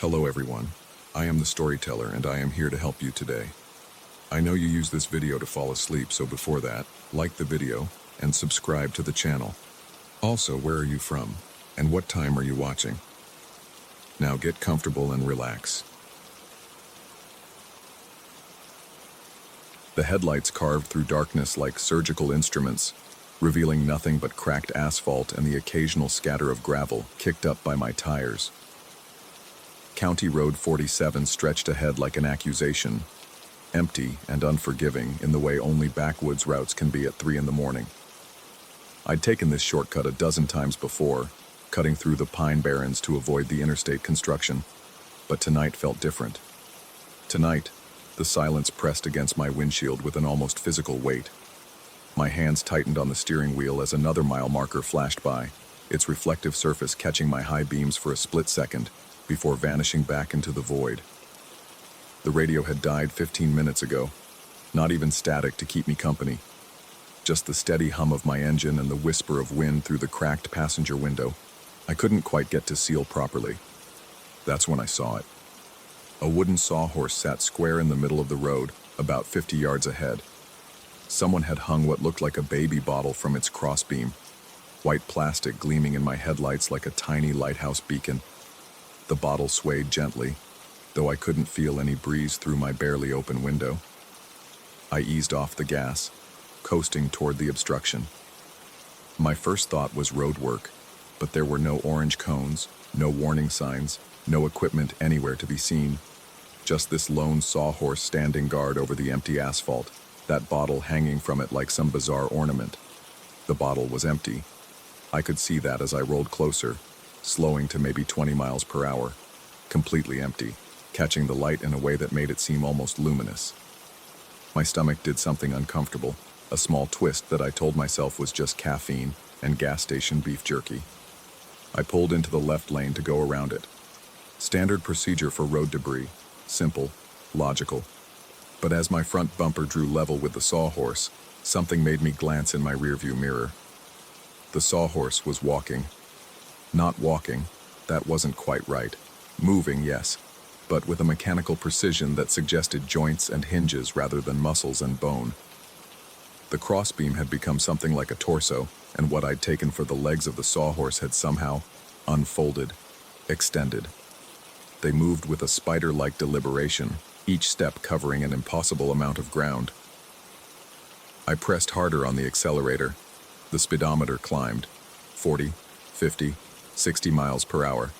Hello everyone, I am the storyteller and I am here to help you today. I know you use this video to fall asleep, so before that, like the video and subscribe to the channel. Also, where are you from and what time are you watching? Now get comfortable and relax. The headlights carved through darkness like surgical instruments, revealing nothing but cracked asphalt and the occasional scatter of gravel kicked up by my tires. County Road 47 stretched ahead like an accusation, empty and unforgiving in the way only backwoods routes can be at 3 in the morning. I'd taken this shortcut a dozen times before, cutting through the pine barrens to avoid the interstate construction, but tonight felt different. Tonight, the silence pressed against my windshield with an almost physical weight. My hands tightened on the steering wheel as another mile marker flashed by, its reflective surface catching my high beams for a split second before vanishing back into the void. The radio had died 15 minutes ago, not even static to keep me company. Just the steady hum of my engine and the whisper of wind through the cracked passenger window. I couldn't quite get to seal properly. That's when I saw it. A wooden sawhorse sat square in the middle of the road, about 50 yards ahead. Someone had hung what looked like a baby bottle from its crossbeam, white plastic gleaming in my headlights like a tiny lighthouse beacon. The bottle swayed gently, though I couldn't feel any breeze through my barely open window. I eased off the gas, coasting toward the obstruction. My first thought was road work, but there were no orange cones, no warning signs, no equipment anywhere to be seen. Just this lone sawhorse standing guard over the empty asphalt, that bottle hanging from it like some bizarre ornament. The bottle was empty. I could see that as I rolled closer, slowing to maybe 20 miles per hour, completely empty, catching the light in a way that made it seem almost luminous. My stomach did something uncomfortable, a small twist that I told myself was just caffeine and gas station beef jerky. I pulled into the left lane to go around it. Standard procedure for road debris, simple, logical. But as my front bumper drew level with the sawhorse, something made me glance in my rearview mirror. The sawhorse was walking. Not walking, that wasn't quite right. Moving, yes, but with a mechanical precision that suggested joints and hinges rather than muscles and bone. The crossbeam had become something like a torso, and what I'd taken for the legs of the sawhorse had somehow unfolded, extended. They moved with a spider-like deliberation, each step covering an impossible amount of ground. I pressed harder on the accelerator. The speedometer climbed, 40, 50, 60 miles per hour.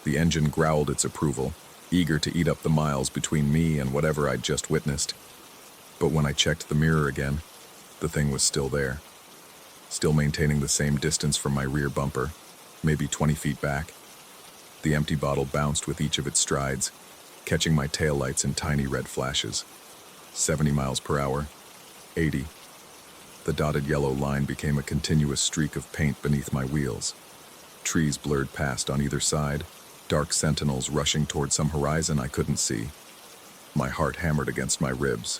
The engine growled its approval, eager to eat up the miles between me and whatever I'd just witnessed. But when I checked the mirror again, the thing was still there, still maintaining the same distance from my rear bumper, maybe 20 feet back. The empty bottle bounced with each of its strides, catching my taillights in tiny red flashes. 70 miles per hour, 80. The dotted yellow line became a continuous streak of paint beneath my wheels. Trees blurred past on either side, dark sentinels rushing toward some horizon I couldn't see. My heart hammered against my ribs,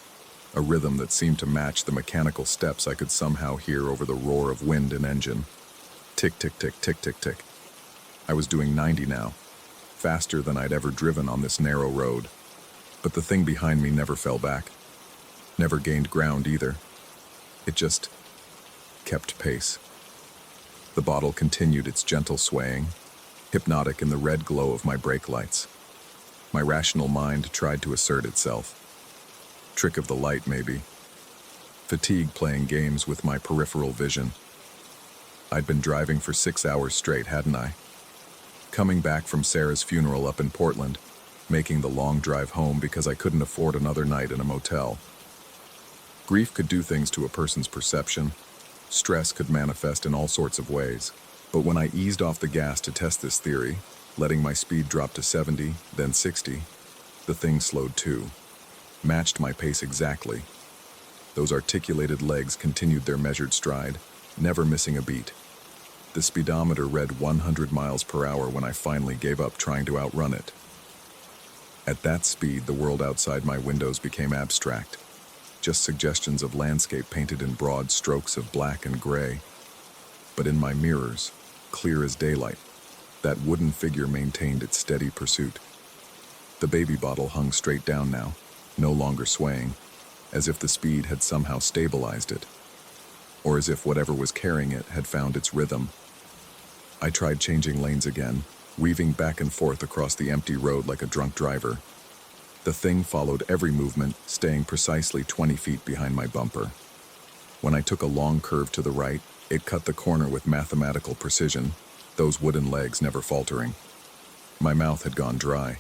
a rhythm that seemed to match the mechanical steps I could somehow hear over the roar of wind and engine. Tick, tick, tick, tick, tick, tick. I was doing 90 now, faster than I'd ever driven on this narrow road. But the thing behind me never fell back, never gained ground either. It just kept pace. The bottle continued its gentle swaying, hypnotic in the red glow of my brake lights. My rational mind tried to assert itself. Trick of the light, maybe. Fatigue playing games with my peripheral vision. I'd been driving for 6 hours straight, hadn't I? Coming back from Sarah's funeral up in Portland, making the long drive home because I couldn't afford another night in a motel. Grief could do things to a person's perception. Stress could manifest in all sorts of ways. But when I eased off the gas to test this theory, letting my speed drop to 70, then 60, the thing slowed too. Matched my pace exactly. Those articulated legs continued their measured stride, never missing a beat. The speedometer read 100 miles per hour when I finally gave up trying to outrun it. At that speed, the world outside my windows became abstract, just suggestions of landscape painted in broad strokes of black and gray. But in my mirrors, clear as daylight, That wooden figure maintained its steady pursuit. The baby bottle hung straight down now, no longer swaying, as if the speed had somehow stabilized it, or as if whatever was carrying it had found its rhythm. I tried changing lanes again, weaving back and forth across the empty road like a drunk driver. The thing followed every movement, staying precisely 20 feet behind my bumper. When I took a long curve to the right, it cut the corner with mathematical precision, those wooden legs never faltering. My mouth had gone dry.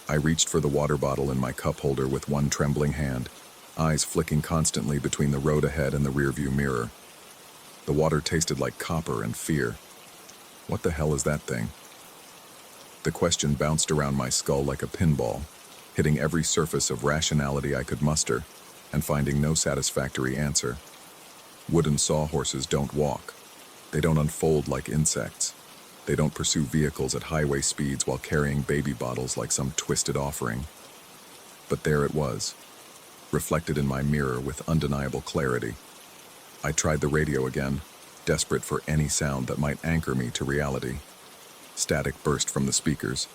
I reached for the water bottle in my cup holder with one trembling hand, eyes flicking constantly between the road ahead and the rearview mirror. The water tasted like copper and fear. What the hell is that thing? The question bounced around my skull like a pinball, hitting every surface of rationality I could muster, and finding no satisfactory answer. Wooden sawhorses don't walk. They don't unfold like insects. They don't pursue vehicles at highway speeds while carrying baby bottles like some twisted offering. But there it was, reflected in my mirror with undeniable clarity. I tried the radio again, desperate for any sound that might anchor me to reality. Static burst from the speakers,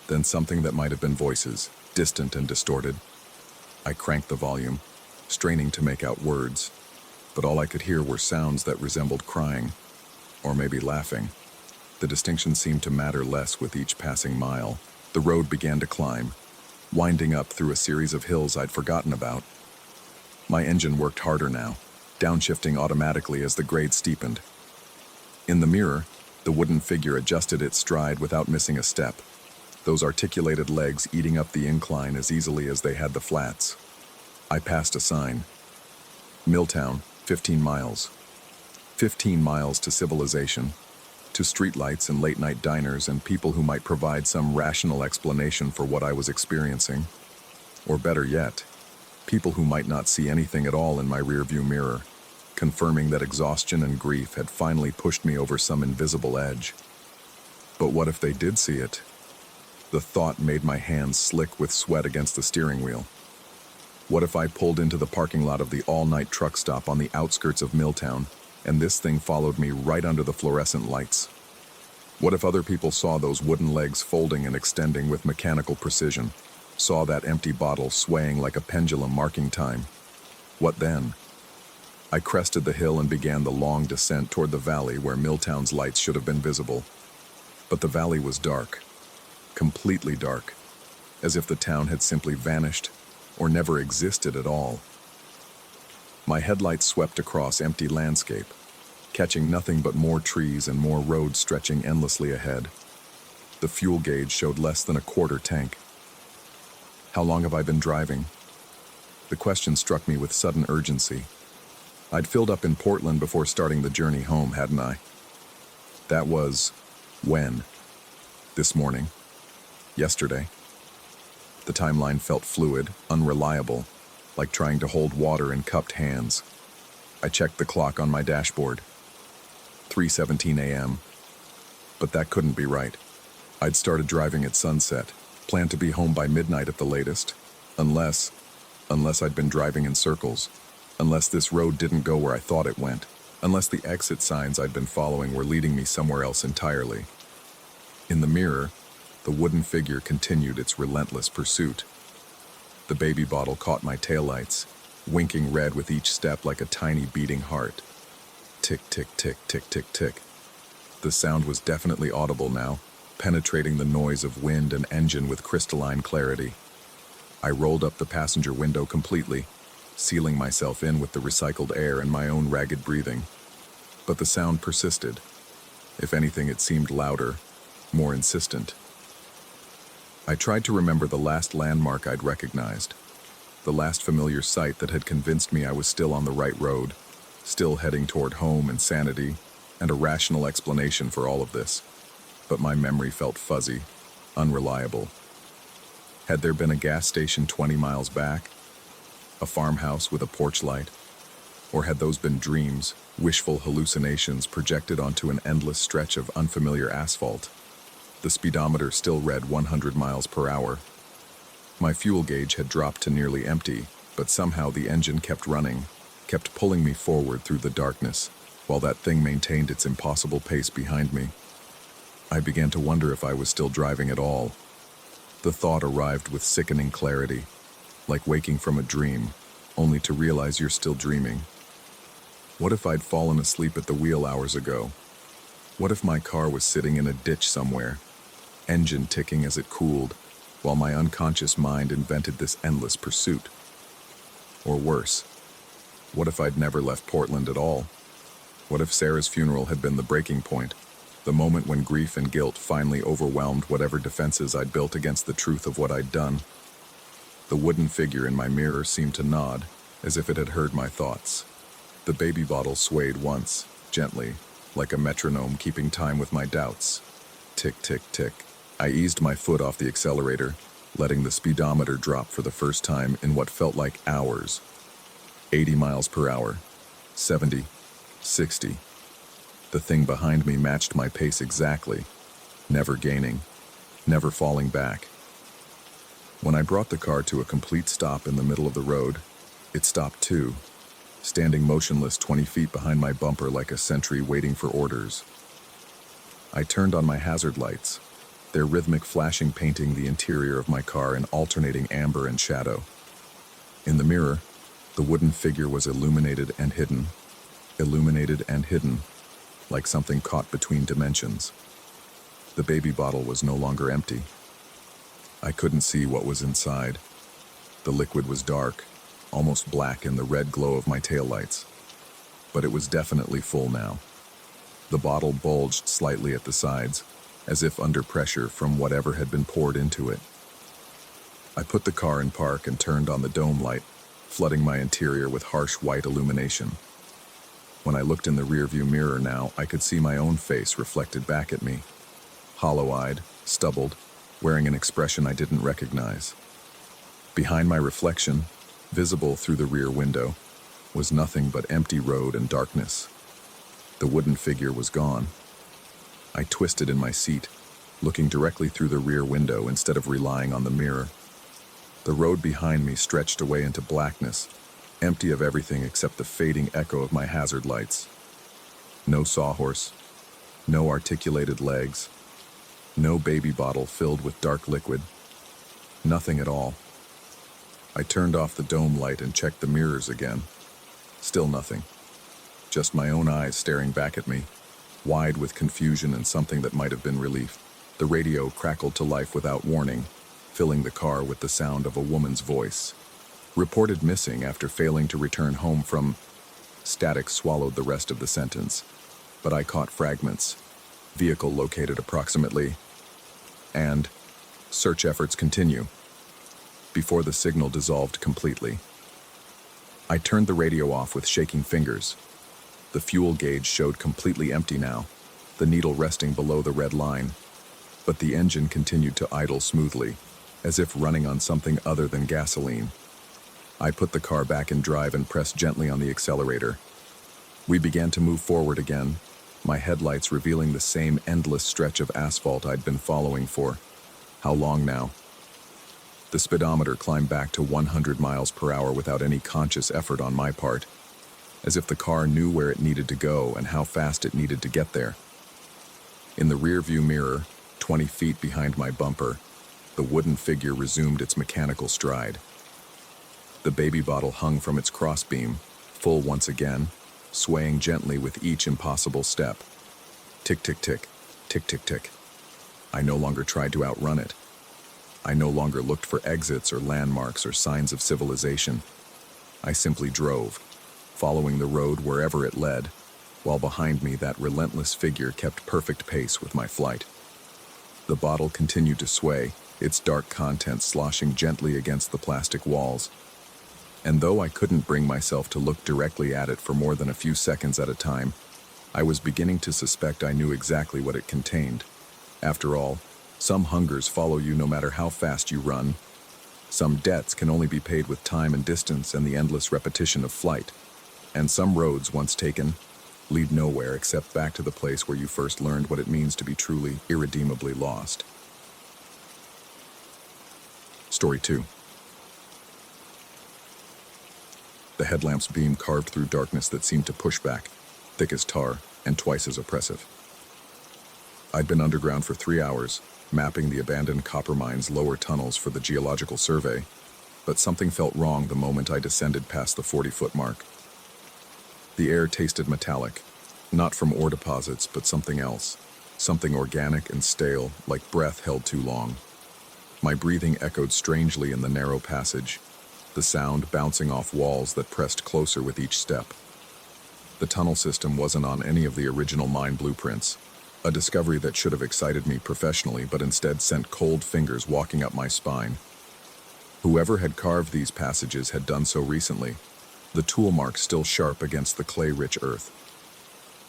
then something that might have been voices, distant and distorted. I cranked the volume, straining to make out words, but all I could hear were sounds that resembled crying, or maybe laughing. The distinction seemed to matter less with each passing mile. The road began to climb, winding up through a series of hills I'd forgotten about. My engine worked harder now, downshifting automatically as the grade steepened. In the mirror, the wooden figure adjusted its stride without missing a step, those articulated legs eating up the incline as easily as they had the flats. I passed a sign. Milltown, 15 miles. 15 miles to civilization, to streetlights and late-night diners and people who might provide some rational explanation for what I was experiencing. Or better yet, people who might not see anything at all in my rearview mirror, confirming that exhaustion and grief had finally pushed me over some invisible edge. But what if they did see it? The thought made my hands slick with sweat against the steering wheel. What if I pulled into the parking lot of the all-night truck stop on the outskirts of Milltown, and this thing followed me right under the fluorescent lights? What if other people saw those wooden legs folding and extending with mechanical precision, saw that empty bottle swaying like a pendulum marking time? What then? I crested the hill and began the long descent toward the valley where Milltown's lights should have been visible. But the valley was dark. Completely dark, as if the town had simply vanished or never existed at all. My headlights swept across empty landscape, catching nothing but more trees and more roads stretching endlessly ahead. The fuel gauge showed less than a quarter tank. How long have I been driving? The question struck me with sudden urgency. I'd filled up in Portland before starting the journey home, hadn't I? That was when? This morning? Yesterday? The timeline felt fluid, unreliable, like trying to hold water in cupped hands. I checked the clock on my dashboard. 3:17 a.m. But that couldn't be right. I'd started driving at sunset, planned to be home by midnight at the latest, unless I'd been driving in circles, unless this road didn't go where I thought it went, unless the exit signs I'd been following were leading me somewhere else entirely. In the mirror, the wooden figure continued its relentless pursuit. The baby bottle caught my taillights, winking red with each step like a tiny beating heart. Tick, tick, tick, tick, tick, tick. The sound was definitely audible now, penetrating the noise of wind and engine with crystalline clarity. I rolled up the passenger window completely, sealing myself in with the recycled air and my own ragged breathing. But the sound persisted. If anything, it seemed louder, more insistent. I tried to remember the last landmark I'd recognized, the last familiar sight that had convinced me I was still on the right road, still heading toward home and sanity, and a rational explanation for all of this. But my memory felt fuzzy, unreliable. Had there been a gas station 20 miles back? A farmhouse with a porch light? Or had those been dreams, wishful hallucinations projected onto an endless stretch of unfamiliar asphalt? The speedometer still read 100 miles per hour. My fuel gauge had dropped to nearly empty, but somehow the engine kept running, kept pulling me forward through the darkness, while that thing maintained its impossible pace behind me. I began to wonder if I was still driving at all. The thought arrived with sickening clarity, like waking from a dream, only to realize you're still dreaming. What if I'd fallen asleep at the wheel hours ago? What if my car was sitting in a ditch somewhere, engine ticking as it cooled, while my unconscious mind invented this endless pursuit? Or worse, what if I'd never left Portland at all? What if Sarah's funeral had been the breaking point, the moment when grief and guilt finally overwhelmed whatever defenses I'd built against the truth of what I'd done? The wooden figure in my mirror seemed to nod, as if it had heard my thoughts. The baby bottle swayed once, gently, like a metronome keeping time with my doubts. Tick, tick, tick. I eased my foot off the accelerator, letting the speedometer drop for the first time in what felt like hours. 80 miles per hour, 70, 60. The thing behind me matched my pace exactly, never gaining, never falling back. When I brought the car to a complete stop in the middle of the road, it stopped too, standing motionless 20 feet behind my bumper like a sentry waiting for orders. I turned on my hazard lights, their rhythmic flashing painting the interior of my car in alternating amber and shadow. In the mirror, the wooden figure was illuminated and hidden, like something caught between dimensions. The baby bottle was no longer empty. I couldn't see what was inside. The liquid was dark, almost black in the red glow of my taillights. But it was definitely full now. The bottle bulged slightly at the sides, as if under pressure from whatever had been poured into it. I put the car in park and turned on the dome light, flooding my interior with harsh white illumination. When I looked in the rearview mirror now, I could see my own face reflected back at me, hollow-eyed, stubbled, wearing an expression I didn't recognize. Behind my reflection, visible through the rear window, was nothing but empty road and darkness. The wooden figure was gone. I twisted in my seat, looking directly through the rear window instead of relying on the mirror. The road behind me stretched away into blackness, empty of everything except the fading echo of my hazard lights. No sawhorse, no articulated legs, no baby bottle filled with dark liquid, nothing at all. I turned off the dome light and checked the mirrors again. Still nothing. Just my own eyes staring back at me, wide with confusion and something that might have been relief. The radio crackled to life without warning, filling the car with the sound of a woman's voice. Reported missing after failing to return home from... Static swallowed the rest of the sentence, but I caught fragments. Vehicle located approximately... and... search efforts continue. Before the signal dissolved completely. I turned the radio off with shaking fingers. The fuel gauge showed completely empty now, the needle resting below the red line. But the engine continued to idle smoothly, as if running on something other than gasoline. I put the car back in drive and pressed gently on the accelerator. We began to move forward again, my headlights revealing the same endless stretch of asphalt I'd been following for. How long now? The speedometer climbed back to 100 miles per hour without any conscious effort on my part, as if the car knew where it needed to go and how fast it needed to get there. In the rearview mirror, 20 feet behind my bumper, the wooden figure resumed its mechanical stride. The baby bottle hung from its crossbeam, full once again, swaying gently with each impossible step. Tick, tick, tick, tick, tick, tick. I no longer tried to outrun it. I no longer looked for exits or landmarks or signs of civilization. I simply drove, following the road wherever it led, while behind me that relentless figure kept perfect pace with my flight. The bottle continued to sway, its dark contents sloshing gently against the plastic walls. And though I couldn't bring myself to look directly at it for more than a few seconds at a time, I was beginning to suspect I knew exactly what it contained. After all, some hungers follow you no matter how fast you run. Some debts can only be paid with time and distance and the endless repetition of flight. And some roads, once taken, lead nowhere except back to the place where you first learned what it means to be truly, irredeemably lost. Story 2. The headlamp's beam carved through darkness that seemed to push back, thick as tar and twice as oppressive. I'd been underground for 3 hours, mapping the abandoned copper mine's lower tunnels for the geological survey, but something felt wrong the moment I descended past the 40-foot mark. The air tasted metallic, not from ore deposits, but something else, something organic and stale, like breath held too long. My breathing echoed strangely in the narrow passage, the sound bouncing off walls that pressed closer with each step. The tunnel system wasn't on any of the original mine blueprints, a discovery that should have excited me professionally but instead sent cold fingers walking up my spine. Whoever had carved these passages had done so recently, the tool marks still sharp against the clay-rich earth.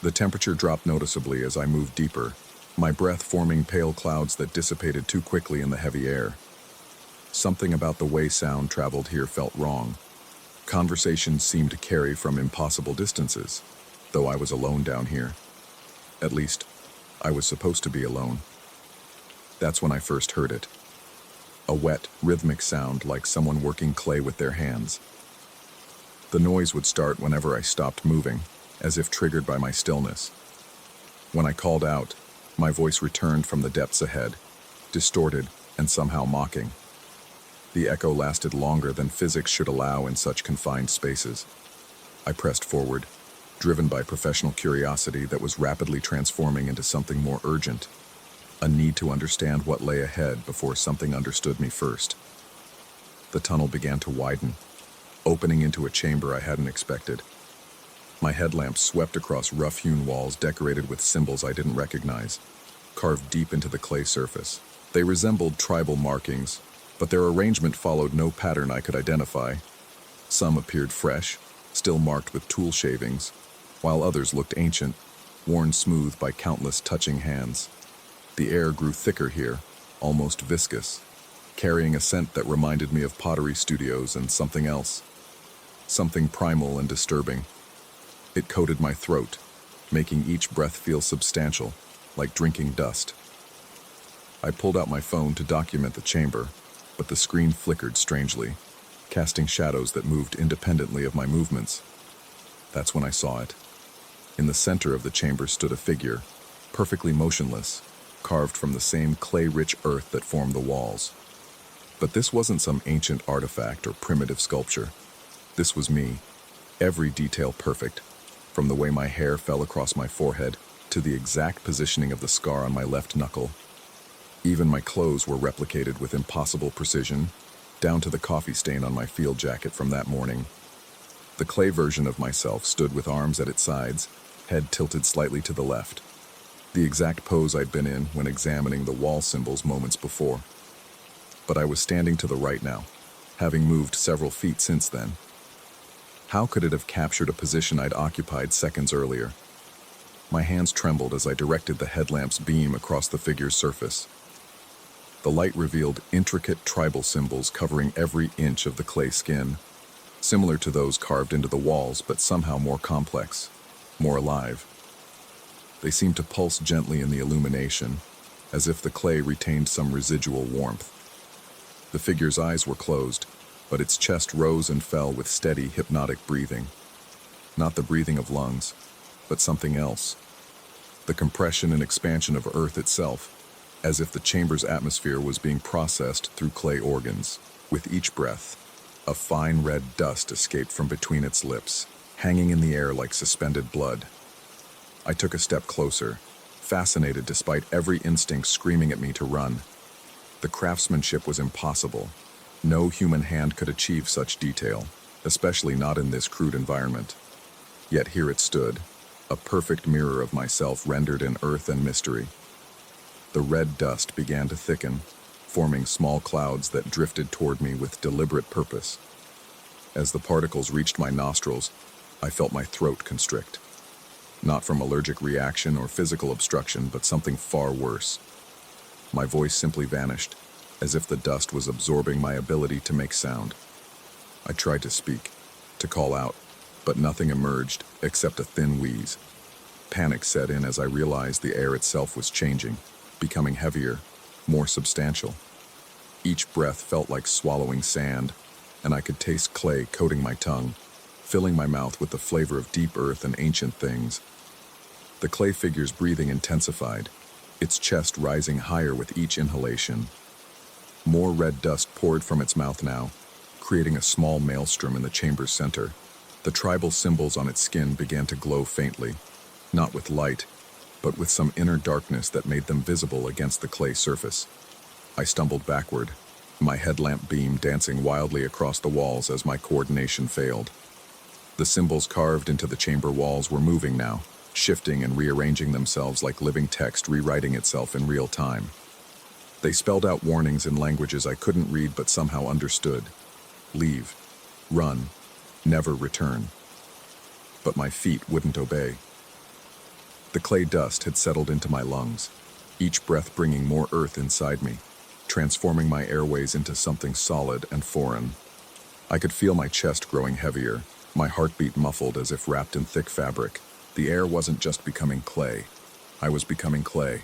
The temperature dropped noticeably as I moved deeper, my breath forming pale clouds that dissipated too quickly in the heavy air. Something about the way sound traveled here felt wrong. Conversations seemed to carry from impossible distances, though I was alone down here. At least, I was supposed to be alone. That's when I first heard it. A wet, rhythmic sound like someone working clay with their hands. The noise would start whenever I stopped moving, as if triggered by my stillness. When I called out, my voice returned from the depths ahead, distorted and somehow mocking. The echo lasted longer than physics should allow in such confined spaces. I pressed forward, driven by professional curiosity that was rapidly transforming into something more urgent, a need to understand what lay ahead before something understood me first. The tunnel began to widen, opening into a chamber I hadn't expected. My headlamp swept across rough-hewn walls decorated with symbols I didn't recognize, carved deep into the clay surface. They resembled tribal markings, but their arrangement followed no pattern I could identify. Some appeared fresh, still marked with tool shavings, while others looked ancient, worn smooth by countless touching hands. The air grew thicker here, almost viscous, carrying a scent that reminded me of pottery studios and something else. Something primal and disturbing. It coated my throat, making each breath feel substantial, like drinking dust. I pulled out my phone to document the chamber, but the screen flickered strangely, casting shadows that moved independently of my movements. That's when I saw it. In the center of the chamber stood a figure, perfectly motionless, carved from the same clay-rich earth that formed the walls. But this wasn't some ancient artifact or primitive sculpture. This was me, every detail perfect, from the way my hair fell across my forehead to the exact positioning of the scar on my left knuckle. Even my clothes were replicated with impossible precision, down to the coffee stain on my field jacket from that morning. The clay version of myself stood with arms at its sides, head tilted slightly to the left, the exact pose I'd been in when examining the wall symbols moments before. But I was standing to the right now, having moved several feet since then. How could it have captured a position I'd occupied seconds earlier? My hands trembled as I directed the headlamp's beam across the figure's surface. The light revealed intricate tribal symbols covering every inch of the clay skin, similar to those carved into the walls, but somehow more complex, more alive. They seemed to pulse gently in the illumination, as if the clay retained some residual warmth. The figure's eyes were closed, but its chest rose and fell with steady, hypnotic breathing. Not the breathing of lungs, but something else. The compression and expansion of Earth itself, as if the chamber's atmosphere was being processed through clay organs. With each breath, a fine red dust escaped from between its lips, hanging in the air like suspended blood. I took a step closer, fascinated despite every instinct screaming at me to run. The craftsmanship was impossible. No human hand could achieve such detail, especially not in this crude environment. Yet here it stood, a perfect mirror of myself rendered in earth and mystery. The red dust began to thicken, forming small clouds that drifted toward me with deliberate purpose. As the particles reached my nostrils, I felt my throat constrict. Not from allergic reaction or physical obstruction, but something far worse. My voice simply vanished, as if the dust was absorbing my ability to make sound. I tried to speak, to call out, but nothing emerged except a thin wheeze. Panic set in as I realized the air itself was changing, becoming heavier, more substantial. Each breath felt like swallowing sand, and I could taste clay coating my tongue, filling my mouth with the flavor of deep earth and ancient things. The clay figure's breathing intensified, its chest rising higher with each inhalation. More red dust poured from its mouth now, creating a small maelstrom in the chamber's center. The tribal symbols on its skin began to glow faintly, not with light, but with some inner darkness that made them visible against the clay surface. I stumbled backward, my headlamp beam dancing wildly across the walls as my coordination failed. The symbols carved into the chamber walls were moving now, shifting and rearranging themselves like living text rewriting itself in real time. They spelled out warnings in languages I couldn't read but somehow understood. Leave. Run. Never return. But my feet wouldn't obey. The clay dust had settled into my lungs, each breath bringing more earth inside me, transforming my airways into something solid and foreign. I could feel my chest growing heavier, my heartbeat muffled as if wrapped in thick fabric. The air wasn't just becoming clay. I was becoming clay,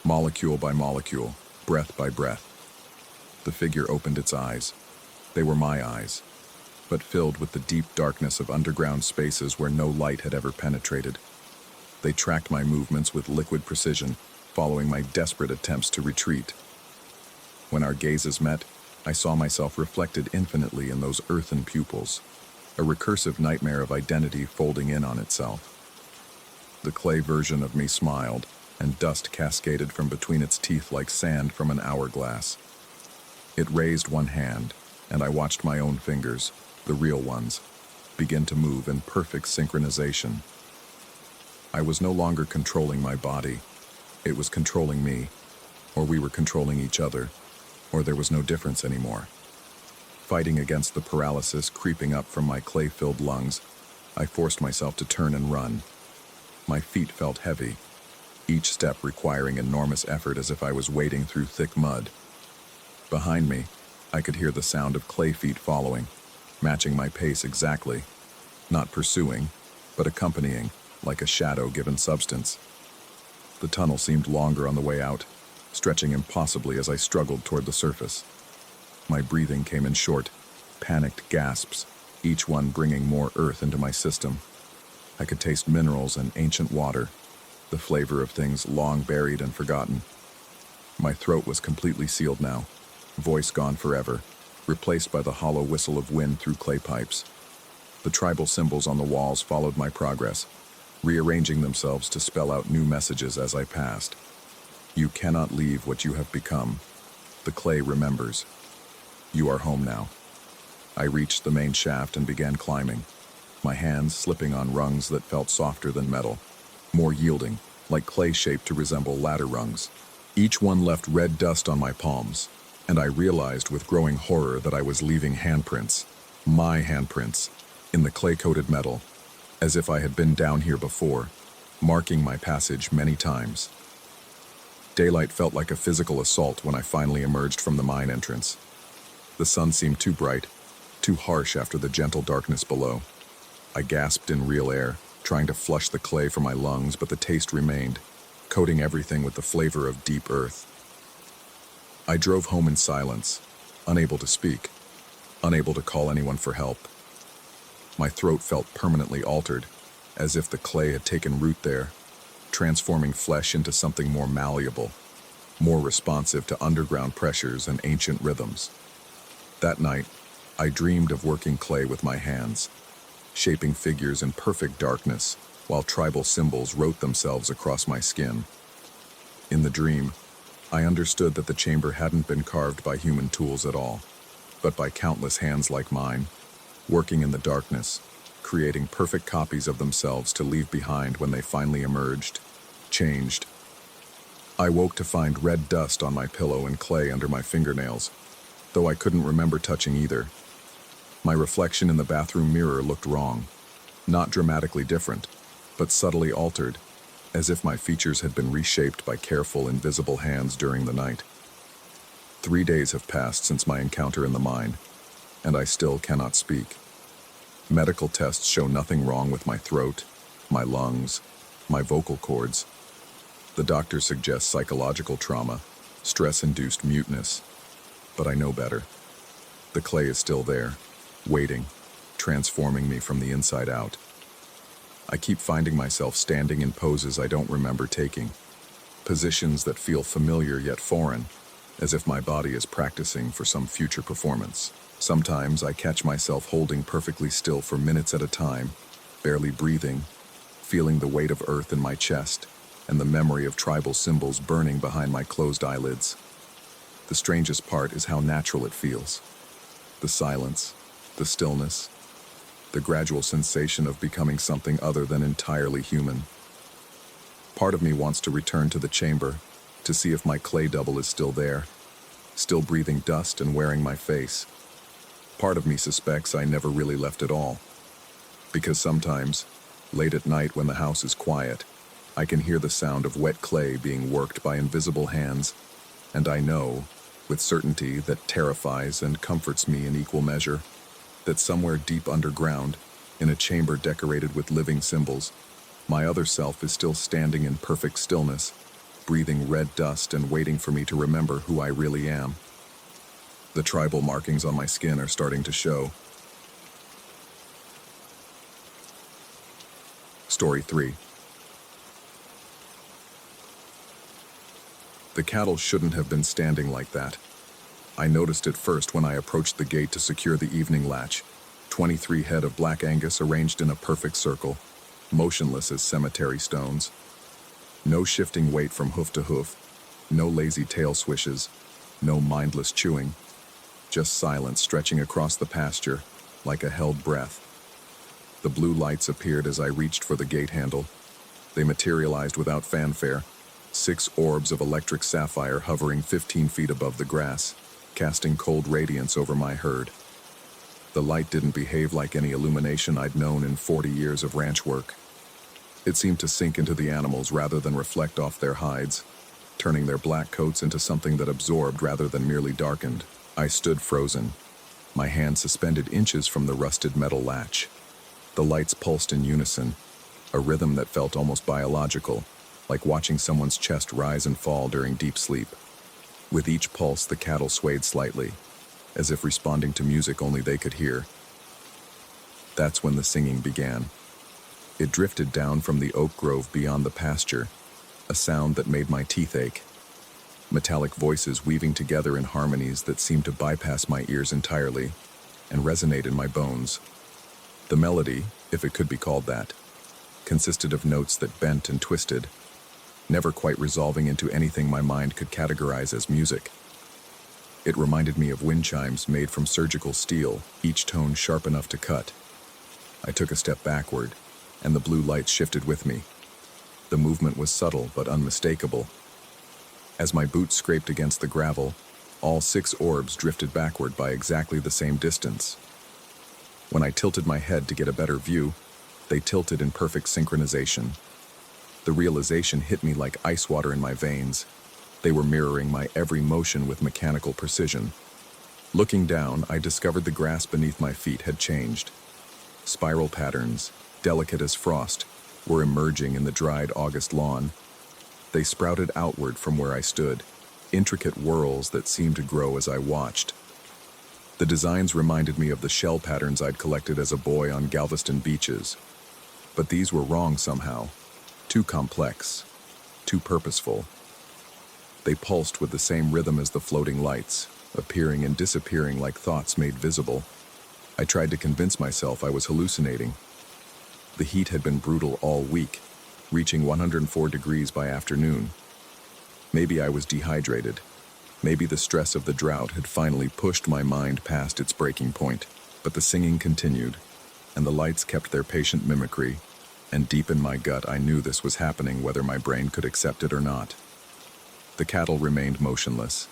molecule by molecule, breath by breath. The figure opened its eyes. They were my eyes, but filled with the deep darkness of underground spaces where no light had ever penetrated. They tracked my movements with liquid precision, following my desperate attempts to retreat. When our gazes met, I saw myself reflected infinitely in those earthen pupils, a recursive nightmare of identity folding in on itself. The clay version of me smiled, and dust cascaded from between its teeth like sand from an hourglass. It raised one hand, and I watched my own fingers, the real ones, begin to move in perfect synchronization. I was no longer controlling my body. It was controlling me, or we were controlling each other, or there was no difference anymore. Fighting against the paralysis creeping up from my clay-filled lungs, I forced myself to turn and run. My feet felt heavy, each step requiring enormous effort as if I was wading through thick mud. Behind me, I could hear the sound of clay feet following, matching my pace exactly, not pursuing, but accompanying, like a shadow given substance. The tunnel seemed longer on the way out, stretching impossibly as I struggled toward the surface. My breathing came in short, panicked gasps, each one bringing more earth into my system. I could taste minerals and ancient water, the flavor of things long buried and forgotten. My throat was completely sealed now, voice gone forever, replaced by the hollow whistle of wind through clay pipes. The tribal symbols on the walls followed my progress, rearranging themselves to spell out new messages as I passed. You cannot leave what you have become. The clay remembers. You are home now. I reached the main shaft and began climbing, my hands slipping on rungs that felt softer than metal, more yielding, like clay shaped to resemble ladder rungs. Each one left red dust on my palms, and I realized with growing horror that I was leaving handprints, my handprints, in the clay-coated metal, as if I had been down here before, marking my passage many times. Daylight felt like a physical assault when I finally emerged from the mine entrance. The sun seemed too bright, too harsh after the gentle darkness below. I gasped in real air, trying to flush the clay from my lungs, but the taste remained, coating everything with the flavor of deep earth. I drove home in silence, unable to speak, unable to call anyone for help. My throat felt permanently altered, as if the clay had taken root there, transforming flesh into something more malleable, more responsive to underground pressures and ancient rhythms. That night, I dreamed of working clay with my hands, shaping figures in perfect darkness, while tribal symbols wrote themselves across my skin. In the dream, I understood that the chamber hadn't been carved by human tools at all, but by countless hands like mine, working in the darkness, creating perfect copies of themselves to leave behind when they finally emerged, changed. I woke to find red dust on my pillow and clay under my fingernails, though I couldn't remember touching either. My reflection in the bathroom mirror looked wrong, not dramatically different, but subtly altered, as if my features had been reshaped by careful, invisible hands during the night. 3 days have passed since my encounter in the mine, and I still cannot speak. Medical tests show nothing wrong with my throat, my lungs, my vocal cords. The doctor suggests psychological trauma, stress-induced muteness, but I know better. The clay is still there, waiting, transforming me from the inside out. I keep finding myself standing in poses I don't remember taking, positions that feel familiar yet foreign, as if my body is practicing for some future performance. Sometimes I catch myself holding perfectly still for minutes at a time, barely breathing, feeling the weight of earth in my chest and the memory of tribal symbols burning behind my closed eyelids. The strangest part is how natural it feels. The silence, the stillness, the gradual sensation of becoming something other than entirely human. Part of me wants to return to the chamber, to see if my clay double is still there, still breathing dust and wearing my face. Part of me suspects I never really left at all, because sometimes, late at night when the house is quiet, I can hear the sound of wet clay being worked by invisible hands, and I know, with certainty that terrifies and comforts me in equal measure, that somewhere deep underground, in a chamber decorated with living symbols, my other self is still standing in perfect stillness, breathing red dust and waiting for me to remember who I really am. The tribal markings on my skin are starting to show. Story 3. The cattle shouldn't have been standing like that. I noticed it first when I approached the gate to secure the evening latch. 23 head of black Angus arranged in a perfect circle, motionless as cemetery stones. No shifting weight from hoof to hoof, no lazy tail swishes, no mindless chewing, just silence stretching across the pasture like a held breath. The blue lights appeared as I reached for the gate handle. They materialized without fanfare, 6 orbs of electric sapphire hovering 15 feet above the grass, casting cold radiance over my herd. The light didn't behave like any illumination I'd known in 40 years of ranch work. It seemed to sink into the animals rather than reflect off their hides, turning their black coats into something that absorbed rather than merely darkened. I stood frozen, my hand suspended inches from the rusted metal latch. The lights pulsed in unison, a rhythm that felt almost biological, like watching someone's chest rise and fall during deep sleep. With each pulse, the cattle swayed slightly, as if responding to music only they could hear. That's when the singing began. It drifted down from the oak grove beyond the pasture, a sound that made my teeth ache. Metallic voices weaving together in harmonies that seemed to bypass my ears entirely and resonate in my bones. The melody, if it could be called that, consisted of notes that bent and twisted, never quite resolving into anything my mind could categorize as music. It reminded me of wind chimes made from surgical steel, each tone sharp enough to cut. I took a step backward, and the blue lights shifted with me. The movement was subtle but unmistakable. As my boots scraped against the gravel, all 6 orbs drifted backward by exactly the same distance. When I tilted my head to get a better view, they tilted in perfect synchronization. The realization hit me like ice water in my veins. They were mirroring my every motion with mechanical precision. Looking down, I discovered the grass beneath my feet had changed. Spiral patterns, delicate as frost, were emerging in the dried August lawn. They sprouted outward from where I stood, intricate whorls that seemed to grow as I watched. The designs reminded me of the shell patterns I'd collected as a boy on Galveston beaches. But these were wrong somehow. Too complex, too purposeful. They pulsed with the same rhythm as the floating lights, appearing and disappearing like thoughts made visible. I tried to convince myself I was hallucinating. The heat had been brutal all week, reaching 104 degrees by afternoon. Maybe I was dehydrated. Maybe the stress of the drought had finally pushed my mind past its breaking point. But the singing continued, and the lights kept their patient mimicry, and deep in my gut I knew this was happening whether my brain could accept it or not. The cattle remained motionless,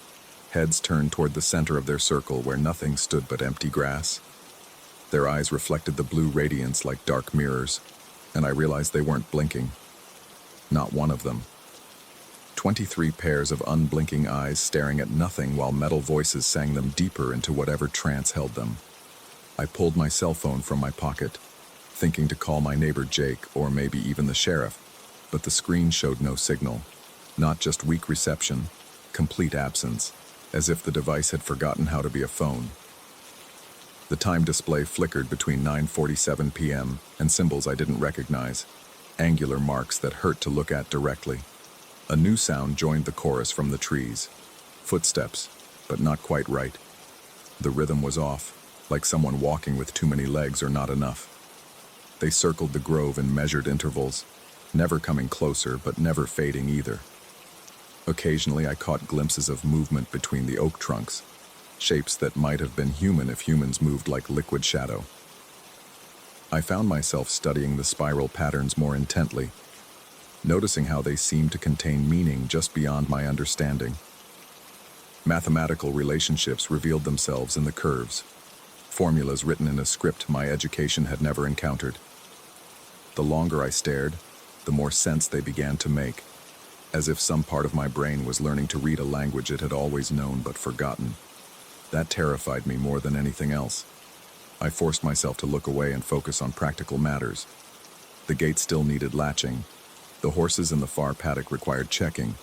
heads turned toward the center of their circle where nothing stood but empty grass. Their eyes reflected the blue radiance like dark mirrors, and I realized they weren't blinking. Not one of them. 23 pairs of unblinking eyes staring at nothing while metal voices sang them deeper into whatever trance held them. I pulled my cell phone from my pocket, thinking to call my neighbor Jake or maybe even the sheriff, but the screen showed no signal. Not just weak reception, complete absence, as if the device had forgotten how to be a phone. The time display flickered between 9:47 p.m. and symbols I didn't recognize, angular marks that hurt to look at directly. A new sound joined the chorus from the trees. Footsteps, but not quite right. The rhythm was off, like someone walking with too many legs or not enough. They circled the grove in measured intervals, never coming closer but never fading either. Occasionally I caught glimpses of movement between the oak trunks, shapes that might have been human if humans moved like liquid shadow. I found myself studying the spiral patterns more intently, noticing how they seemed to contain meaning just beyond my understanding. Mathematical relationships revealed themselves in the curves, formulas written in a script my education had never encountered. The longer I stared, the more sense they began to make, as if some part of my brain was learning to read a language it had always known but forgotten. That terrified me more than anything else. I forced myself to look away and focus on practical matters. The gate still needed latching. The horses in the far paddock required checking,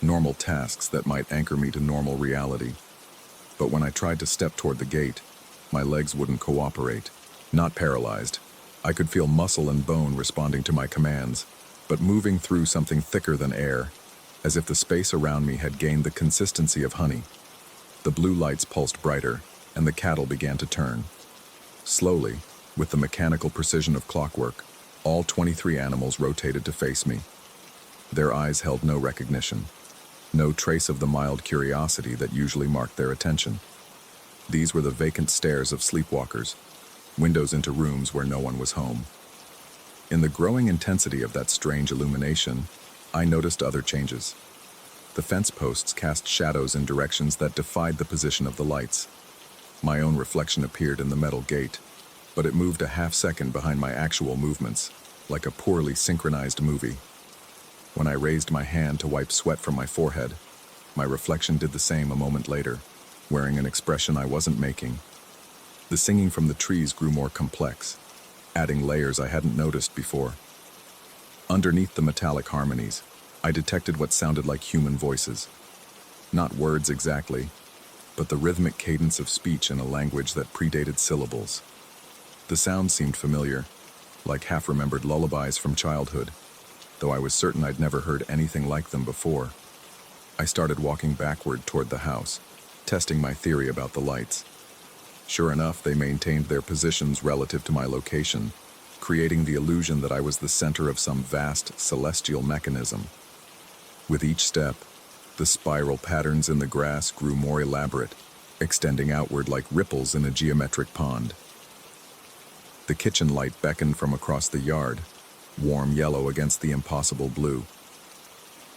normal tasks that might anchor me to normal reality. But when I tried to step toward the gate, my legs wouldn't cooperate. Not paralyzed. I could feel muscle and bone responding to my commands, but moving through something thicker than air, as if the space around me had gained the consistency of honey. The blue lights pulsed brighter, and the cattle began to turn. Slowly, with the mechanical precision of clockwork, all 23 animals rotated to face me. Their eyes held no recognition, no trace of the mild curiosity that usually marked their attention. These were the vacant stares of sleepwalkers, windows into rooms where no one was home. In the growing intensity of that strange illumination, I noticed other changes. The fence posts cast shadows in directions that defied the position of the lights. My own reflection appeared in the metal gate, but it moved a half-second behind my actual movements, like a poorly synchronized movie. When I raised my hand to wipe sweat from my forehead, my reflection did the same a moment later, wearing an expression I wasn't making. The singing from the trees grew more complex, adding layers I hadn't noticed before. Underneath the metallic harmonies, I detected what sounded like human voices. Not words exactly, but the rhythmic cadence of speech in a language that predated syllables. The sound seemed familiar, like half-remembered lullabies from childhood, though I was certain I'd never heard anything like them before. I started walking backward toward the house, testing my theory about the lights. Sure enough, they maintained their positions relative to my location, creating the illusion that I was the center of some vast celestial mechanism. With each step, the spiral patterns in the grass grew more elaborate, extending outward like ripples in a geometric pond. The kitchen light beckoned from across the yard, warm yellow against the impossible blue.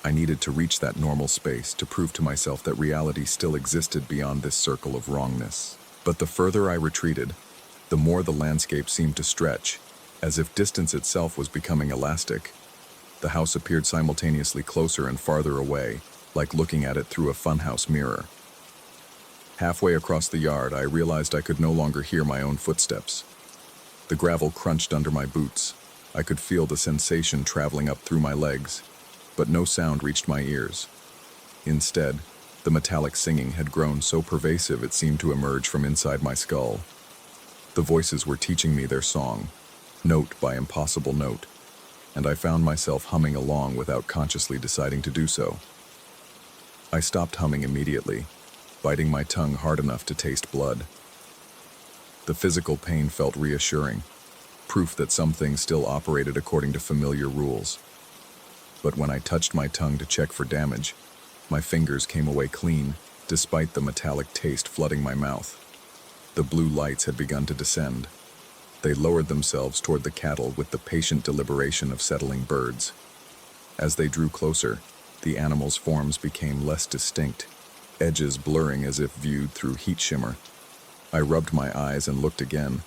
I needed to reach that normal space to prove to myself that reality still existed beyond this circle of wrongness. But the further I retreated, the more the landscape seemed to stretch, as if distance itself was becoming elastic. The house appeared simultaneously closer and farther away, like looking at it through a funhouse mirror. Halfway across the yard, I realized I could no longer hear my own footsteps. The gravel crunched under my boots. I could feel the sensation traveling up through my legs, but no sound reached my ears. Instead, the metallic singing had grown so pervasive it seemed to emerge from inside my skull. The voices were teaching me their song, note by impossible note, and I found myself humming along without consciously deciding to do so. I stopped humming immediately, biting my tongue hard enough to taste blood. The physical pain felt reassuring, proof that some things still operated according to familiar rules. But when I touched my tongue to check for damage, my fingers came away clean, despite the metallic taste flooding my mouth. The blue lights had begun to descend. They lowered themselves toward the cattle with the patient deliberation of settling birds. As they drew closer, the animals' forms became less distinct, edges blurring as if viewed through heat shimmer. I rubbed my eyes and looked again,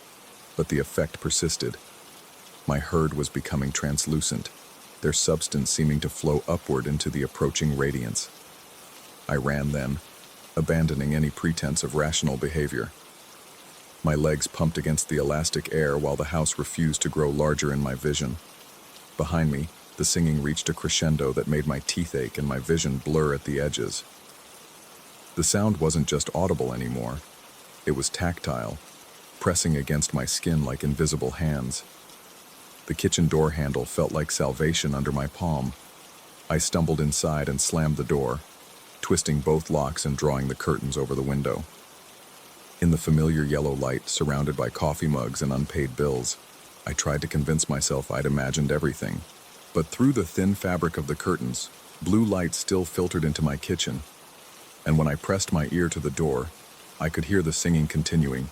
but the effect persisted. My herd was becoming translucent, their substance seeming to flow upward into the approaching radiance. I ran then, abandoning any pretense of rational behavior. My legs pumped against the elastic air while the house refused to grow larger in my vision. Behind me, the singing reached a crescendo that made my teeth ache and my vision blur at the edges. The sound wasn't just audible anymore. It was tactile, pressing against my skin like invisible hands. The kitchen door handle felt like salvation under my palm. I stumbled inside and slammed the door, twisting both locks and drawing the curtains over the window. In the familiar yellow light, surrounded by coffee mugs and unpaid bills, I tried to convince myself I'd imagined everything. But through the thin fabric of the curtains, blue light still filtered into my kitchen, and when I pressed my ear to the door, I could hear the singing continuing,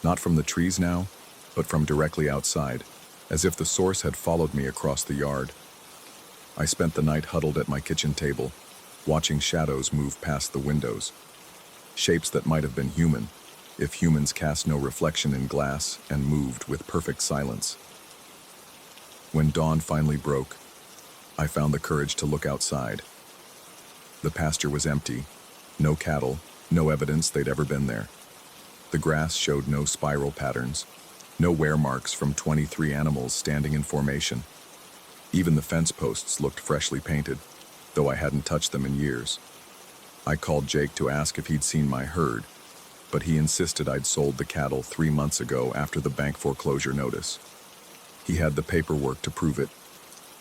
not from the trees now, but from directly outside, as if the source had followed me across the yard. I spent the night huddled at my kitchen table, watching shadows move past the windows, shapes that might have been human, if humans cast no reflection in glass and moved with perfect silence. When dawn finally broke, I found the courage to look outside. The pasture was empty, no cattle, no evidence they'd ever been there. The grass showed no spiral patterns, no wear marks from 23 animals standing in formation. Even the fence posts looked freshly painted, though I hadn't touched them in years. I called Jake to ask if he'd seen my herd, but he insisted I'd sold the cattle 3 months ago after the bank foreclosure notice. He had the paperwork to prove it,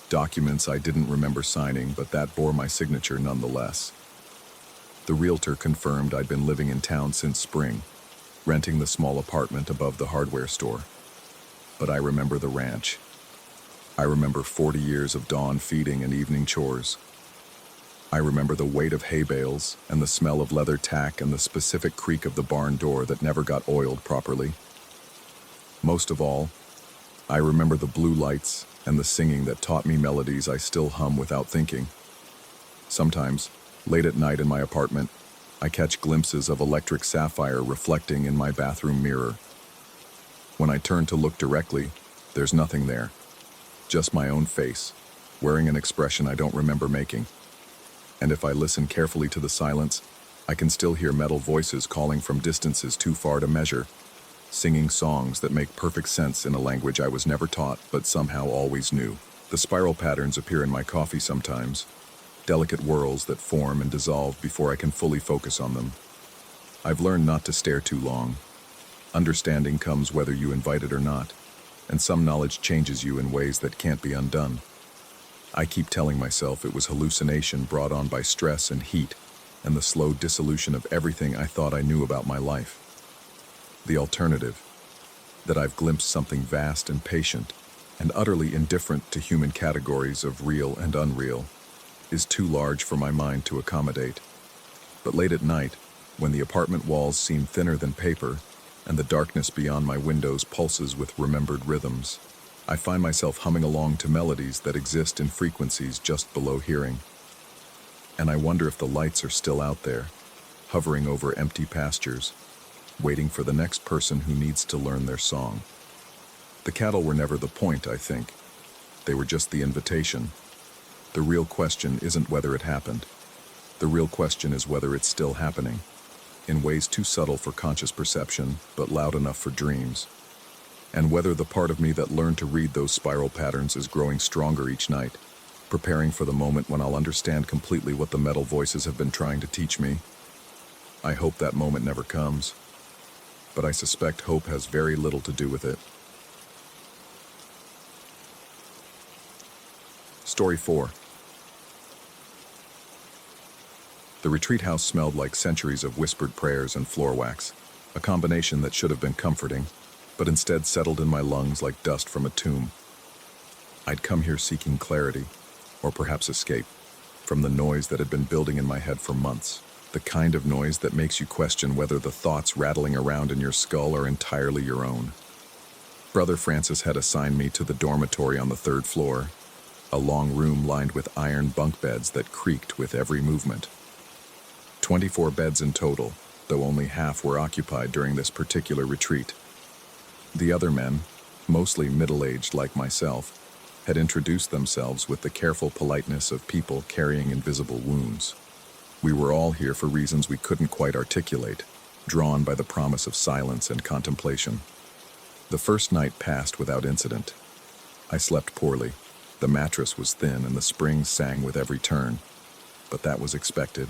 documents I didn't remember signing, but that bore my signature nonetheless. The realtor confirmed I'd been living in town since spring, renting the small apartment above the hardware store. But I remember the ranch. I remember 40 years of dawn feeding and evening chores. I remember the weight of hay bales and the smell of leather tack and the specific creak of the barn door that never got oiled properly. Most of all, I remember the blue lights and the singing that taught me melodies I still hum without thinking. Sometimes, late at night in my apartment, I catch glimpses of electric sapphire reflecting in my bathroom mirror. When I turn to look directly, there's nothing there. Just my own face, wearing an expression I don't remember making. And if I listen carefully to the silence, I can still hear metal voices calling from distances too far to measure, singing songs that make perfect sense in a language I was never taught but somehow always knew. The spiral patterns appear in my coffee sometimes, delicate whirls that form and dissolve before I can fully focus on them. I've learned not to stare too long. Understanding comes whether you invite it or not, and some knowledge changes you in ways that can't be undone. I keep telling myself it was hallucination brought on by stress and heat and the slow dissolution of everything I thought I knew about my life. The alternative, that I've glimpsed something vast and patient and utterly indifferent to human categories of real and unreal, is too large for my mind to accommodate. But late at night, when the apartment walls seem thinner than paper and the darkness beyond my windows pulses with remembered rhythms, I find myself humming along to melodies that exist in frequencies just below hearing. And I wonder if the lights are still out there, hovering over empty pastures, waiting for the next person who needs to learn their song. The cattle were never the point, I think. They were just the invitation. The real question isn't whether it happened. The real question is whether it's still happening, in ways too subtle for conscious perception, but loud enough for dreams. And whether the part of me that learned to read those spiral patterns is growing stronger each night, preparing for the moment when I'll understand completely what the metal voices have been trying to teach me. I hope that moment never comes, but I suspect hope has very little to do with it. Story 4. The retreat house smelled like centuries of whispered prayers and floor wax, a combination that should have been comforting, but instead settled in my lungs like dust from a tomb. I'd come here seeking clarity, or perhaps escape, from the noise that had been building in my head for months, the kind of noise that makes you question whether the thoughts rattling around in your skull are entirely your own. Brother Francis had assigned me to the dormitory on the 3rd floor, a long room lined with iron bunk beds that creaked with every movement. 24 beds in total, though only half were occupied during this particular retreat. The other men, mostly middle-aged like myself, had introduced themselves with the careful politeness of people carrying invisible wounds. We were all here for reasons we couldn't quite articulate, drawn by the promise of silence and contemplation. The first night passed without incident. I slept poorly. The mattress was thin and the springs sang with every turn, but that was expected.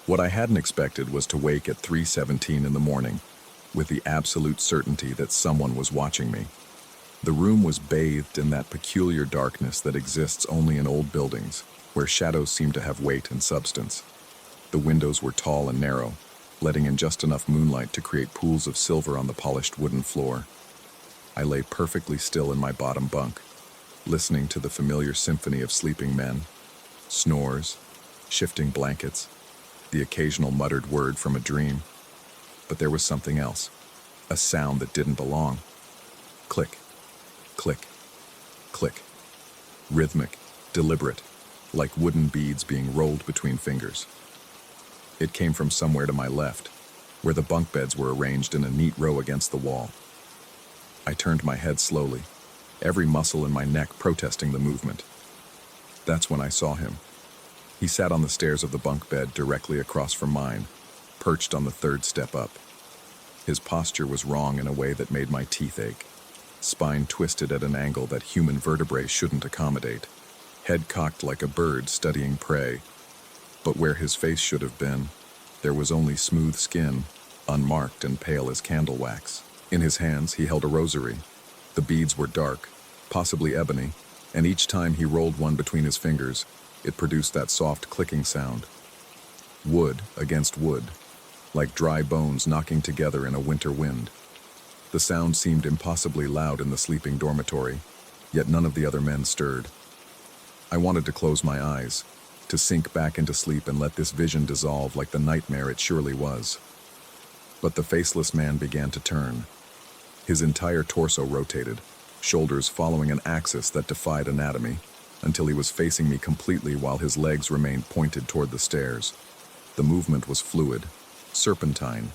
What I hadn't expected was to wake at 3:17 in the morning, with the absolute certainty that someone was watching me. The room was bathed in that peculiar darkness that exists only in old buildings, where shadows seemed to have weight and substance. The windows were tall and narrow, letting in just enough moonlight to create pools of silver on the polished wooden floor. I lay perfectly still in my bottom bunk, listening to the familiar symphony of sleeping men, snores, shifting blankets, the occasional muttered word from a dream. But there was something else, a sound that didn't belong. Click, click, click. Rhythmic, deliberate, like wooden beads being rolled between fingers. It came from somewhere to my left, where the bunk beds were arranged in a neat row against the wall. I turned my head slowly, every muscle in my neck protesting the movement. That's when I saw him. He sat on the stairs of the bunk bed directly across from mine, perched on the third step up. His posture was wrong in a way that made my teeth ache. Spine twisted at an angle that human vertebrae shouldn't accommodate. Head cocked like a bird studying prey. But where his face should have been, there was only smooth skin, unmarked and pale as candle wax. In his hands, he held a rosary. The beads were dark, possibly ebony, and each time he rolled one between his fingers, it produced that soft clicking sound. Wood against wood, like dry bones knocking together in a winter wind. The sound seemed impossibly loud in the sleeping dormitory, yet none of the other men stirred. I wanted to close my eyes, to sink back into sleep and let this vision dissolve like the nightmare it surely was. But the faceless man began to turn. His entire torso rotated, shoulders following an axis that defied anatomy, until he was facing me completely while his legs remained pointed toward the stairs. The movement was fluid, serpentine,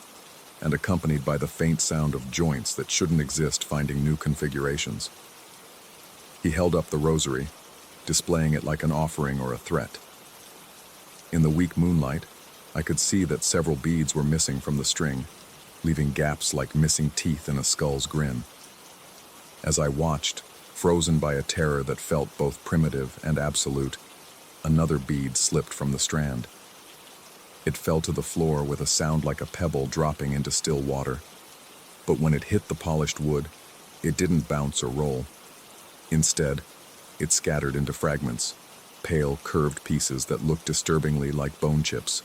and accompanied by the faint sound of joints that shouldn't exist finding new configurations. He held up the rosary, displaying it like an offering or a threat. In the weak moonlight, I could see that several beads were missing from the string, leaving gaps like missing teeth in a skull's grin. As I watched, frozen by a terror that felt both primitive and absolute, another bead slipped from the strand. It fell to the floor with a sound like a pebble dropping into still water. But when it hit the polished wood, it didn't bounce or roll. Instead, it scattered into fragments, pale, curved pieces that looked disturbingly like bone chips.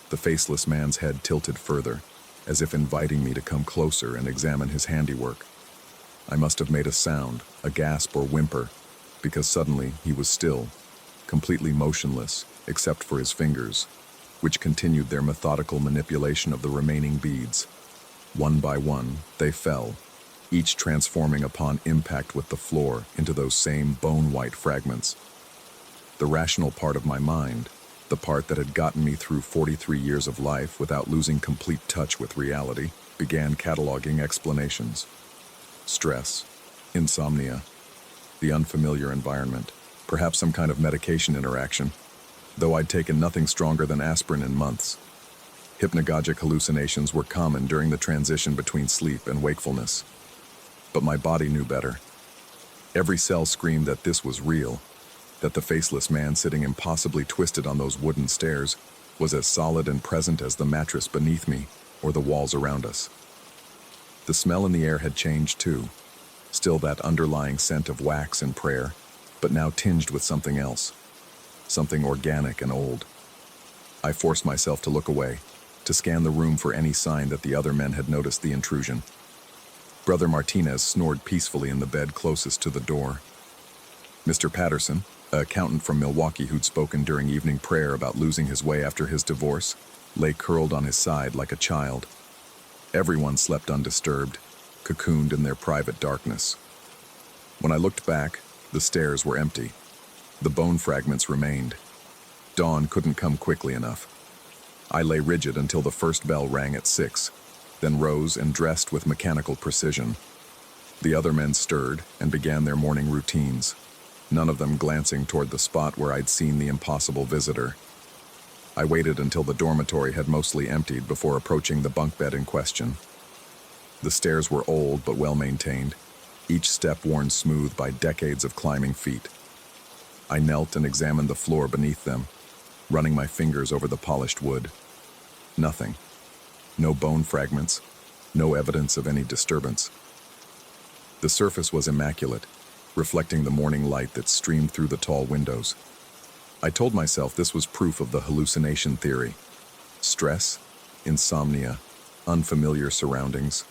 The faceless man's head tilted further, as if inviting me to come closer and examine his handiwork. I must have made a sound, a gasp or whimper, because suddenly he was still, completely motionless, except for his fingers, which continued their methodical manipulation of the remaining beads. One by one, they fell, each transforming upon impact with the floor into those same bone-white fragments. The rational part of my mind, the part that had gotten me through 43 years of life without losing complete touch with reality, began cataloging explanations. Stress, insomnia, the unfamiliar environment, perhaps some kind of medication interaction, though I'd taken nothing stronger than aspirin in months. Hypnagogic hallucinations were common during the transition between sleep and wakefulness. But my body knew better. Every cell screamed that this was real, that the faceless man sitting impossibly twisted on those wooden stairs was as solid and present as the mattress beneath me or the walls around us. The smell in the air had changed too, still that underlying scent of wax and prayer, but now tinged with something else, something organic and old. I forced myself to look away, to scan the room for any sign that the other men had noticed the intrusion. Brother Martinez snored peacefully in the bed closest to the door. Mr. Patterson, an accountant from Milwaukee who'd spoken during evening prayer about losing his way after his divorce, lay curled on his side like a child. Everyone slept undisturbed, cocooned in their private darkness. When I looked back, the stairs were empty. The bone fragments remained. Dawn couldn't come quickly enough. I lay rigid until the first bell rang at 6, then rose and dressed with mechanical precision. The other men stirred and began their morning routines, none of them glancing toward the spot where I'd seen the impossible visitor. I waited until the dormitory had mostly emptied before approaching the bunk bed in question. The stairs were old but well-maintained, each step worn smooth by decades of climbing feet. I knelt and examined the floor beneath them, running my fingers over the polished wood. Nothing. No bone fragments, no evidence of any disturbance. The surface was immaculate, reflecting the morning light that streamed through the tall windows. I told myself this was proof of the hallucination theory. Stress, insomnia, unfamiliar surroundings,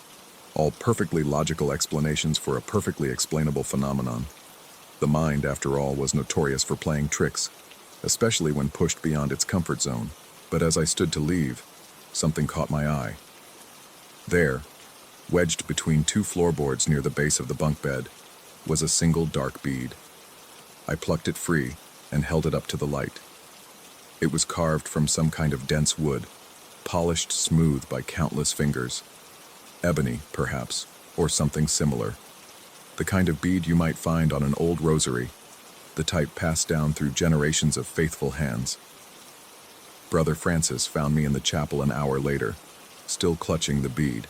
all perfectly logical explanations for a perfectly explainable phenomenon. The mind, after all, was notorious for playing tricks, especially when pushed beyond its comfort zone. But as I stood to leave, something caught my eye. There, wedged between two floorboards near the base of the bunk bed, was a single dark bead. I plucked it free and held it up to the light. It was carved from some kind of dense wood, polished smooth by countless fingers. Ebony, perhaps, or something similar. The kind of bead you might find on an old rosary, the type passed down through generations of faithful hands. Brother Francis found me in the chapel an hour later, still clutching the bead.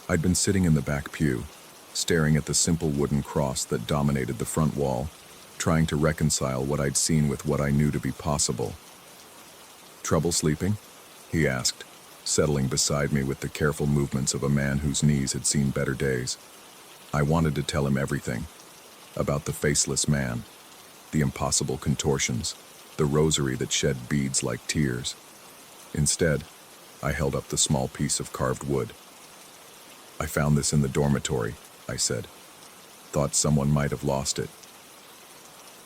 I'd been sitting in the back pew, staring at the simple wooden cross that dominated the front wall, trying to reconcile what I'd seen with what I knew to be possible. "Trouble sleeping?" he asked, settling beside me with the careful movements of a man whose knees had seen better days. I wanted to tell him everything, about the faceless man, the impossible contortions, the rosary that shed beads like tears. Instead, I held up the small piece of carved wood. "I found this in the dormitory," I said. "Thought someone might have lost it."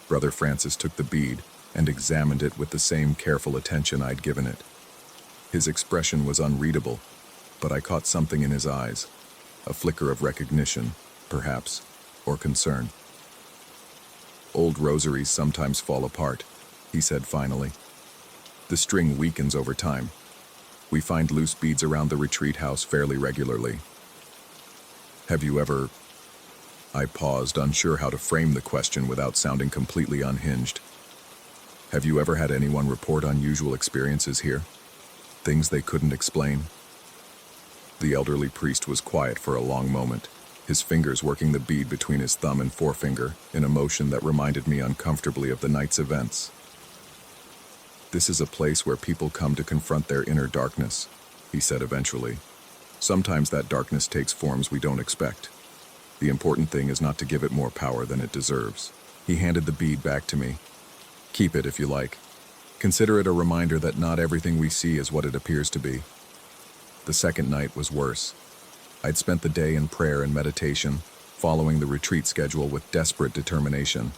Brother Francis took the bead and examined it with the same careful attention I'd given it. His expression was unreadable, but I caught something in his eyes, a flicker of recognition, perhaps, or concern. "Old rosaries sometimes fall apart," he said finally. "The string weakens over time. We find loose beads around the retreat house fairly regularly. Have you ever—" I paused, unsure how to frame the question without sounding completely unhinged. "Have you ever had anyone report unusual experiences here? Things they couldn't explain?" The elderly priest was quiet for a long moment, his fingers working the bead between his thumb and forefinger in a motion that reminded me uncomfortably of the night's events. "This is a place where people come to confront their inner darkness," he said eventually. "Sometimes that darkness takes forms we don't expect. The important thing is not to give it more power than it deserves." He handed the bead back to me. "Keep it if you like. Consider it a reminder that not everything we see is what it appears to be." The second night was worse. I'd spent the day in prayer and meditation, following the retreat schedule with desperate determination.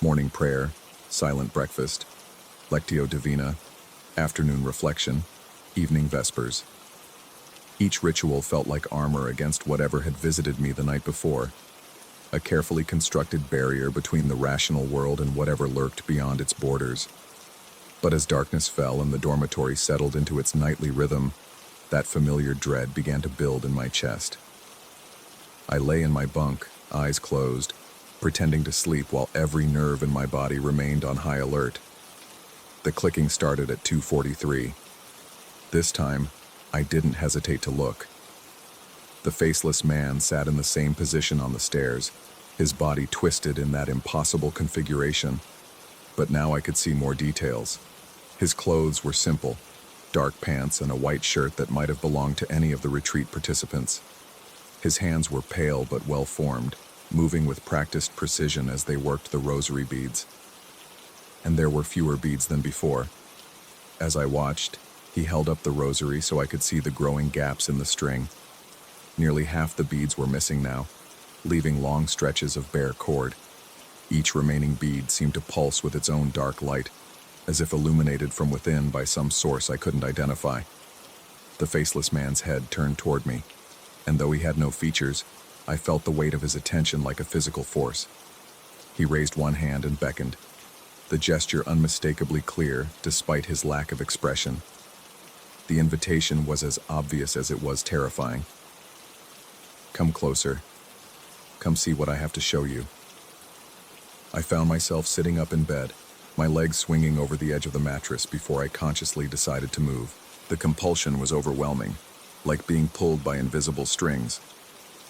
Morning prayer, silent breakfast, lectio divina, afternoon reflection, evening vespers. Each ritual felt like armor against whatever had visited me the night before, a carefully constructed barrier between the rational world and whatever lurked beyond its borders. But as darkness fell and the dormitory settled into its nightly rhythm, that familiar dread began to build in my chest. I lay in my bunk, eyes closed, pretending to sleep while every nerve in my body remained on high alert. The clicking started at 2:43. This time, I didn't hesitate to look. The faceless man sat in the same position on the stairs, his body twisted in that impossible configuration. But now I could see more details. His clothes were simple, dark pants and a white shirt that might have belonged to any of the retreat participants. His hands were pale but well-formed, moving with practiced precision as they worked the rosary beads. And there were fewer beads than before. As I watched, he held up the rosary so I could see the growing gaps in the string. Nearly half the beads were missing now, leaving long stretches of bare cord. Each remaining bead seemed to pulse with its own dark light, as if illuminated from within by some source I couldn't identify. The faceless man's head turned toward me, and though he had no features, I felt the weight of his attention like a physical force. He raised one hand and beckoned, the gesture unmistakably clear despite his lack of expression. The invitation was as obvious as it was terrifying. "Come closer. Come see what I have to show you." I found myself sitting up in bed, my legs swinging over the edge of the mattress before I consciously decided to move. The compulsion was overwhelming, like being pulled by invisible strings.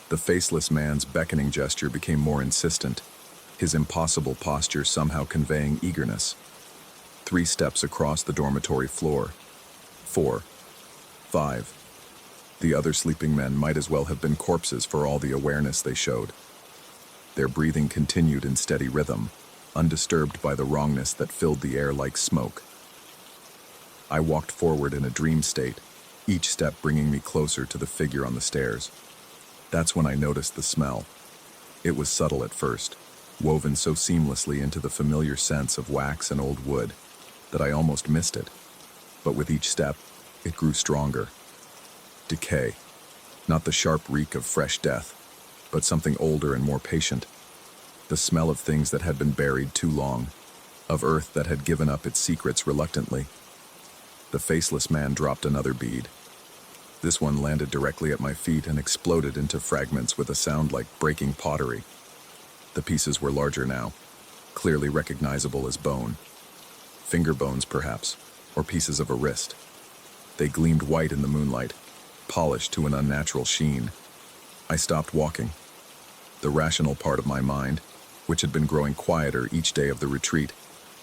The faceless man's beckoning gesture became more insistent, his impossible posture somehow conveying eagerness. 3 steps across the dormitory floor. 4. 5. The other sleeping men might as well have been corpses for all the awareness they showed. Their breathing continued in steady rhythm, undisturbed by the wrongness that filled the air like smoke. I walked forward in a dream state, each step bringing me closer to the figure on the stairs. That's when I noticed the smell. It was subtle at first, woven so seamlessly into the familiar scents of wax and old wood that I almost missed it. But with each step, it grew stronger. Decay. Not the sharp reek of fresh death, but something older and more patient. The smell of things that had been buried too long, of earth that had given up its secrets reluctantly. The faceless man dropped another bead. This one landed directly at my feet and exploded into fragments with a sound like breaking pottery. The pieces were larger now, clearly recognizable as bone. Finger bones, perhaps, or pieces of a wrist. They gleamed white in the moonlight, polished to an unnatural sheen. I stopped walking. The rational part of my mind, which had been growing quieter each day of the retreat,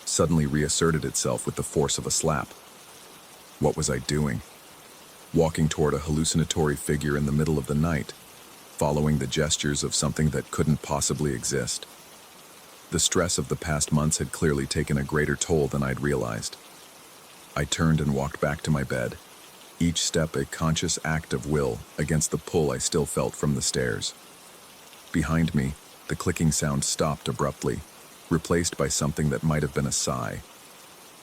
suddenly reasserted itself with the force of a slap. What was I doing? Walking toward a hallucinatory figure in the middle of the night, following the gestures of something that couldn't possibly exist. The stress of the past months had clearly taken a greater toll than I'd realized. I turned and walked back to my bed, each step a conscious act of will against the pull I still felt from the stairs. Behind me, the clicking sound stopped abruptly, replaced by something that might have been a sigh,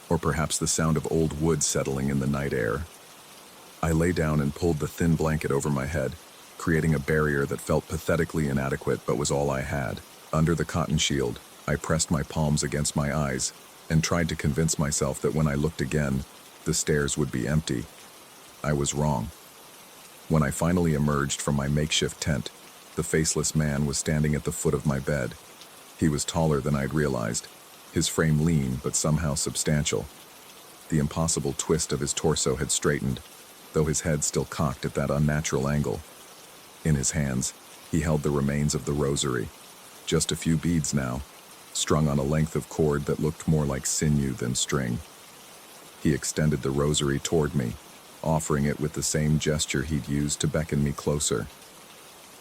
or perhaps the sound of old wood settling in the night air. I lay down and pulled the thin blanket over my head, creating a barrier that felt pathetically inadequate but was all I had. Under the cotton shield, I pressed my palms against my eyes and tried to convince myself that when I looked again, the stairs would be empty. I was wrong. When I finally emerged from my makeshift tent, the faceless man was standing at the foot of my bed. He was taller than I'd realized, his frame lean but somehow substantial. The impossible twist of his torso had straightened, though his head still cocked at that unnatural angle. In his hands, he held the remains of the rosary, just a few beads now, strung on a length of cord that looked more like sinew than string. He extended the rosary toward me, offering it with the same gesture he'd used to beckon me closer.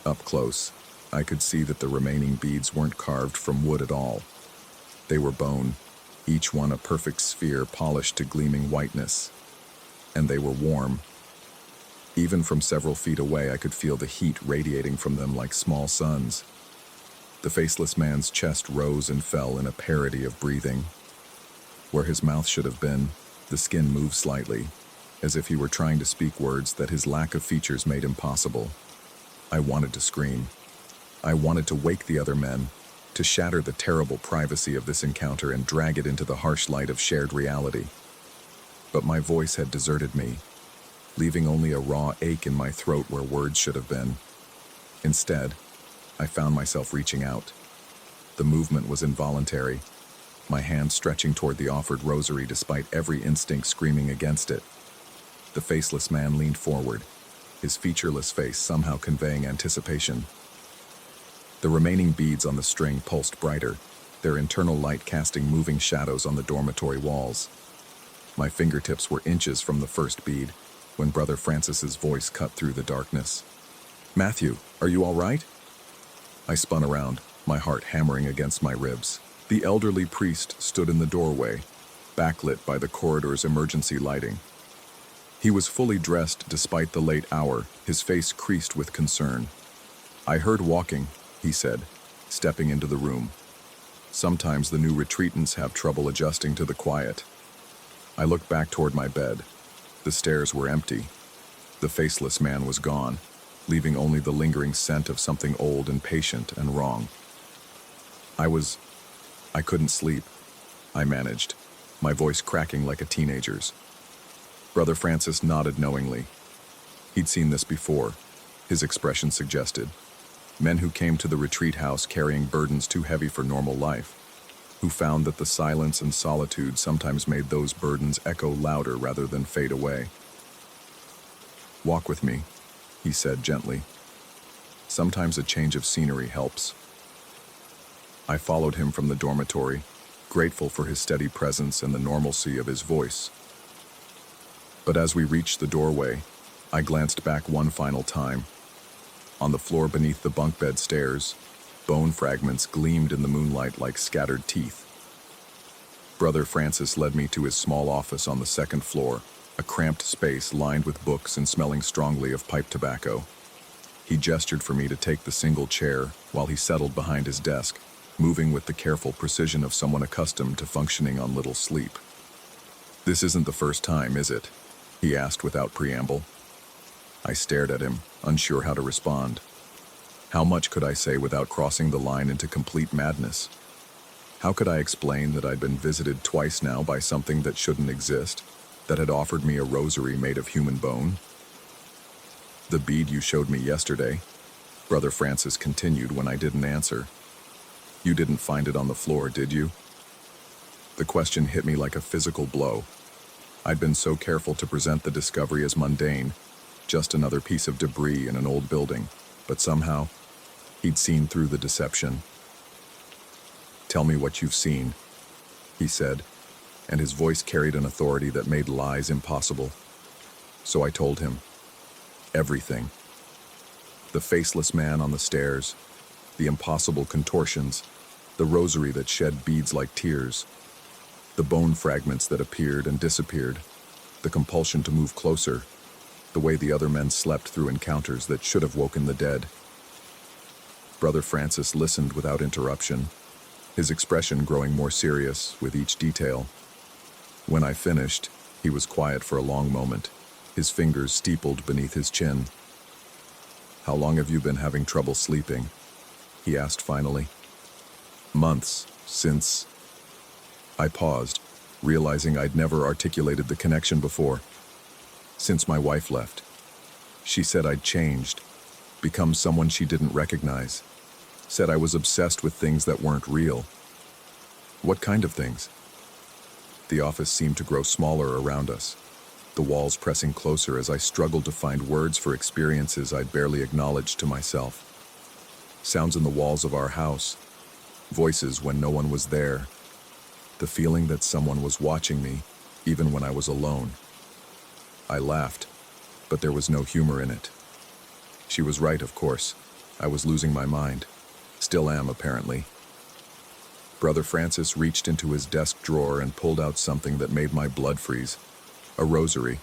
Up close, I could see that the remaining beads weren't carved from wood at all. They were bone, each one a perfect sphere polished to gleaming whiteness. And they were warm. Even from several feet away, I could feel the heat radiating from them like small suns. The faceless man's chest rose and fell in a parody of breathing. Where his mouth should have been, the skin moved slightly, as if he were trying to speak words that his lack of features made impossible. I wanted to scream. I wanted to wake the other men, to shatter the terrible privacy of this encounter and drag it into the harsh light of shared reality. But my voice had deserted me, leaving only a raw ache in my throat where words should have been. Instead, I found myself reaching out. The movement was involuntary, my hand stretching toward the offered rosary despite every instinct screaming against it. The faceless man leaned forward, his featureless face somehow conveying anticipation. The remaining beads on the string pulsed brighter, their internal light casting moving shadows on the dormitory walls. My fingertips were inches from the first bead, when Brother Francis's voice cut through the darkness. "Matthew, are you all right?" I spun around, my heart hammering against my ribs. The elderly priest stood in the doorway, backlit by the corridor's emergency lighting. He was fully dressed despite the late hour, his face creased with concern. "I heard walking," he said, stepping into the room. Sometimes the new retreatants have trouble adjusting to the quiet. I looked back toward my bed. The stairs were empty. The faceless man was gone, leaving only the lingering scent of something old and patient and wrong. I couldn't sleep. I managed, my voice cracking like a teenager's. Brother Francis nodded knowingly. He'd seen this before, his expression suggested. Men who came to the retreat house carrying burdens too heavy for normal life, who found that the silence and solitude sometimes made those burdens echo louder rather than fade away. "Walk with me," he said gently. "Sometimes a change of scenery helps." I followed him from the dormitory, grateful for his steady presence and the normalcy of his voice. But as we reached the doorway, I glanced back one final time. On the floor beneath the bunk bed stairs, bone fragments gleamed in the moonlight like scattered teeth. Brother Francis led me to his small office on the second floor, a cramped space lined with books and smelling strongly of pipe tobacco. He gestured for me to take the single chair while he settled behind his desk, moving with the careful precision of someone accustomed to functioning on little sleep. "This isn't the first time, is it?" he asked without preamble. I stared at him, unsure how to respond. How much could I say without crossing the line into complete madness? How could I explain that I'd been visited twice now by something that shouldn't exist, that had offered me a rosary made of human bone? "The bead you showed me yesterday," Brother Francis continued when I didn't answer. "You didn't find it on the floor, did you?" The question hit me like a physical blow. I'd been so careful to present the discovery as mundane, just another piece of debris in an old building, but somehow, he'd seen through the deception. "Tell me what you've seen," he said, and his voice carried an authority that made lies impossible. So I told him. Everything. The faceless man on the stairs, the impossible contortions, the rosary that shed beads like tears, the bone fragments that appeared and disappeared, the compulsion to move closer, the way the other men slept through encounters that should have woken the dead. Brother Francis listened without interruption, his expression growing more serious with each detail. When I finished, he was quiet for a long moment, his fingers steepled beneath his chin. "How long have you been having trouble sleeping?" he asked finally. "Months, since..." I paused, realizing I'd never articulated the connection before. "Since my wife left. She said I'd changed, become someone she didn't recognize. Said I was obsessed with things that weren't real." "What kind of things?" The office seemed to grow smaller around us, the walls pressing closer as I struggled to find words for experiences I'd barely acknowledged to myself. Sounds in the walls of our house, voices when no one was there, the feeling that someone was watching me, even when I was alone. I laughed, but there was no humor in it. She was right, of course. I was losing my mind. Still am, apparently. Brother Francis reached into his desk drawer and pulled out something that made my blood freeze. A rosary,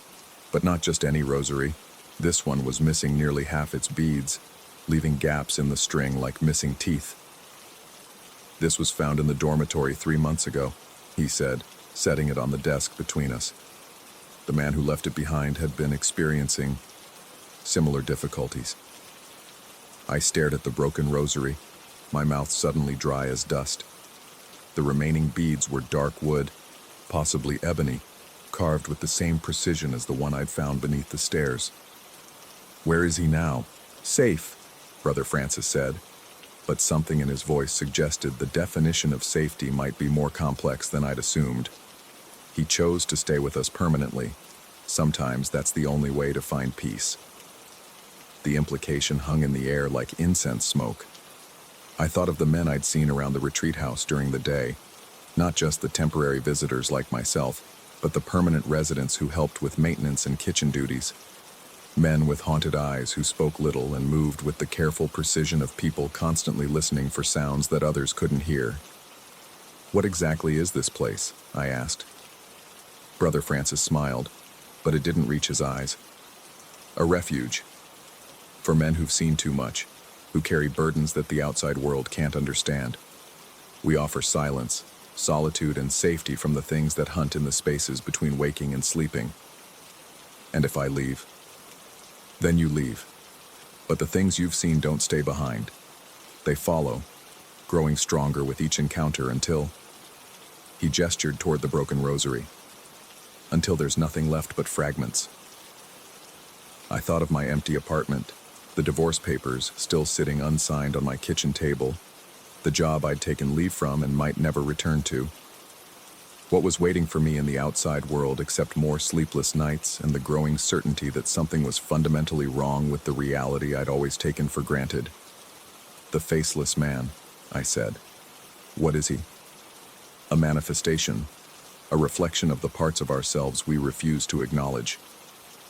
but not just any rosary. This one was missing nearly half its beads, leaving gaps in the string like missing teeth. "This was found in the dormitory 3 months ago," he said, setting it on the desk between us. The man who left it behind had been experiencing similar difficulties. I stared at the broken rosary, my mouth suddenly dry as dust. The remaining beads were dark wood, possibly ebony, carved with the same precision as the one I'd found beneath the stairs. "Where is he now?" "Safe," Brother Francis said, but something in his voice suggested the definition of safety might be more complex than I'd assumed. He chose to stay with us permanently. Sometimes that's the only way to find peace. The implication hung in the air like incense smoke. I thought of the men I'd seen around the retreat house during the day, not just the temporary visitors like myself, but the permanent residents who helped with maintenance and kitchen duties. Men with haunted eyes who spoke little and moved with the careful precision of people constantly listening for sounds that others couldn't hear. "What exactly is this place?" I asked. Brother Francis smiled, but it didn't reach his eyes. "A refuge. For men who've seen too much, who carry burdens that the outside world can't understand. We offer silence, solitude, and safety from the things that hunt in the spaces between waking and sleeping. And if I leave, then you leave. But the things you've seen don't stay behind. They follow, growing stronger with each encounter until..." He gestured toward the broken rosary. "Until there's nothing left but fragments." I thought of my empty apartment, the divorce papers still sitting unsigned on my kitchen table, the job I'd taken leave from and might never return to. What was waiting for me in the outside world except more sleepless nights and the growing certainty that something was fundamentally wrong with the reality I'd always taken for granted? "The faceless man," I said. "What is he?" "A manifestation, a reflection of the parts of ourselves we refuse to acknowledge.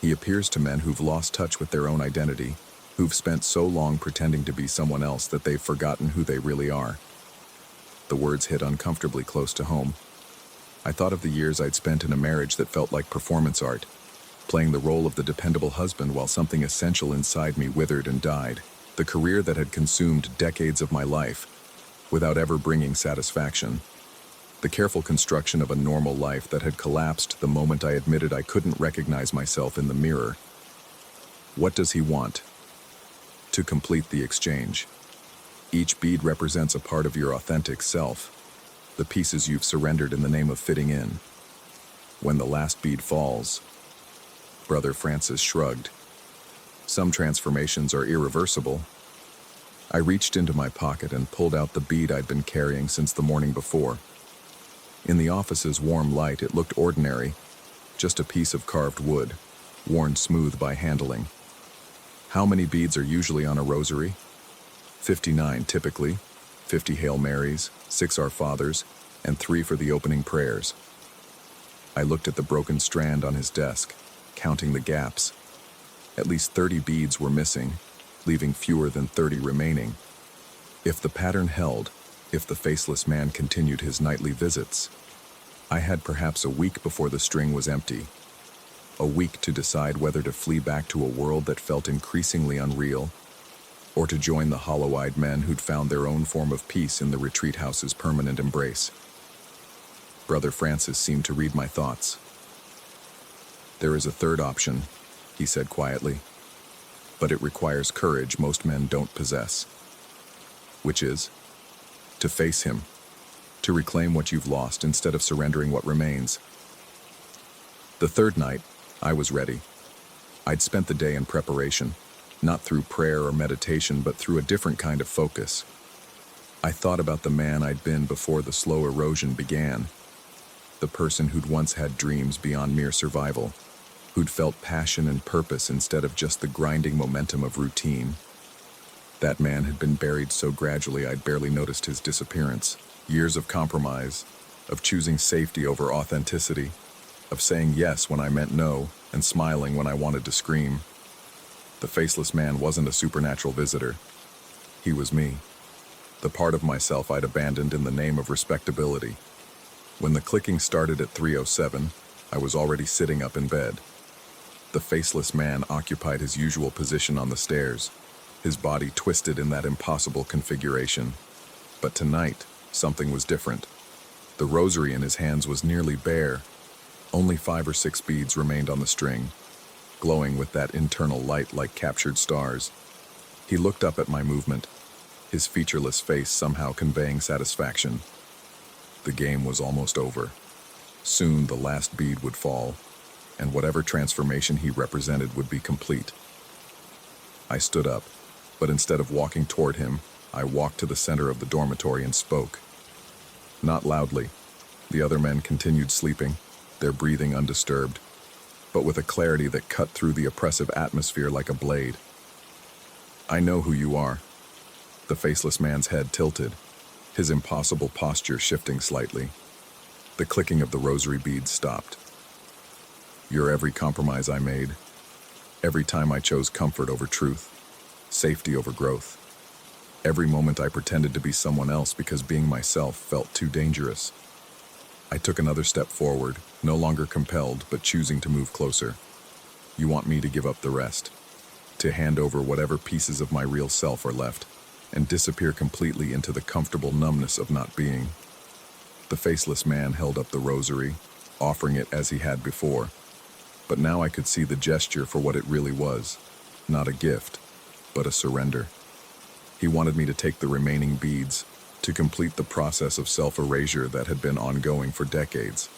He appears to men who've lost touch with their own identity, who've spent so long pretending to be someone else that they've forgotten who they really are." The words hit uncomfortably close to home. I thought of the years I'd spent in a marriage that felt like performance art, playing the role of the dependable husband while something essential inside me withered and died. The career that had consumed decades of my life, without ever bringing satisfaction. The careful construction of a normal life that had collapsed the moment I admitted I couldn't recognize myself in the mirror. What does he want? To complete the exchange. Each bead represents a part of your authentic self, the pieces you've surrendered in the name of fitting in. When the last bead falls, Brother Francis shrugged. Some transformations are irreversible. I reached into my pocket and pulled out the bead I'd been carrying since the morning before. In the office's warm light, it looked ordinary, just a piece of carved wood, worn smooth by handling. How many beads are usually on a rosary? 59 typically, 50 Hail Marys, 6 Our Fathers, and 3 for the opening prayers. I looked at the broken strand on his desk, counting the gaps. At least 30 beads were missing, leaving fewer than 30 remaining. If the pattern held, if the faceless man continued his nightly visits, I had perhaps a week before the string was empty. A week to decide whether to flee back to a world that felt increasingly unreal, or to join the hollow-eyed men who'd found their own form of peace in the retreat house's permanent embrace. Brother Francis seemed to read my thoughts. "There is a third option," he said quietly, "but it requires courage most men don't possess." "Which is?" "To face him, to reclaim what you've lost instead of surrendering what remains." The third night, I was ready. I'd spent the day in preparation, not through prayer or meditation, but through a different kind of focus. I thought about the man I'd been before the slow erosion began, the person who'd once had dreams beyond mere survival, who'd felt passion and purpose instead of just the grinding momentum of routine. That man had been buried so gradually I'd barely noticed his disappearance. Years of compromise, of choosing safety over authenticity, of saying yes when I meant no, and smiling when I wanted to scream. The faceless man wasn't a supernatural visitor. He was me, the part of myself I'd abandoned in the name of respectability. When the clicking started at 3:07, I was already sitting up in bed. The faceless man occupied his usual position on the stairs, his body twisted in that impossible configuration. But tonight, something was different. The rosary in his hands was nearly bare. Only 5 or 6 beads remained on the string, glowing with that internal light like captured stars. He looked up at my movement, his featureless face somehow conveying satisfaction. The game was almost over. Soon the last bead would fall, and whatever transformation he represented would be complete. I stood up, but instead of walking toward him, I walked to the center of the dormitory and spoke. Not loudly. The other men continued sleeping, their breathing undisturbed, but with a clarity that cut through the oppressive atmosphere like a blade. "I know who you are." The faceless man's head tilted, his impossible posture shifting slightly. The clicking of the rosary beads stopped. "You're every compromise I made, every time I chose comfort over truth, safety over growth, every moment I pretended to be someone else because being myself felt too dangerous." I took another step forward, no longer compelled, but choosing to move closer. "You want me to give up the rest, to hand over whatever pieces of my real self are left, and disappear completely into the comfortable numbness of not being." The faceless man held up the rosary, offering it as he had before. But now I could see the gesture for what it really was, not a gift, but a surrender. He wanted me to take the remaining beads, to complete the process of self-erasure that had been ongoing for decades.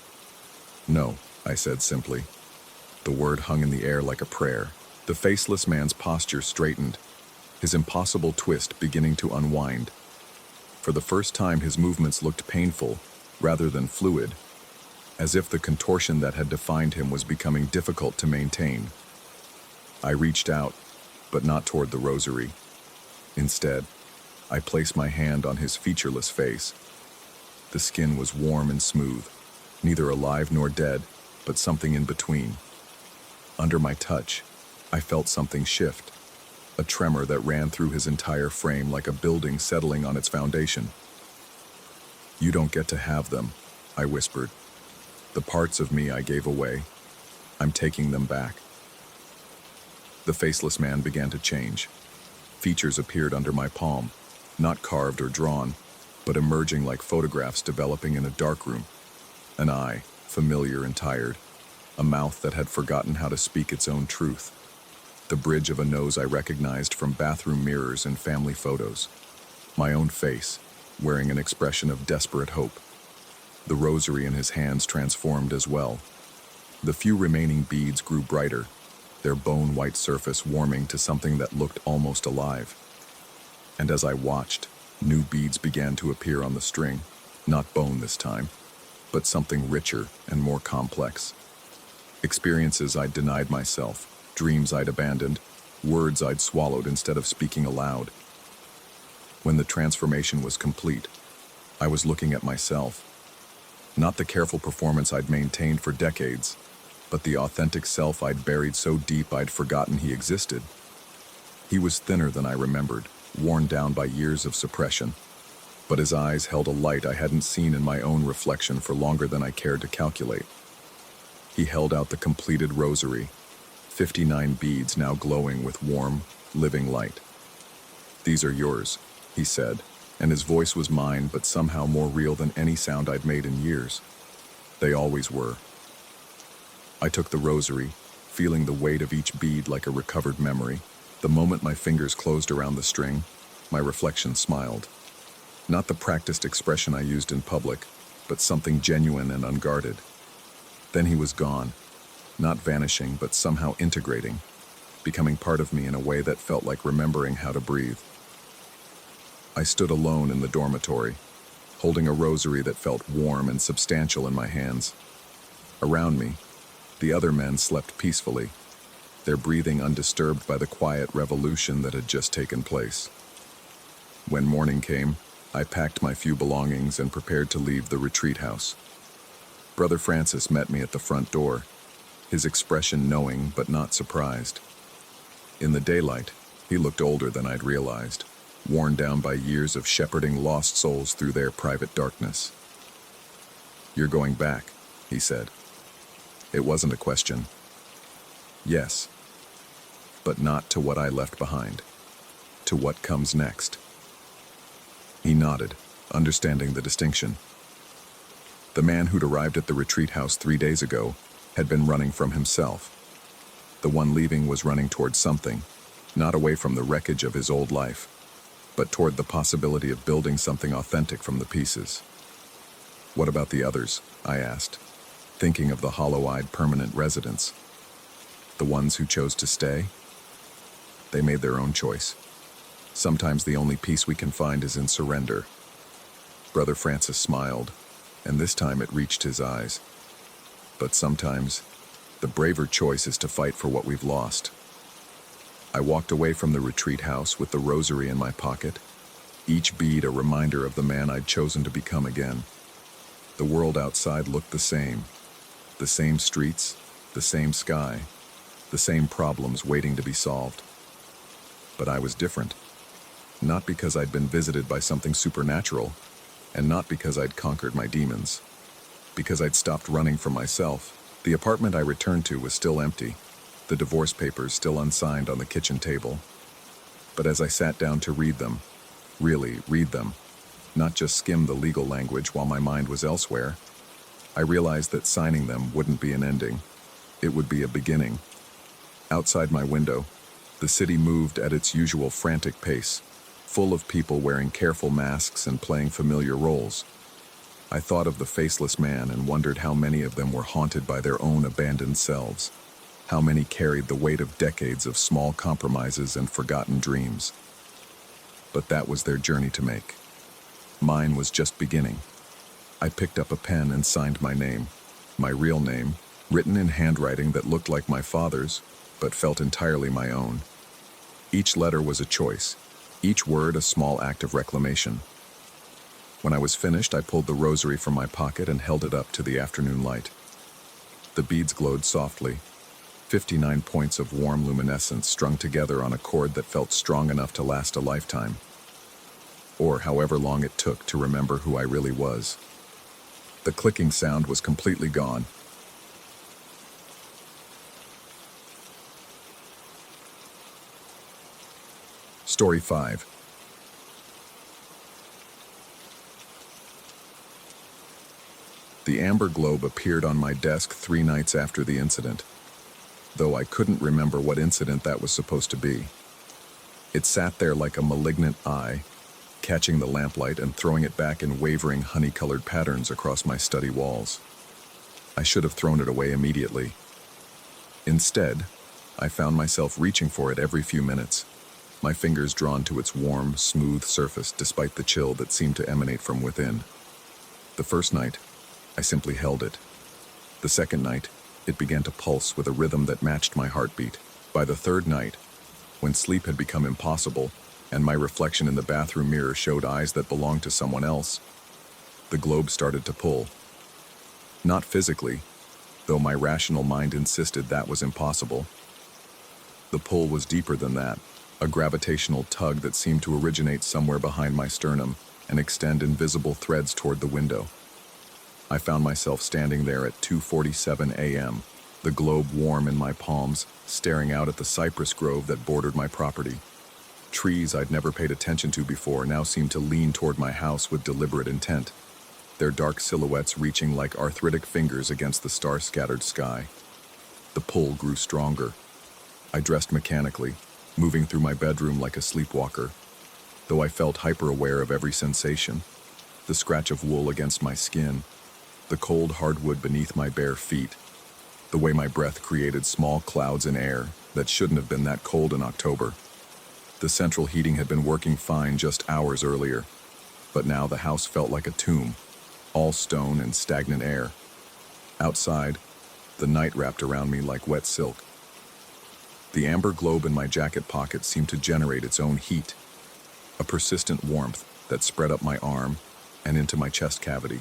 "No," I said simply. The word hung in the air like a prayer. The faceless man's posture straightened, his impossible twist beginning to unwind. For the first time, his movements looked painful, rather than fluid, as if the contortion that had defined him was becoming difficult to maintain. I reached out, but not toward the rosary. Instead, I placed my hand on his featureless face. The skin was warm and smooth, neither alive nor dead, but something in between. Under my touch, I felt something shift, a tremor that ran through his entire frame like a building settling on its foundation. "You don't get to have them," I whispered. The parts of me I gave away, I'm taking them back. The faceless man began to change. Features appeared under my palm, not carved or drawn, but emerging like photographs developing in a darkroom. An eye, familiar and tired. A mouth that had forgotten how to speak its own truth. The bridge of a nose I recognized from bathroom mirrors and family photos. My own face, wearing an expression of desperate hope. The rosary in his hands transformed as well. The few remaining beads grew brighter, their bone-white surface warming to something that looked almost alive. And as I watched, new beads began to appear on the string, not bone this time, but something richer and more complex. Experiences I'd denied myself, dreams I'd abandoned, words I'd swallowed instead of speaking aloud. When the transformation was complete, I was looking at myself. Not the careful performance I'd maintained for decades, but the authentic self I'd buried so deep I'd forgotten he existed. He was thinner than I remembered, worn down by years of suppression, but his eyes held a light I hadn't seen in my own reflection for longer than I cared to calculate. He held out the completed rosary, 59 beads now glowing with warm, living light. "These are yours," he said, and his voice was mine, but somehow more real than any sound I'd made in years. They always were. I took the rosary, feeling the weight of each bead like a recovered memory. The moment my fingers closed around the string, my reflection smiled. Not the practiced expression I used in public, but something genuine and unguarded. Then he was gone, not vanishing, but somehow integrating, becoming part of me in a way that felt like remembering how to breathe. I stood alone in the dormitory, holding a rosary that felt warm and substantial in my hands. Around me, the other men slept peacefully, their breathing undisturbed by the quiet revolution that had just taken place. When morning came, I packed my few belongings and prepared to leave the retreat house. Brother Francis met me at the front door, his expression knowing but not surprised. In the daylight, he looked older than I'd realized, worn down by years of shepherding lost souls through their private darkness. "You're going back," he said. It wasn't a question. Yes, but not to what I left behind, to what comes next. He nodded, understanding the distinction. The man who'd arrived at the retreat house 3 days ago had been running from himself. The one leaving was running toward something, not away from the wreckage of his old life, but toward the possibility of building something authentic from the pieces. "What about the others?" I asked, thinking of the hollow-eyed permanent residents. The ones who chose to stay? They made their own choice. Sometimes the only peace we can find is in surrender. Brother Francis smiled, and this time it reached his eyes. But sometimes, the braver choice is to fight for what we've lost. I walked away from the retreat house with the rosary in my pocket, each bead a reminder of the man I'd chosen to become again. The world outside looked the same streets, the same sky, the same problems waiting to be solved. But I was different. Not because I'd been visited by something supernatural, and not because I'd conquered my demons. Because I'd stopped running from myself. The apartment I returned to was still empty, the divorce papers still unsigned on the kitchen table. But as I sat down to read them, really read them, not just skim the legal language while my mind was elsewhere, I realized that signing them wouldn't be an ending. It would be a beginning. Outside my window, the city moved at its usual frantic pace, full of people wearing careful masks and playing familiar roles. I thought of the faceless man and wondered how many of them were haunted by their own abandoned selves, how many carried the weight of decades of small compromises and forgotten dreams. But that was their journey to make. Mine was just beginning. I picked up a pen and signed my name, my real name, written in handwriting that looked like my father's, but felt entirely my own. Each letter was a choice, each word a small act of reclamation. When I was finished, I pulled the rosary from my pocket and held it up to the afternoon light. The beads glowed softly, 59 points of warm luminescence strung together on a cord that felt strong enough to last a lifetime, or however long it took to remember who I really was. The clicking sound was completely gone. Story 5. The amber globe appeared on my desk 3 nights after the incident, though I couldn't remember what incident that was supposed to be. It sat there like a malignant eye, catching the lamplight and throwing it back in wavering honey-colored patterns across my study walls. I should have thrown it away immediately. Instead, I found myself reaching for it every few minutes, my fingers drawn to its warm, smooth surface despite the chill that seemed to emanate from within. The first night, I simply held it. The second night, it began to pulse with a rhythm that matched my heartbeat. By the third night, when sleep had become impossible and my reflection in the bathroom mirror showed eyes that belonged to someone else, the globe started to pull. Not physically, though my rational mind insisted that was impossible. The pull was deeper than that, a gravitational tug that seemed to originate somewhere behind my sternum and extend invisible threads toward the window. I found myself standing there at 2:47 a.m., the globe warm in my palms, staring out at the cypress grove that bordered my property. Trees I'd never paid attention to before now seemed to lean toward my house with deliberate intent, their dark silhouettes reaching like arthritic fingers against the star-scattered sky. The pull grew stronger. I dressed mechanically, moving through my bedroom like a sleepwalker, though I felt hyper-aware of every sensation: the scratch of wool against my skin, the cold hardwood beneath my bare feet, the way my breath created small clouds in air that shouldn't have been that cold in October. The central heating had been working fine just hours earlier, but now the house felt like a tomb, all stone and stagnant air. Outside, the night wrapped around me like wet silk. The amber globe in my jacket pocket seemed to generate its own heat, a persistent warmth that spread up my arm and into my chest cavity.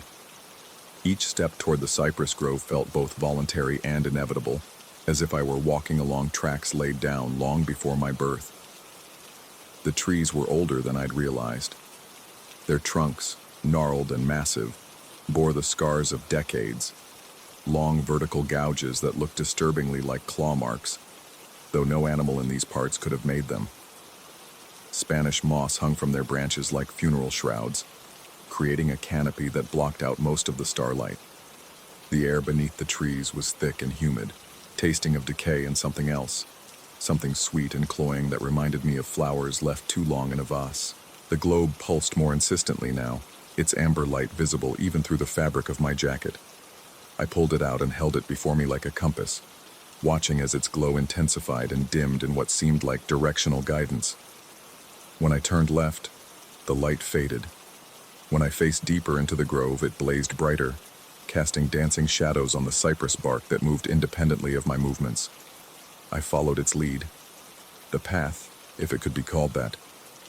Each step toward the cypress grove felt both voluntary and inevitable, as if I were walking along tracks laid down long before my birth. The trees were older than I'd realized. Their trunks, gnarled and massive, bore the scars of decades, long vertical gouges that looked disturbingly like claw marks, though no animal in these parts could have made them. Spanish moss hung from their branches like funeral shrouds, creating a canopy that blocked out most of the starlight. The air beneath the trees was thick and humid, tasting of decay and something else, something sweet and cloying that reminded me of flowers left too long in a vase. The globe pulsed more insistently now, its amber light visible even through the fabric of my jacket. I pulled it out and held it before me like a compass, watching as its glow intensified and dimmed in what seemed like directional guidance. When I turned left, the light faded. When I faced deeper into the grove, it blazed brighter, casting dancing shadows on the cypress bark that moved independently of my movements. I followed its lead. The path, if it could be called that,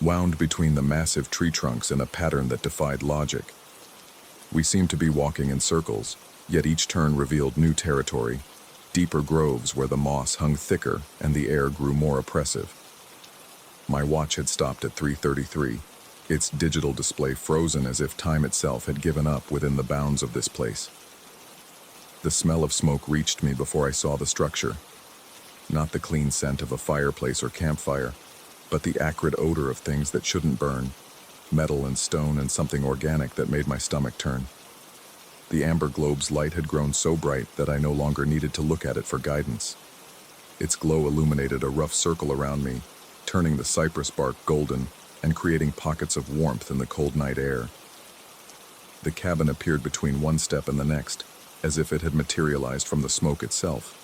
wound between the massive tree trunks in a pattern that defied logic. We seemed to be walking in circles, yet each turn revealed new territory, deeper groves where the moss hung thicker and the air grew more oppressive. My watch had stopped at 3:33. Its digital display frozen as if time itself had given up within the bounds of this place. The smell of smoke reached me before I saw the structure. Not the clean scent of a fireplace or campfire, but the acrid odor of things that shouldn't burn, metal and stone and something organic that made my stomach turn. The amber globe's light had grown so bright that I no longer needed to look at it for guidance. Its glow illuminated a rough circle around me, turning the cypress bark golden and creating pockets of warmth in the cold night air. The cabin appeared between one step and the next, as if it had materialized from the smoke itself.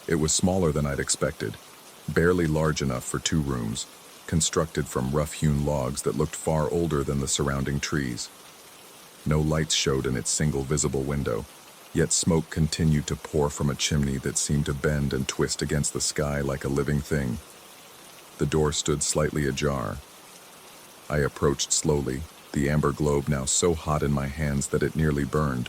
It was smaller than I'd expected, barely large enough for 2 rooms, constructed from rough-hewn logs that looked far older than the surrounding trees. No lights showed in its single visible window, yet smoke continued to pour from a chimney that seemed to bend and twist against the sky like a living thing. The door stood slightly ajar. I approached slowly, the amber globe now so hot in my hands that it nearly burned,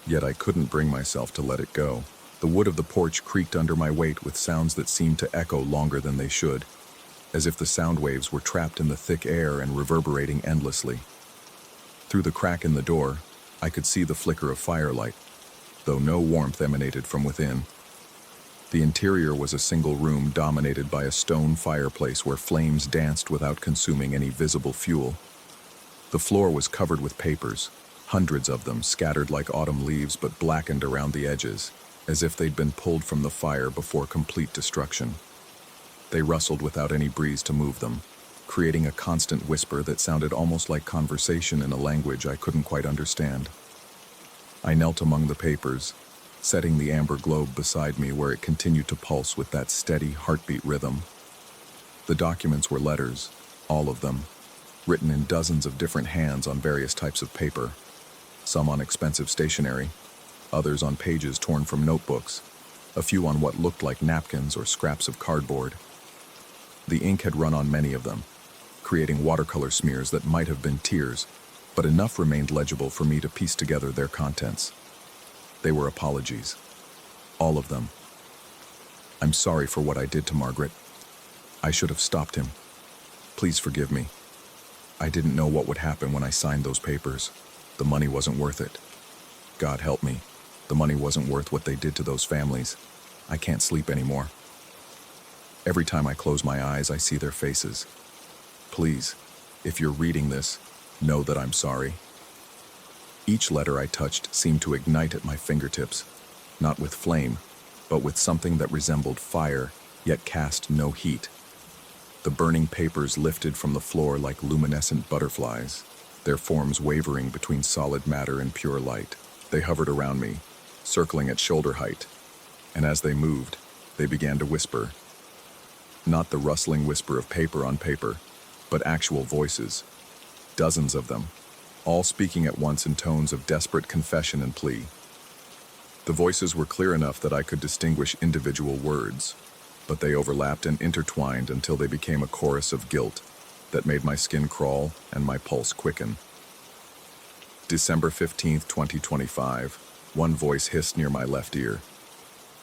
yet I couldn't bring myself to let it go. The wood of the porch creaked under my weight with sounds that seemed to echo longer than they should, as if the sound waves were trapped in the thick air and reverberating endlessly. Through the crack in the door, I could see the flicker of firelight, though no warmth emanated from within. The interior was a single room dominated by a stone fireplace where flames danced without consuming any visible fuel. The floor was covered with papers, hundreds of them scattered like autumn leaves but blackened around the edges, as if they'd been pulled from the fire before complete destruction. They rustled without any breeze to move them, creating a constant whisper that sounded almost like conversation in a language I couldn't quite understand. I knelt among the papers, setting the amber globe beside me where it continued to pulse with that steady heartbeat rhythm. The documents were letters, all of them, written in dozens of different hands on various types of paper, some on expensive stationery, others on pages torn from notebooks, a few on what looked like napkins or scraps of cardboard. The ink had run on many of them, creating watercolor smears that might have been tears, but enough remained legible for me to piece together their contents. They were apologies. All of them. I'm sorry for what I did to Margaret. I should have stopped him. Please forgive me. I didn't know what would happen when I signed those papers. The money wasn't worth it. God help me. The money wasn't worth what they did to those families. I can't sleep anymore. Every time I close my eyes, I see their faces. Please, if you're reading this, know that I'm sorry. Each letter I touched seemed to ignite at my fingertips, not with flame, but with something that resembled fire, yet cast no heat. The burning papers lifted from the floor like luminescent butterflies, their forms wavering between solid matter and pure light. They hovered around me, circling at shoulder height, and as they moved, they began to whisper. Not the rustling whisper of paper on paper, but actual voices, dozens of them, all speaking at once in tones of desperate confession and plea. The voices were clear enough that I could distinguish individual words, but they overlapped and intertwined until they became a chorus of guilt that made my skin crawl and my pulse quicken. December 15th, 2025, one voice hissed near my left ear.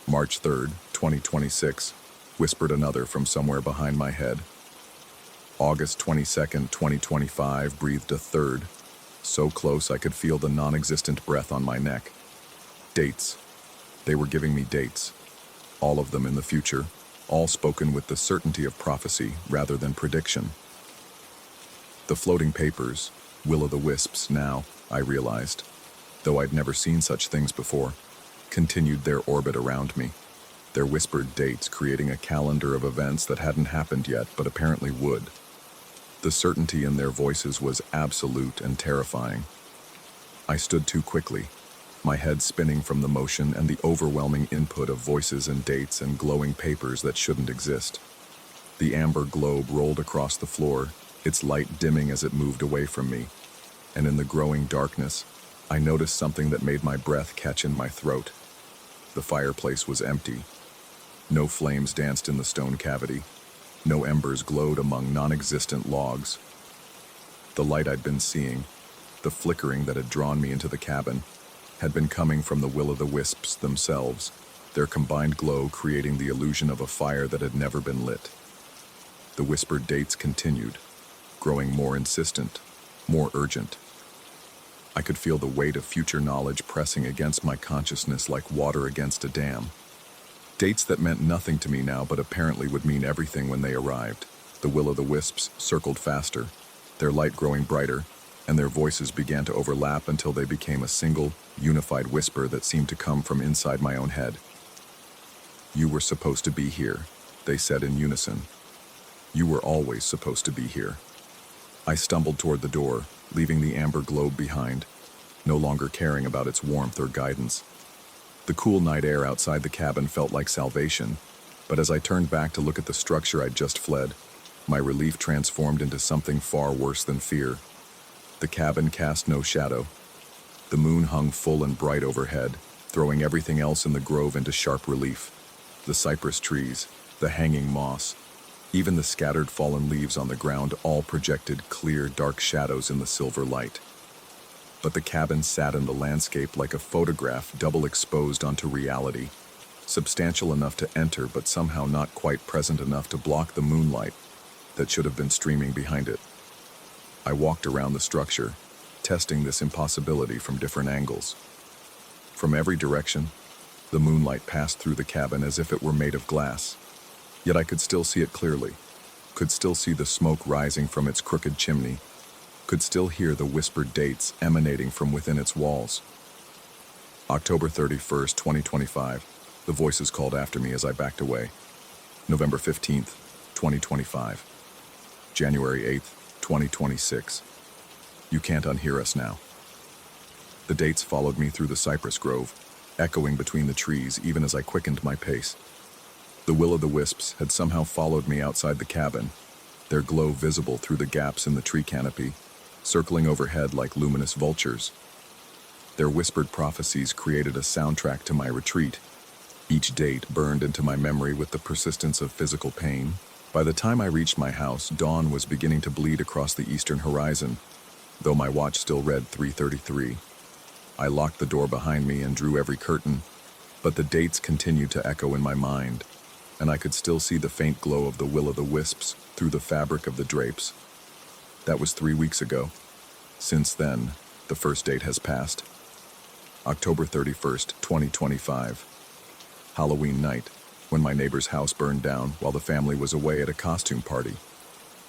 March 3rd, 2026, whispered another from somewhere behind my head. August 22nd, 2025, breathed a third, so close I could feel the non-existent breath on my neck. Dates. They were giving me dates. All of them in the future, all spoken with the certainty of prophecy rather than prediction. The floating papers, will-o'-the-wisps now, I realized, though I'd never seen such things before, continued their orbit around me, their whispered dates creating a calendar of events that hadn't happened yet but apparently would. The certainty in their voices was absolute and terrifying. I stood too quickly, my head spinning from the motion and the overwhelming input of voices and dates and glowing papers that shouldn't exist. The amber globe rolled across the floor, its light dimming as it moved away from me, and in the growing darkness, I noticed something that made my breath catch in my throat. The fireplace was empty. No flames danced in the stone cavity. No embers glowed among non-existent logs. The light I'd been seeing, the flickering that had drawn me into the cabin, had been coming from the will-o'-the-wisps themselves, their combined glow creating the illusion of a fire that had never been lit. The whispered dates continued, growing more insistent, more urgent. I could feel the weight of future knowledge pressing against my consciousness like water against a dam. Dates that meant nothing to me now but apparently would mean everything when they arrived. The will-o'-the-wisps circled faster, their light growing brighter, and their voices began to overlap until they became a single, unified whisper that seemed to come from inside my own head. "You were supposed to be here," they said in unison. "You were always supposed to be here." I stumbled toward the door, leaving the amber globe behind, no longer caring about its warmth or guidance. The cool night air outside the cabin felt like salvation, but as I turned back to look at the structure I'd just fled, my relief transformed into something far worse than fear. The cabin cast no shadow. The moon hung full and bright overhead, throwing everything else in the grove into sharp relief. The cypress trees, the hanging moss, even the scattered fallen leaves on the ground all projected clear, dark shadows in the silver light. But the cabin sat in the landscape like a photograph double exposed onto reality, substantial enough to enter but somehow not quite present enough to block the moonlight that should have been streaming behind it. I walked around the structure, testing this impossibility from different angles. From every direction, the moonlight passed through the cabin as if it were made of glass. Yet I could still see it clearly, could still see the smoke rising from its crooked chimney, could still hear the whispered dates emanating from within its walls. October 31st, 2025, the voices called after me as I backed away. November 15th, 2025. January 8th, 2026. You can't unhear us now. The dates followed me through the cypress grove, echoing between the trees even as I quickened my pace. The will-o'-the-wisps had somehow followed me outside the cabin, their glow visible through the gaps in the tree canopy, circling overhead like luminous vultures. Their whispered prophecies created a soundtrack to my retreat. Each date burned into my memory with the persistence of physical pain. By the time I reached my house, dawn was beginning to bleed across the eastern horizon, though my watch still read 3:33. I locked the door behind me and drew every curtain, but the dates continued to echo in my mind, and I could still see the faint glow of the will-o'-the-wisps through the fabric of the drapes. That was 3 weeks ago. Since then, the first date has passed. October 31st, 2025. Halloween night, when my neighbor's house burned down while the family was away at a costume party.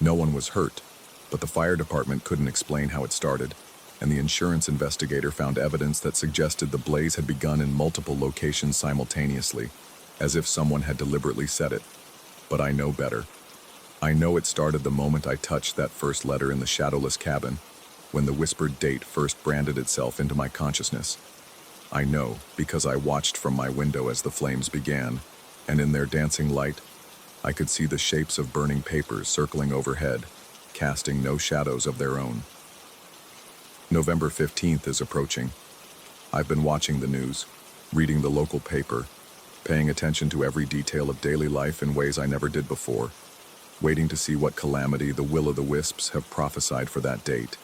No one was hurt, but the fire department couldn't explain how it started, and the insurance investigator found evidence that suggested the blaze had begun in multiple locations simultaneously, as if someone had deliberately set it. But I know better. I know it started the moment I touched that first letter in the shadowless cabin, when the whispered date first branded itself into my consciousness. I know because I watched from my window as the flames began, and in their dancing light, I could see the shapes of burning papers circling overhead, casting no shadows of their own. November 15th is approaching. I've been watching the news, reading the local paper, paying attention to every detail of daily life in ways I never did before, waiting to see what calamity the will-o'-the-wisps have prophesied for that date,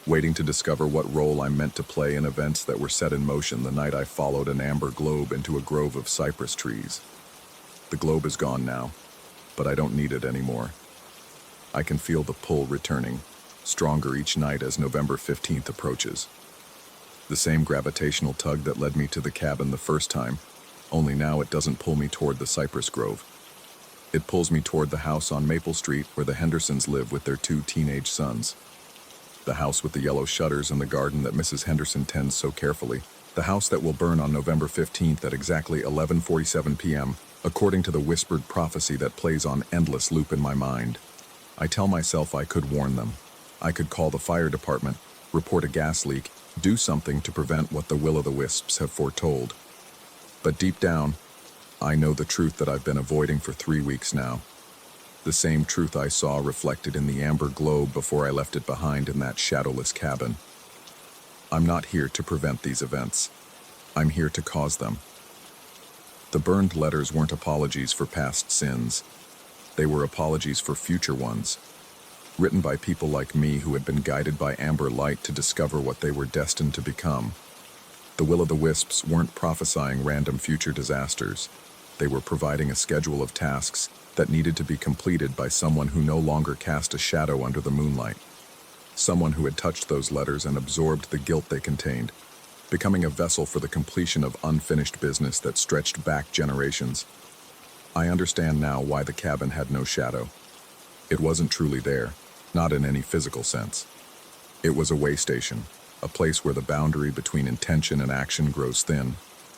waiting to discover what role I'm meant to play in events that were set in motion the night I followed an amber globe into a grove of cypress trees. The globe is gone now, but I don't need it anymore. I can feel the pull returning, stronger each night as November 15th approaches. The same gravitational tug that led me to the cabin the first time, only now it doesn't pull me toward the cypress grove. It pulls me toward the house on Maple Street where the Hendersons live with their 2 teenage sons. The house with the yellow shutters and the garden that Mrs. Henderson tends so carefully. The house that will burn on November 15th at exactly 11:47 p.m., according to the whispered prophecy that plays on endless loop in my mind. I tell myself I could warn them. I could call the fire department, report a gas leak, do something to prevent what the will-o'-the-wisps have foretold. But deep down, I know the truth that I've been avoiding for 3 weeks now. The same truth I saw reflected in the amber globe before I left it behind in that shadowless cabin. I'm not here to prevent these events. I'm here to cause them. The burned letters weren't apologies for past sins. They were apologies for future ones, written by people like me who had been guided by amber light to discover what they were destined to become. The will-o'-the-wisps weren't prophesying random future disasters. They were providing a schedule of tasks that needed to be completed by someone who no longer cast a shadow under the moonlight. Someone who had touched those letters and absorbed the guilt they contained, becoming a vessel for the completion of unfinished business that stretched back generations. I understand now why the cabin had no shadow. It wasn't truly there, not in any physical sense. It was a way station, a place where the boundary between intention and action grows thin,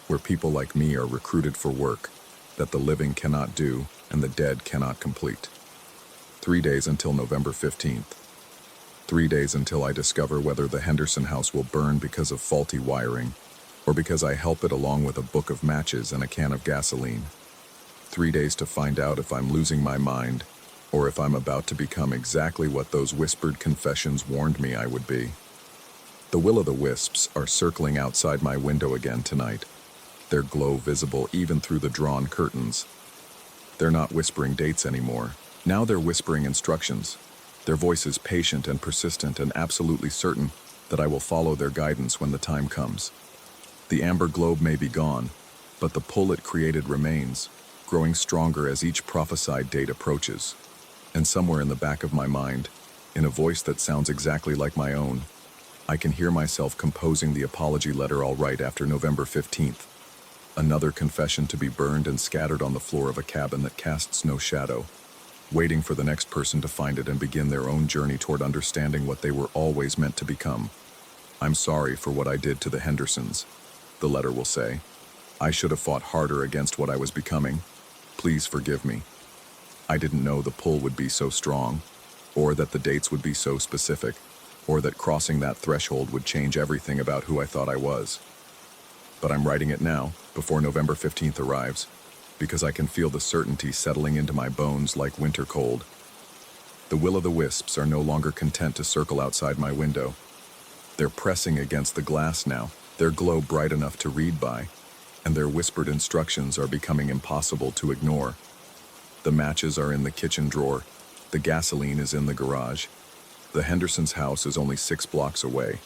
where people like me are recruited for work that the living cannot do and the dead cannot complete. 3 days until November 15th. 3 days until I discover whether the Henderson house will burn because of faulty wiring, or because I help it along with a book of matches and a can of gasoline. 3 days to find out if I'm losing my mind, or if I'm about to become exactly what those whispered confessions warned me I would be. The will-o'-the-wisps are circling outside my window again tonight, their glow visible even through the drawn curtains. They're not whispering dates anymore. Now they're whispering instructions, their voices patient and persistent and absolutely certain that I will follow their guidance when the time comes. The amber globe may be gone, but the pull it created remains, growing stronger as each prophesied date approaches. And somewhere in the back of my mind, in a voice that sounds exactly like my own, I can hear myself composing the apology letter I'll write after November 15th. Another confession to be burned and scattered on the floor of a cabin that casts no shadow, waiting for the next person to find it and begin their own journey toward understanding what they were always meant to become. I'm sorry for what I did to the Hendersons, the letter will say. I should have fought harder against what I was becoming. Please forgive me. I didn't know the pull would be so strong, or that the dates would be so specific, or that crossing that threshold would change everything about who I thought I was. But I'm writing it now, before November 15th arrives, because I can feel the certainty settling into my bones like winter cold. The will-o'-the-wisps are no longer content to circle outside my window. They're pressing against the glass now, their glow bright enough to read by, and their whispered instructions are becoming impossible to ignore. The matches are in the kitchen drawer, the gasoline is in the garage. The Hendersons' house is only 6 blocks away,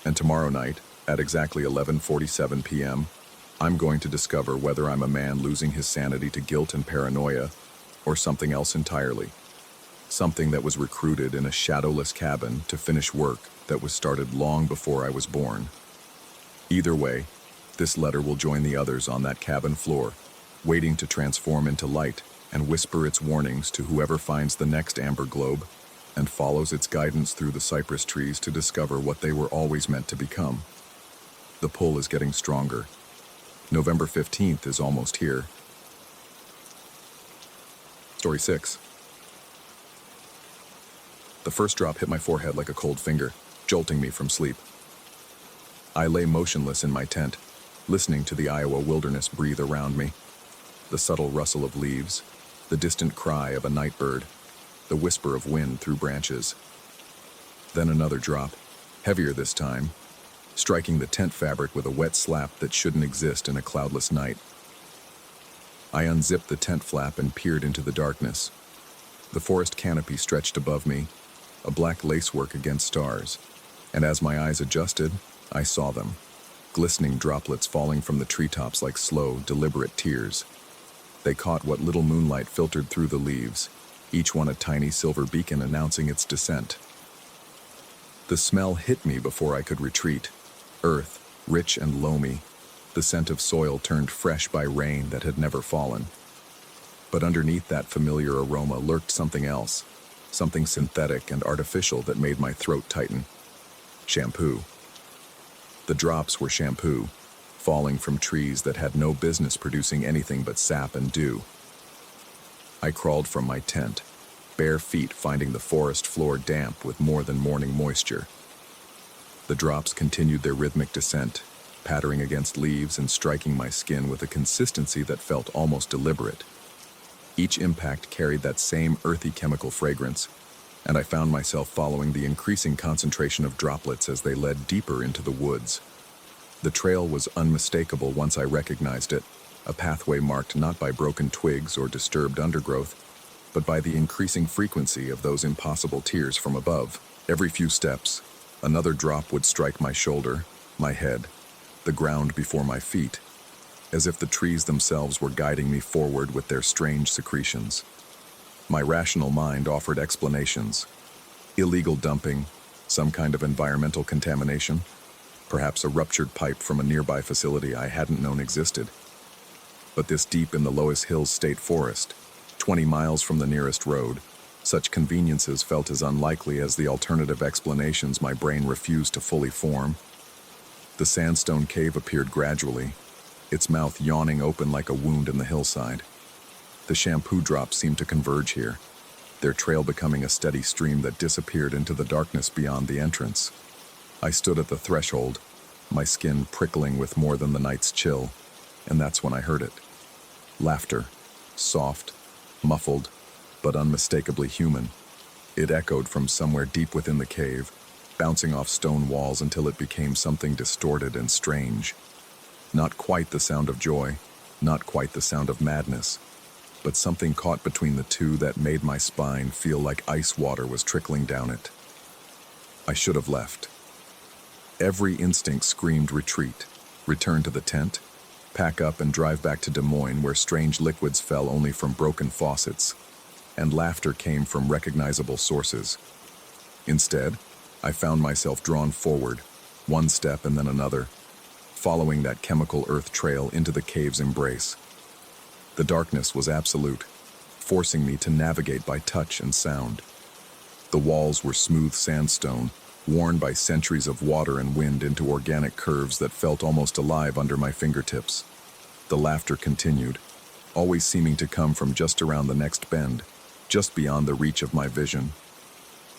and tomorrow night, at exactly 11:47 p.m., I'm going to discover whether I'm a man losing his sanity to guilt and paranoia, or something else entirely. Something that was recruited in a shadowless cabin to finish work that was started long before I was born. Either way, this letter will join the others on that cabin floor, waiting to transform into light and whisper its warnings to whoever finds the next amber globe and follows its guidance through the cypress trees to discover what they were always meant to become. The pull is getting stronger. November 15th is almost here. Story 6. The first drop hit my forehead like a cold finger, jolting me from sleep. I lay motionless in my tent, listening to the Iowa wilderness breathe around me. The subtle rustle of leaves, the distant cry of a night bird, the whisper of wind through branches. Then another drop, heavier this time, striking the tent fabric with a wet slap that shouldn't exist in a cloudless night. I unzipped the tent flap and peered into the darkness. The forest canopy stretched above me, a black lacework against stars, and as my eyes adjusted, I saw them, glistening droplets falling from the treetops like slow, deliberate tears. They caught what little moonlight filtered through the leaves, each one a tiny silver beacon announcing its descent. The smell hit me before I could retreat. Earth, rich and loamy, the scent of soil turned fresh by rain that had never fallen. But underneath that familiar aroma lurked something else, something synthetic and artificial that made my throat tighten. Shampoo. The drops were shampoo, falling from trees that had no business producing anything but sap and dew. I crawled from my tent, bare feet finding the forest floor damp with more than morning moisture. The drops continued their rhythmic descent, pattering against leaves and striking my skin with a consistency that felt almost deliberate. Each impact carried that same earthy chemical fragrance, and I found myself following the increasing concentration of droplets as they led deeper into the woods. The trail was unmistakable once I recognized it, a pathway marked not by broken twigs or disturbed undergrowth, but by the increasing frequency of those impossible tears from above. Every few steps, another drop would strike my shoulder, my head, the ground before my feet, as if the trees themselves were guiding me forward with their strange secretions. My rational mind offered explanations. Illegal dumping, some kind of environmental contamination, perhaps a ruptured pipe from a nearby facility I hadn't known existed. But this deep in the Loess Hills State Forest, 20 miles from the nearest road, such conveniences felt as unlikely as the alternative explanations my brain refused to fully form. The sandstone cave appeared gradually, its mouth yawning open like a wound in the hillside. The shampoo drops seemed to converge here, their trail becoming a steady stream that disappeared into the darkness beyond the entrance. I stood at the threshold, my skin prickling with more than the night's chill, and that's when I heard it. Laughter, soft, muffled, but unmistakably human. It echoed from somewhere deep within the cave, bouncing off stone walls until it became something distorted and strange. Not quite the sound of joy, not quite the sound of madness, but something caught between the two that made my spine feel like ice water was trickling down it. I should have left. Every instinct screamed retreat, return to the tent, pack up and drive back to Des Moines where strange liquids fell only from broken faucets, and laughter came from recognizable sources. Instead, I found myself drawn forward, one step and then another, following that chemical earth trail into the cave's embrace. The darkness was absolute, forcing me to navigate by touch and sound. The walls were smooth sandstone, worn by centuries of water and wind into organic curves that felt almost alive under my fingertips. The laughter continued, always seeming to come from just around the next bend, just beyond the reach of my vision.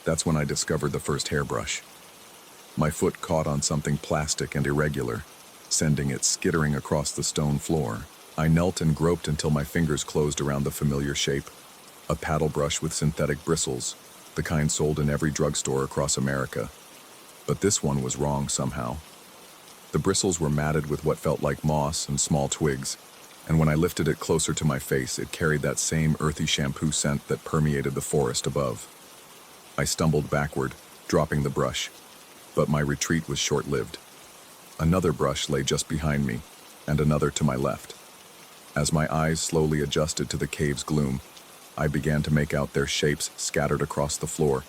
That's when I discovered the first hairbrush. My foot caught on something plastic and irregular, sending it skittering across the stone floor. I knelt and groped until my fingers closed around the familiar shape, a paddle brush with synthetic bristles, the kind sold in every drugstore across America. But this one was wrong somehow. The bristles were matted with what felt like moss and small twigs, and when I lifted it closer to my face, it carried that same earthy shampoo scent that permeated the forest above. I stumbled backward, dropping the brush, but my retreat was short-lived. Another brush lay just behind me, and another to my left. As my eyes slowly adjusted to the cave's gloom, I began to make out their shapes scattered across the floor,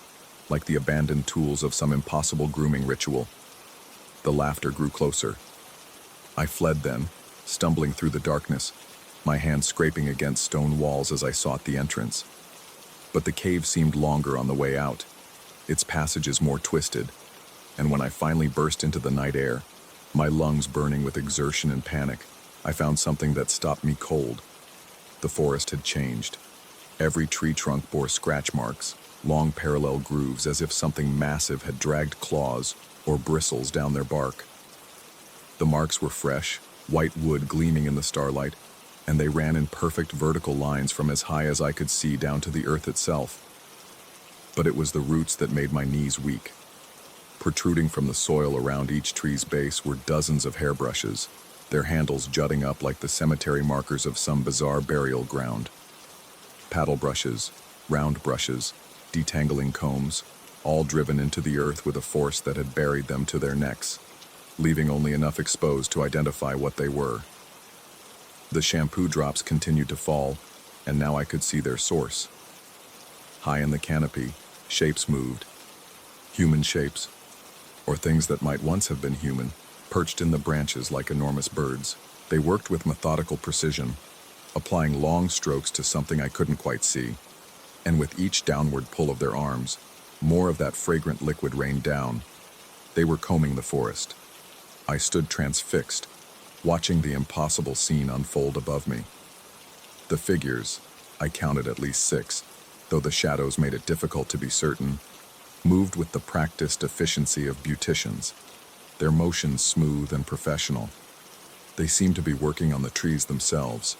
like the abandoned tools of some impossible grooming ritual. The laughter grew closer. I fled then, stumbling through the darkness, my hand scraping against stone walls as I sought the entrance. But the cave seemed longer on the way out, its passages more twisted, and when I finally burst into the night air, my lungs burning with exertion and panic, I found something that stopped me cold. The forest had changed. Every tree trunk bore scratch marks, long parallel grooves as if something massive had dragged claws or bristles down their bark. The marks were fresh, white wood gleaming in the starlight, and they ran in perfect vertical lines from as high as I could see down to the earth itself. But it was the roots that made my knees weak. Protruding from the soil around each tree's base were dozens of hairbrushes, their handles jutting up like the cemetery markers of some bizarre burial ground. Paddle brushes, round brushes, detangling combs, all driven into the earth with a force that had buried them to their necks, leaving only enough exposed to identify what they were. The shampoo drops continued to fall, and now I could see their source. High in the canopy, shapes moved. Human shapes, or things that might once have been human, perched in the branches like enormous birds. They worked with methodical precision, applying long strokes to something I couldn't quite see, and with each downward pull of their arms, more of that fragrant liquid rained down. They were combing the forest. I stood transfixed, watching the impossible scene unfold above me. The figures, I counted at least 6, though the shadows made it difficult to be certain, moved with the practiced efficiency of beauticians, their motions smooth and professional. They seemed to be working on the trees themselves,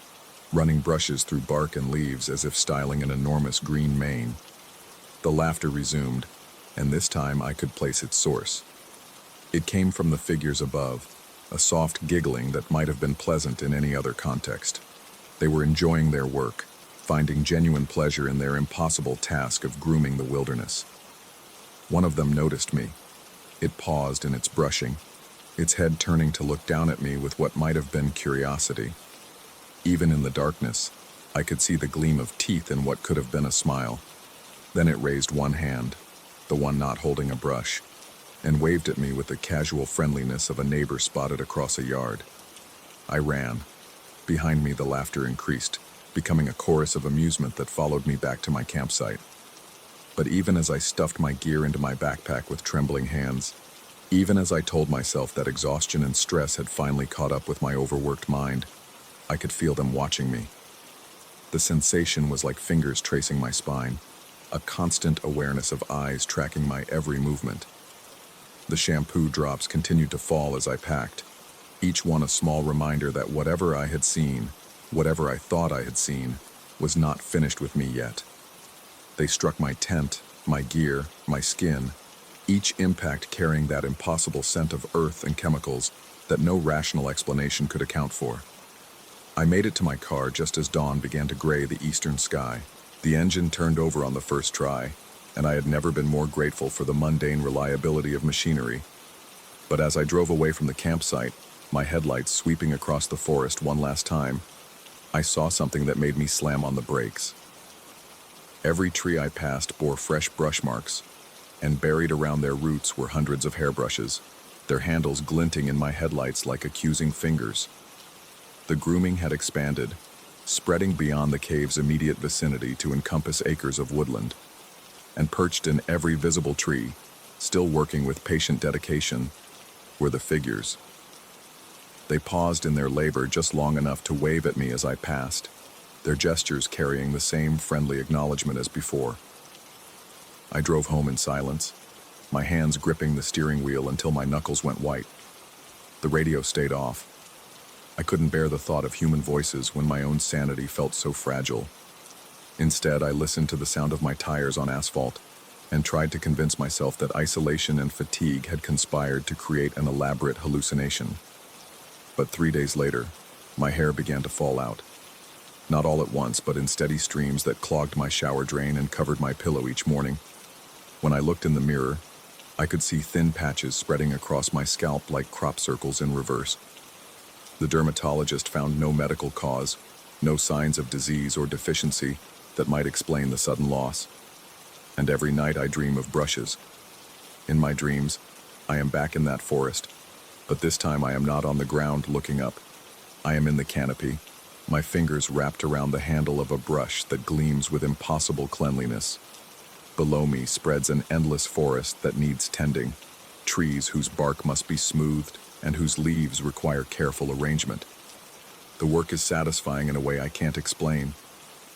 running brushes through bark and leaves as if styling an enormous green mane. The laughter resumed, and this time I could place its source. It came from the figures above, a soft giggling that might have been pleasant in any other context. They were enjoying their work, finding genuine pleasure in their impossible task of grooming the wilderness. One of them noticed me. It paused in its brushing, its head turning to look down at me with what might have been curiosity. Even in the darkness, I could see the gleam of teeth in what could have been a smile. Then it raised one hand, the one not holding a brush, and waved at me with the casual friendliness of a neighbor spotted across a yard. I ran. Behind me, the laughter increased, becoming a chorus of amusement that followed me back to my campsite. But even as I stuffed my gear into my backpack with trembling hands, even as I told myself that exhaustion and stress had finally caught up with my overworked mind, I could feel them watching me. The sensation was like fingers tracing my spine, a constant awareness of eyes tracking my every movement. The shampoo drops continued to fall as I packed, each one a small reminder that whatever I had seen, whatever I thought I had seen, was not finished with me yet. They struck my tent, my gear, my skin, each impact carrying that impossible scent of earth and chemicals that no rational explanation could account for. I made it to my car just as dawn began to gray the eastern sky. The engine turned over on the first try, and I had never been more grateful for the mundane reliability of machinery. But as I drove away from the campsite, my headlights sweeping across the forest one last time, I saw something that made me slam on the brakes. Every tree I passed bore fresh brush marks, and buried around their roots were hundreds of hairbrushes, their handles glinting in my headlights like accusing fingers. The grooming had expanded, spreading beyond the cave's immediate vicinity to encompass acres of woodland. And perched in every visible tree, still working with patient dedication, were the figures. They paused in their labor just long enough to wave at me as I passed, their gestures carrying the same friendly acknowledgement as before. I drove home in silence, my hands gripping the steering wheel until my knuckles went white. The radio stayed off. I couldn't bear the thought of human voices when my own sanity felt so fragile. Instead, I listened to the sound of my tires on asphalt and tried to convince myself that isolation and fatigue had conspired to create an elaborate hallucination. But 3 days later, my hair began to fall out. Not all at once, but in steady streams that clogged my shower drain and covered my pillow each morning. When I looked in the mirror, I could see thin patches spreading across my scalp like crop circles in reverse. The dermatologist found no medical cause, no signs of disease or deficiency that might explain the sudden loss. And every night I dream of brushes. In my dreams, I am back in that forest, but this time I am not on the ground looking up. I am in the canopy, my fingers wrapped around the handle of a brush that gleams with impossible cleanliness. Below me spreads an endless forest that needs tending, trees whose bark must be smoothed and whose leaves require careful arrangement. The work is satisfying in a way I can't explain,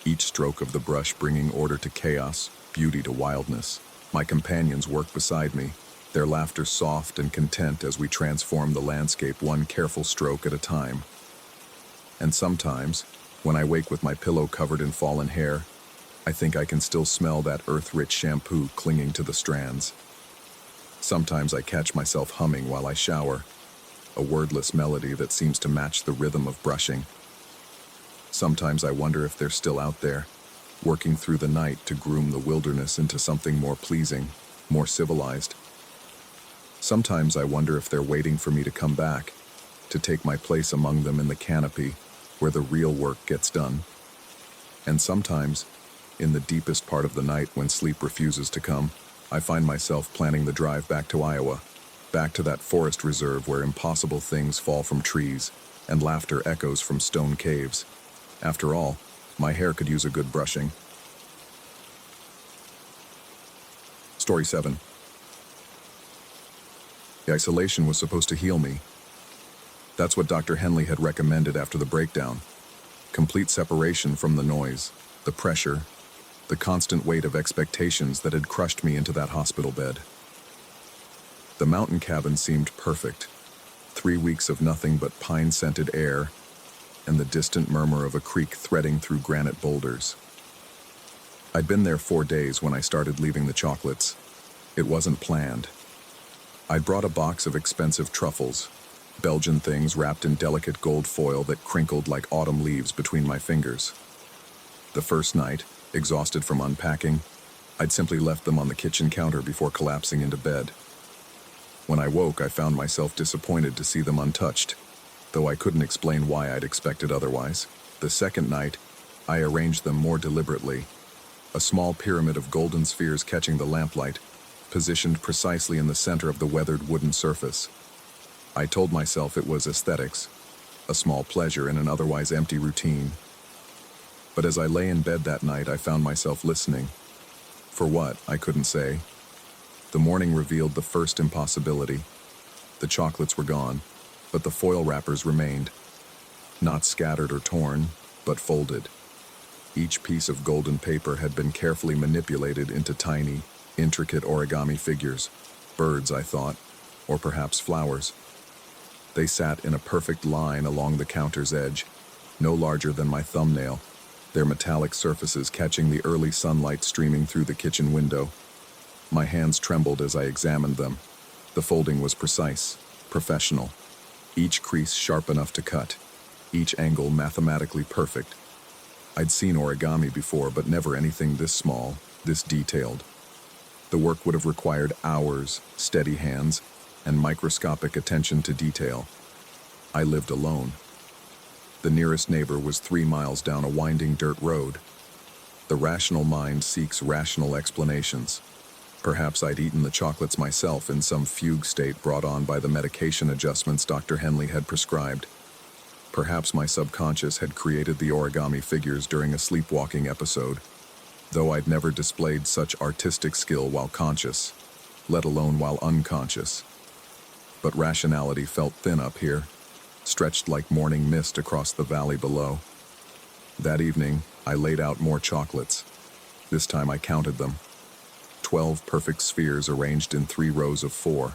each stroke of the brush bringing order to chaos, beauty to wildness. My companions work beside me, their laughter soft and content as we transform the landscape one careful stroke at a time. And sometimes, when I wake with my pillow covered in fallen hair, I think I can still smell that earth-rich shampoo clinging to the strands. Sometimes I catch myself humming while I shower, a wordless melody that seems to match the rhythm of brushing. Sometimes I wonder if they're still out there, working through the night to groom the wilderness into something more pleasing, more civilized. Sometimes I wonder if they're waiting for me to come back, to take my place among them in the canopy where the real work gets done. And sometimes, in the deepest part of the night when sleep refuses to come, I find myself planning the drive back to Iowa, back to that forest reserve where impossible things fall from trees and laughter echoes from stone caves. After all, my hair could use a good brushing. Story 7. The isolation was supposed to heal me. That's what Dr. Henley had recommended after the breakdown. Complete separation from the noise, the pressure, the constant weight of expectations that had crushed me into that hospital bed. The mountain cabin seemed perfect. 3 weeks of nothing but pine-scented air and the distant murmur of a creek threading through granite boulders. I'd been there 4 days when I started leaving the chocolates. It wasn't planned. I'd brought a box of expensive truffles, Belgian things wrapped in delicate gold foil that crinkled like autumn leaves between my fingers. The first night, exhausted from unpacking, I'd simply left them on the kitchen counter before collapsing into bed. When I woke, I found myself disappointed to see them untouched, though I couldn't explain why I'd expected otherwise. The second night, I arranged them more deliberately, a small pyramid of golden spheres catching the lamplight, positioned precisely in the center of the weathered wooden surface. I told myself it was aesthetics, a small pleasure in an otherwise empty routine. But as I lay in bed that night, I found myself listening. For what, I couldn't say. The morning revealed the first impossibility. The chocolates were gone, but the foil wrappers remained. Not scattered or torn, but folded. Each piece of golden paper had been carefully manipulated into tiny, intricate origami figures. Birds, I thought, or perhaps flowers. They sat in a perfect line along the counter's edge, no larger than my thumbnail, their metallic surfaces catching the early sunlight streaming through the kitchen window. My hands trembled as I examined them. The folding was precise, professional, each crease sharp enough to cut, each angle mathematically perfect. I'd seen origami before, but never anything this small, this detailed. The work would have required hours, steady hands, and microscopic attention to detail. I lived alone. The nearest neighbor was 3 miles down a winding dirt road. The rational mind seeks rational explanations. Perhaps I'd eaten the chocolates myself in some fugue state brought on by the medication adjustments Dr. Henley had prescribed. Perhaps my subconscious had created the origami figures during a sleepwalking episode, though I'd never displayed such artistic skill while conscious, let alone while unconscious. But rationality felt thin up here, stretched like morning mist across the valley below. That evening, I laid out more chocolates. This time I counted them. 12 perfect spheres arranged in 3 rows of 4.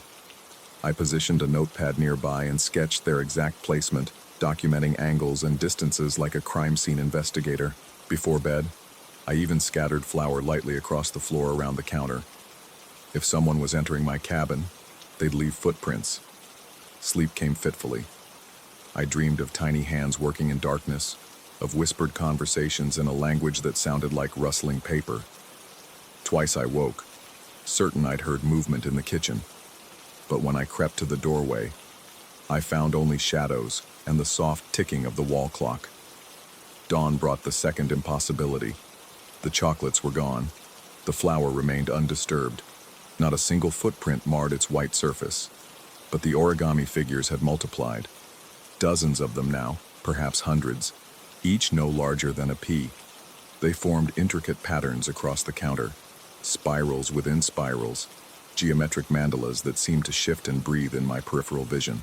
I positioned a notepad nearby and sketched their exact placement, documenting angles and distances like a crime scene investigator. Before bed, I even scattered flour lightly across the floor around the counter. If someone was entering my cabin, they'd leave footprints. Sleep came fitfully. I dreamed of tiny hands working in darkness, of whispered conversations in a language that sounded like rustling paper. Twice I woke, certain I'd heard movement in the kitchen. But when I crept to the doorway, I found only shadows and the soft ticking of the wall clock. Dawn brought the second impossibility. The chocolates were gone. The flour remained undisturbed. Not a single footprint marred its white surface. But the origami figures had multiplied. Dozens of them now, perhaps hundreds, each no larger than a pea. They formed intricate patterns across the counter, spirals within spirals, geometric mandalas that seemed to shift and breathe in my peripheral vision.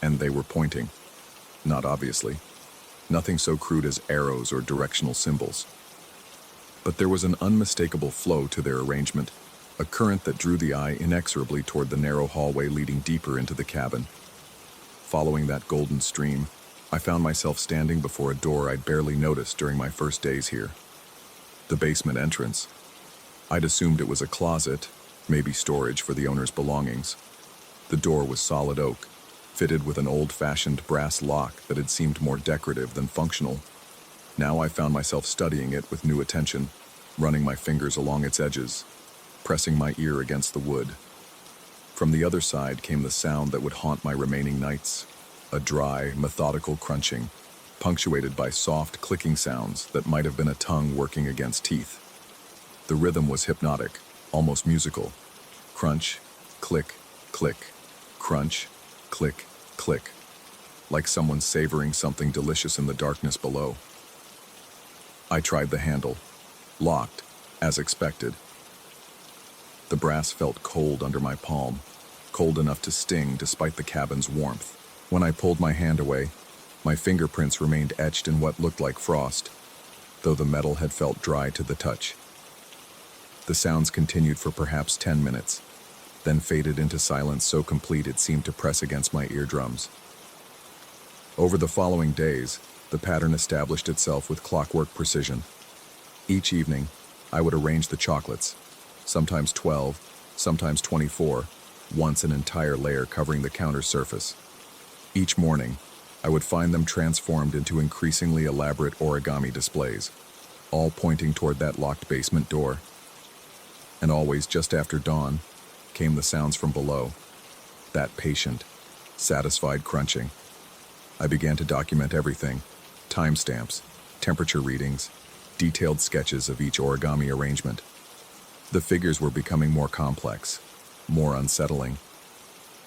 And they were pointing. Not obviously. Nothing so crude as arrows or directional symbols. But there was an unmistakable flow to their arrangement, a current that drew the eye inexorably toward the narrow hallway leading deeper into the cabin. Following that golden stream, I found myself standing before a door I'd barely noticed during my first days here. The basement entrance. I'd assumed it was a closet, maybe storage for the owner's belongings. The door was solid oak, fitted with an old-fashioned brass lock that had seemed more decorative than functional. Now I found myself studying it with new attention, running my fingers along its edges, pressing my ear against the wood. From the other side came the sound that would haunt my remaining nights, a dry, methodical crunching, punctuated by soft clicking sounds that might have been a tongue working against teeth. The rhythm was hypnotic, almost musical. Crunch, click, click, crunch, click, click, like someone savoring something delicious in the darkness below. I tried the handle. Locked, as expected. The brass felt cold under my palm, cold enough to sting despite the cabin's warmth. When I pulled my hand away, my fingerprints remained etched in what looked like frost, though the metal had felt dry to the touch. The sounds continued for perhaps 10 minutes, then faded into silence so complete it seemed to press against my eardrums. Over the following days, the pattern established itself with clockwork precision. Each evening, I would arrange the chocolates, sometimes 12, sometimes 24, once an entire layer covering the counter surface. Each morning, I would find them transformed into increasingly elaborate origami displays, all pointing toward that locked basement door. And always just after dawn, came the sounds from below, that patient, satisfied crunching. I began to document everything, timestamps, temperature readings, detailed sketches of each origami arrangement. The figures were becoming more complex, more unsettling.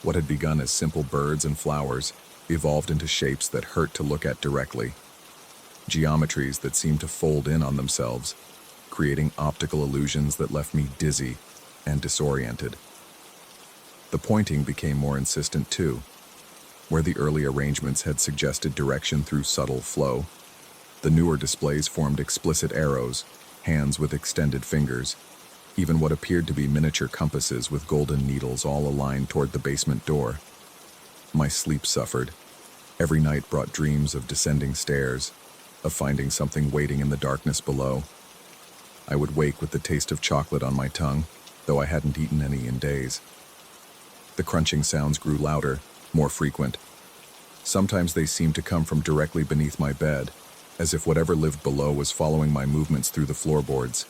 What had begun as simple birds and flowers evolved into shapes that hurt to look at directly, geometries that seemed to fold in on themselves, creating optical illusions that left me dizzy and disoriented. The pointing became more insistent too. Where the early arrangements had suggested direction through subtle flow, the newer displays formed explicit arrows, hands with extended fingers, even what appeared to be miniature compasses with golden needles all aligned toward the basement door. My sleep suffered. Every night brought dreams of descending stairs, of finding something waiting in the darkness below. I would wake with the taste of chocolate on my tongue, though I hadn't eaten any in days. The crunching sounds grew louder, more frequent. Sometimes they seemed to come from directly beneath my bed, as if whatever lived below was following my movements through the floorboards.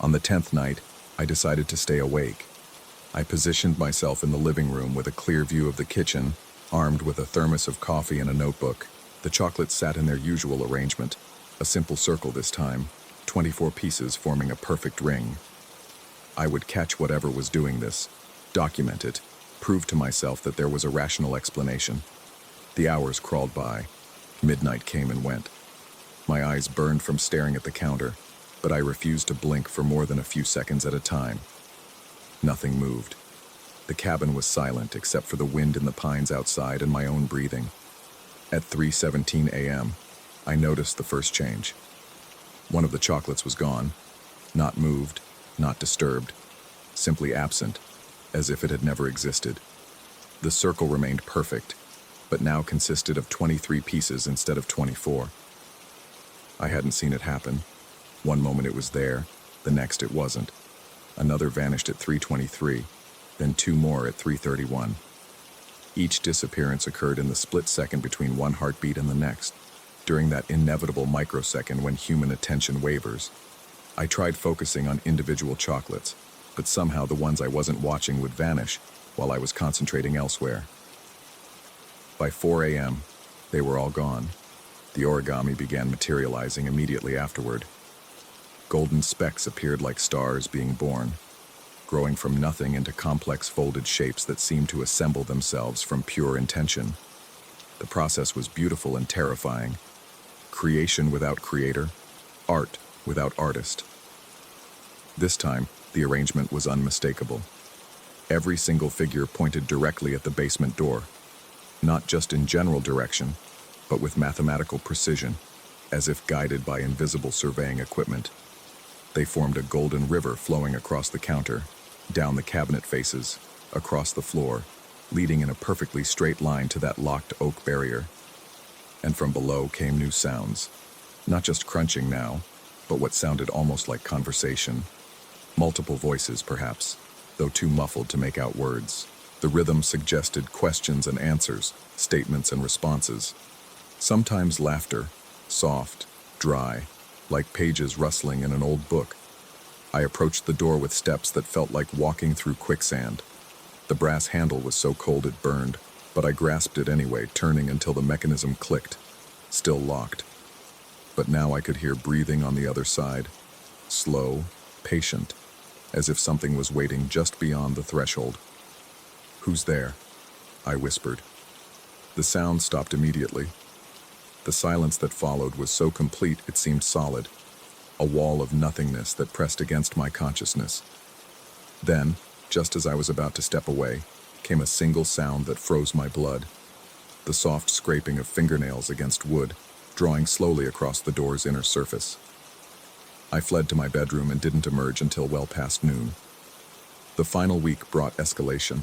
On the 10th night, I decided to stay awake. I positioned myself in the living room with a clear view of the kitchen, armed with a thermos of coffee and a notebook. The chocolates sat in their usual arrangement, a simple circle this time, 24 pieces forming a perfect ring. I would catch whatever was doing this, document it, prove to myself that there was a rational explanation. The hours crawled by. Midnight came and went. My eyes burned from staring at the counter, but I refused to blink for more than a few seconds at a time. Nothing moved. The cabin was silent except for the wind in the pines outside and my own breathing. At 3:17 a.m., I noticed the first change. One of the chocolates was gone, not moved, not disturbed, simply absent, as if it had never existed. The circle remained perfect, but now consisted of 23 pieces instead of 24. I hadn't seen it happen. One moment it was there, the next it wasn't. Another vanished at 3:23, then two more at 3:31. Each disappearance occurred in the split second between one heartbeat and the next, during that inevitable microsecond when human attention wavers. I tried focusing on individual chocolates, but somehow the ones I wasn't watching would vanish while I was concentrating elsewhere. By 4 a.m., they were all gone. The origami began materializing immediately afterward. Golden specks appeared like stars being born, growing from nothing into complex folded shapes that seemed to assemble themselves from pure intention. The process was beautiful and terrifying. Creation without creator, art without artist. This time, the arrangement was unmistakable. Every single figure pointed directly at the basement door, not just in general direction, but with mathematical precision, as if guided by invisible surveying equipment. They formed a golden river flowing across the counter, down the cabinet faces, across the floor, leading in a perfectly straight line to that locked oak barrier. And from below came new sounds, not just crunching now, but what sounded almost like conversation. Multiple voices, perhaps, though too muffled to make out words. The rhythm suggested questions and answers, statements and responses. Sometimes laughter, soft, dry, like pages rustling in an old book. I approached the door with steps that felt like walking through quicksand. The brass handle was so cold it burned, but I grasped it anyway, turning until the mechanism clicked, still locked. But now I could hear breathing on the other side, slow, patient, as if something was waiting just beyond the threshold. "Who's there?" I whispered. The sound stopped immediately. The silence that followed was so complete it seemed solid, a wall of nothingness that pressed against my consciousness. Then, just as I was about to step away, came a single sound that froze my blood. The soft scraping of fingernails against wood, drawing slowly across the door's inner surface. I fled to my bedroom and didn't emerge until well past noon. The final week brought escalation.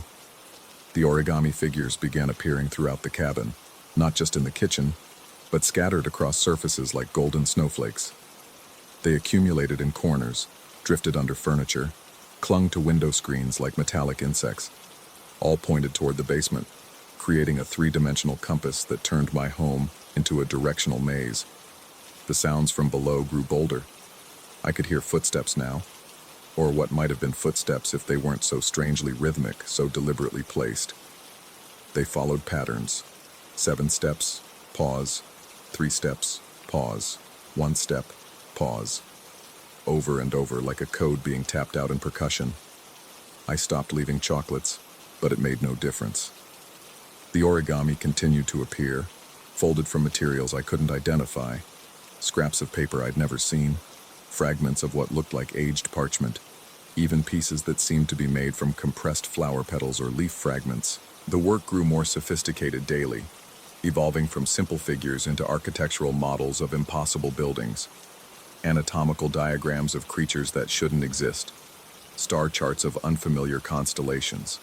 The origami figures began appearing throughout the cabin, not just in the kitchen, but scattered across surfaces like golden snowflakes. They accumulated in corners, drifted under furniture, clung to window screens like metallic insects. All pointed toward the basement, creating a three-dimensional compass that turned my home into a directional maze. The sounds from below grew bolder. I could hear footsteps now, or what might have been footsteps if they weren't so strangely rhythmic, so deliberately placed. They followed patterns. 7 steps, pause. 3 steps, pause. 1 step, pause. Over and over like a code being tapped out in percussion. I stopped leaving chocolates, but it made no difference. The origami continued to appear, folded from materials I couldn't identify, scraps of paper I'd never seen, fragments of what looked like aged parchment, even pieces that seemed to be made from compressed flower petals or leaf fragments. The work grew more sophisticated daily, evolving from simple figures into architectural models of impossible buildings, anatomical diagrams of creatures that shouldn't exist, star charts of unfamiliar constellations.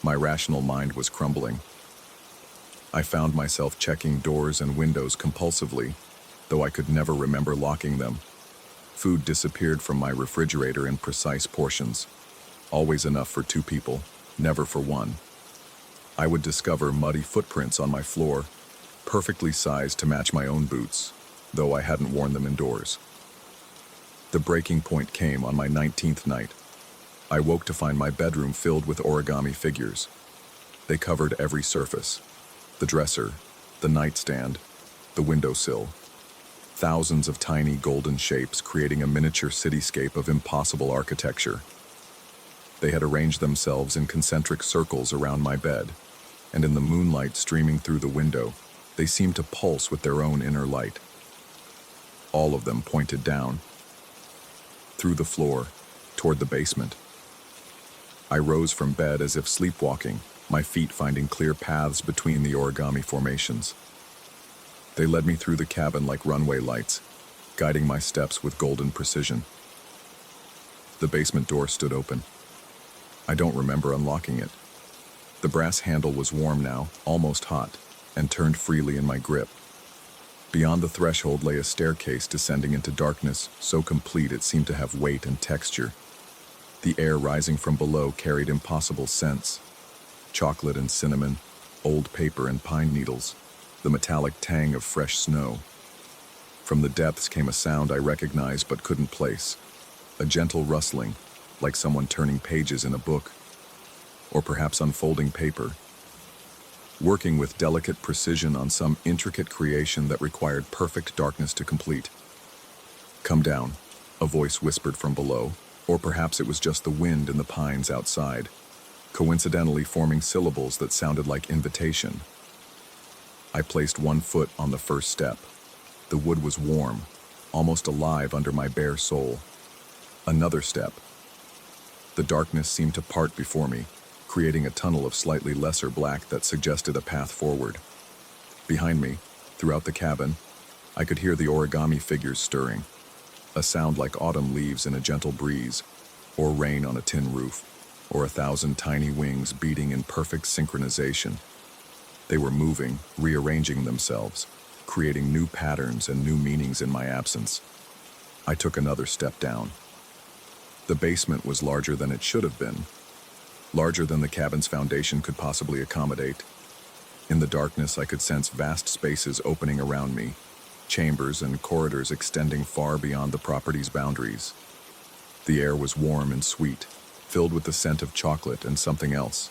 My rational mind was crumbling. I found myself checking doors and windows compulsively, though I could never remember locking them. Food disappeared from my refrigerator in precise portions, always enough for 2 people, never for 1. I would discover muddy footprints on my floor, perfectly sized to match my own boots, though I hadn't worn them indoors. The breaking point came on my 19th night. I woke to find my bedroom filled with origami figures. They covered every surface: the dresser, the nightstand, the windowsill. thousands of tiny golden shapes creating a miniature cityscape of impossible architecture. They had arranged themselves in concentric circles around my bed, and in the moonlight streaming through the window, they seemed to pulse with their own inner light. All of them pointed down, through the floor, toward the basement. I rose from bed as if sleepwalking, my feet finding clear paths between the origami formations. They led me through the cabin like runway lights, guiding my steps with golden precision. The basement door stood open. I don't remember unlocking it. The brass handle was warm now, almost hot, and turned freely in my grip. Beyond the threshold lay a staircase descending into darkness, so complete it seemed to have weight and texture. The air rising from below carried impossible scents. Chocolate and cinnamon, old paper and pine needles, the metallic tang of fresh snow. From the depths came a sound I recognized but couldn't place. A gentle rustling, like someone turning pages in a book, or perhaps unfolding paper, working with delicate precision on some intricate creation that required perfect darkness to complete. "Come down," a voice whispered from below, or perhaps it was just the wind in the pines outside, coincidentally forming syllables that sounded like invitation. I placed one foot on the first step. The wood was warm, almost alive under my bare sole. Another step. The darkness seemed to part before me, creating a tunnel of slightly lesser black that suggested a path forward. Behind me, throughout the cabin, I could hear the origami figures stirring, a sound like autumn leaves in a gentle breeze, or rain on a tin roof, or 1,000 tiny wings beating in perfect synchronization. They were moving, rearranging themselves, creating new patterns and new meanings in my absence. I took another step down. The basement was larger than it should have been, larger than the cabin's foundation could possibly accommodate. In the darkness, I could sense vast spaces opening around me, chambers and corridors extending far beyond the property's boundaries. The air was warm and sweet, filled with the scent of chocolate and something else,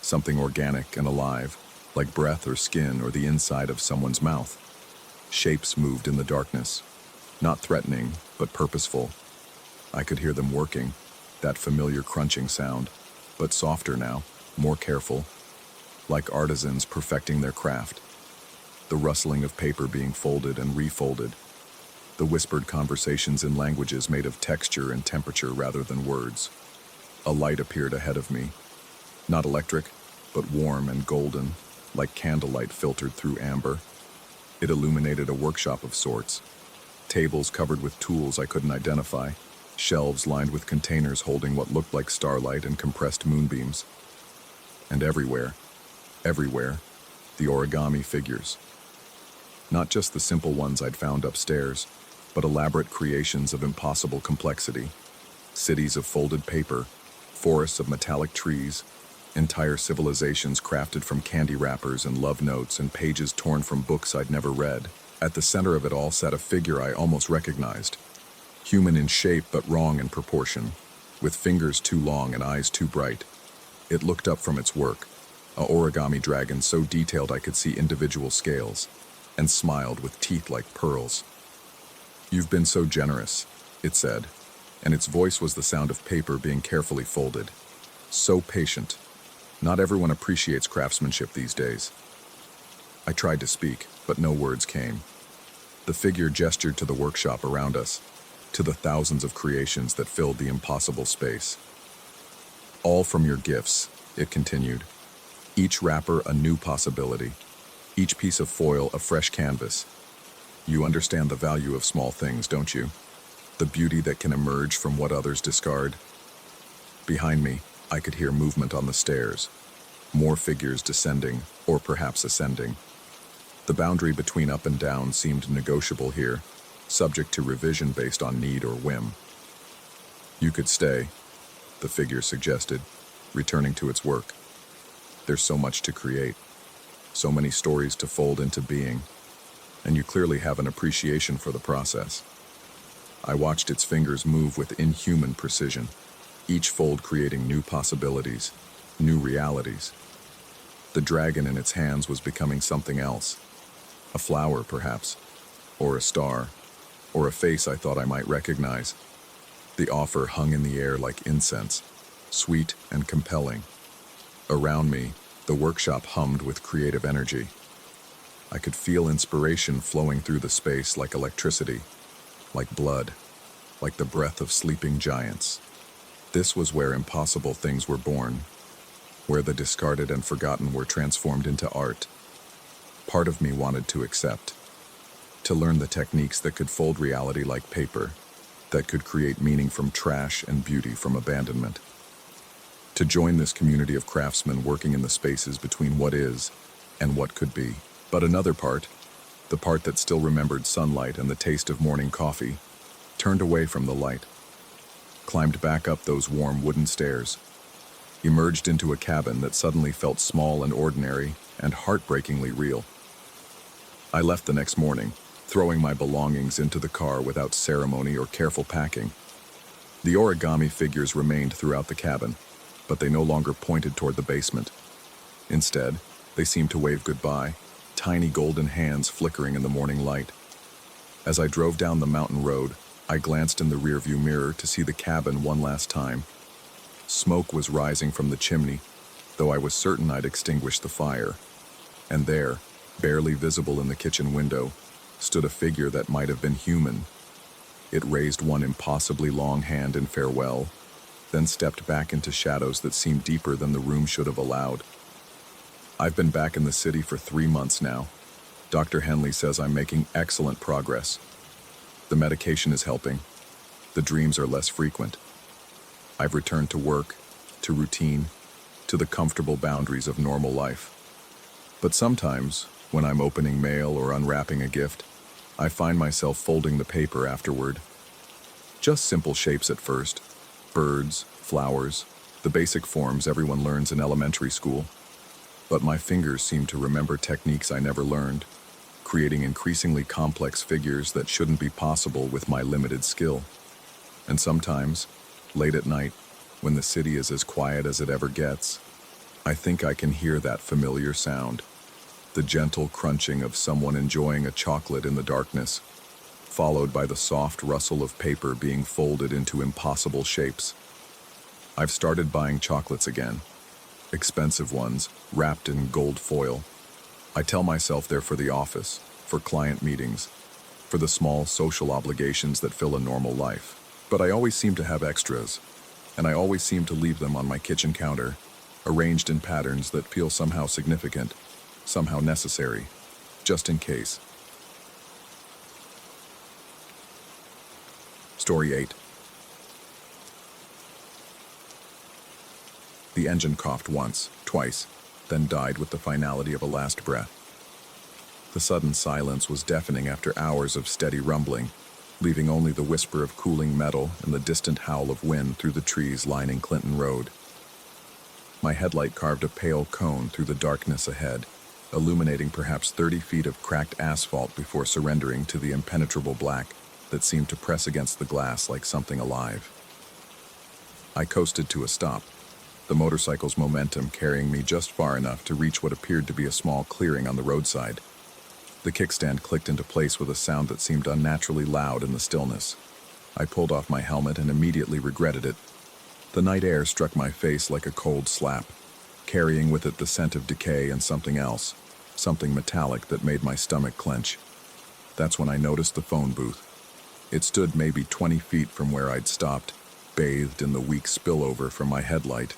something organic and alive, like breath or skin or the inside of someone's mouth. Shapes moved in the darkness, not threatening, but purposeful. I could hear them working, that familiar crunching sound, but softer now, more careful, like artisans perfecting their craft. The rustling of paper being folded and refolded, the whispered conversations in languages made of texture and temperature rather than words. A light appeared ahead of me, not electric, but warm and golden, like candlelight filtered through amber. It illuminated a workshop of sorts, tables covered with tools I couldn't identify, shelves lined with containers holding what looked like starlight and compressed moonbeams. And everywhere, the origami figures. Not just the simple ones I'd found upstairs, but elaborate creations of impossible complexity. Cities of folded paper, forests of metallic trees, entire civilizations crafted from candy wrappers and love notes and pages torn from books I'd never read. At the center of it all sat a figure I almost recognized. Human in shape but wrong in proportion, with fingers too long and eyes too bright. It looked up from its work, a origami dragon so detailed I could see individual scales, and smiled with teeth like pearls. "You've been so generous," it said, and its voice was the sound of paper being carefully folded. "So patient. Not everyone appreciates craftsmanship these days." I tried to speak, but no words came. The figure gestured to the workshop around us, to the thousands of creations that filled the impossible space. "All from your gifts," it continued. "Each wrapper a new possibility. Each piece of foil a fresh canvas. You understand the value of small things, don't you? The beauty that can emerge from what others discard." Behind me, I could hear movement on the stairs. More figures descending, or perhaps ascending. The boundary between up and down seemed negotiable here, subject to revision based on need or whim. "You could stay," the figure suggested, returning to its work. "There's so much to create, so many stories to fold into being, and you clearly have an appreciation for the process." I watched its fingers move with inhuman precision, each fold creating new possibilities, new realities. The dragon in its hands was becoming something else. A flower, perhaps, or a star, or a face I thought I might recognize. The offer hung in the air like incense, sweet and compelling. Around me, the workshop hummed with creative energy. I could feel inspiration flowing through the space like electricity, like blood, like the breath of sleeping giants. This was where impossible things were born, where the discarded and forgotten were transformed into art. Part of me wanted to accept, to learn the techniques that could fold reality like paper, that could create meaning from trash and beauty from abandonment. To join this community of craftsmen working in the spaces between what is and what could be. But another part, the part that still remembered sunlight and the taste of morning coffee, turned away from the light, climbed back up those warm wooden stairs, emerged into a cabin that suddenly felt small and ordinary and heartbreakingly real. I left the next morning, throwing my belongings into the car without ceremony or careful packing. The origami figures remained throughout the cabin, but they no longer pointed toward the basement. Instead, they seemed to wave goodbye, tiny golden hands flickering in the morning light. As I drove down the mountain road, I glanced in the rearview mirror to see the cabin one last time. Smoke was rising from the chimney, though I was certain I'd extinguished the fire. And there, barely visible in the kitchen window, stood a figure that might have been human. It raised one impossibly long hand in farewell, then stepped back into shadows that seemed deeper than the room should have allowed. I've been back in the city for 3 months now. Dr. Henley says I'm making excellent progress. The medication is helping. The dreams are less frequent. I've returned to work, to routine, to the comfortable boundaries of normal life. But sometimes, when I'm opening mail or unwrapping a gift, I find myself folding the paper afterward. Just simple shapes at first. Birds, flowers, the basic forms everyone learns in elementary school. But my fingers seem to remember techniques I never learned, creating increasingly complex figures that shouldn't be possible with my limited skill. And sometimes, late at night, when the city is as quiet as it ever gets, I think I can hear that familiar sound, the gentle crunching of someone enjoying a chocolate in the darkness, followed by the soft rustle of paper being folded into impossible shapes. I've started buying chocolates again, expensive ones, wrapped in gold foil. I tell myself they're for the office, for client meetings, for the small social obligations that fill a normal life. But I always seem to have extras, and I always seem to leave them on my kitchen counter, arranged in patterns that feel somehow significant, somehow necessary, just in case. Story 8. The engine coughed once, twice, then died with the finality of a last breath. The sudden silence was deafening after hours of steady rumbling, leaving only the whisper of cooling metal and the distant howl of wind through the trees lining Clinton Road. My headlight carved a pale cone through the darkness ahead, illuminating perhaps 30 feet of cracked asphalt before surrendering to the impenetrable black that seemed to press against the glass like something alive. I coasted to a stop, the motorcycle's momentum carrying me just far enough to reach what appeared to be a small clearing on the roadside. The kickstand clicked into place with a sound that seemed unnaturally loud in the stillness. I pulled off my helmet and immediately regretted it. The night air struck my face like a cold slap, carrying with it the scent of decay and something else, something metallic that made my stomach clench. That's when I noticed the phone booth. It stood maybe 20 feet from where I'd stopped, bathed in the weak spillover from my headlight.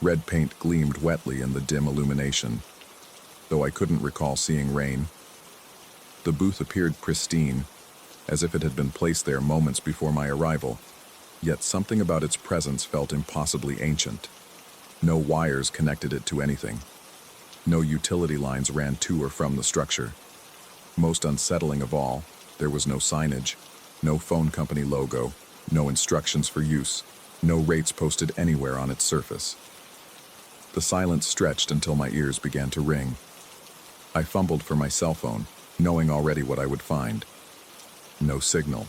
Red paint gleamed wetly in the dim illumination, though I couldn't recall seeing rain. The booth appeared pristine, as if it had been placed there moments before my arrival, yet something about its presence felt impossibly ancient. No wires connected it to anything. No utility lines ran to or from the structure. Most unsettling of all, there was no signage, no phone company logo, no instructions for use, no rates posted anywhere on its surface. The silence stretched until my ears began to ring. I fumbled for my cell phone, knowing already what I would find. No signal.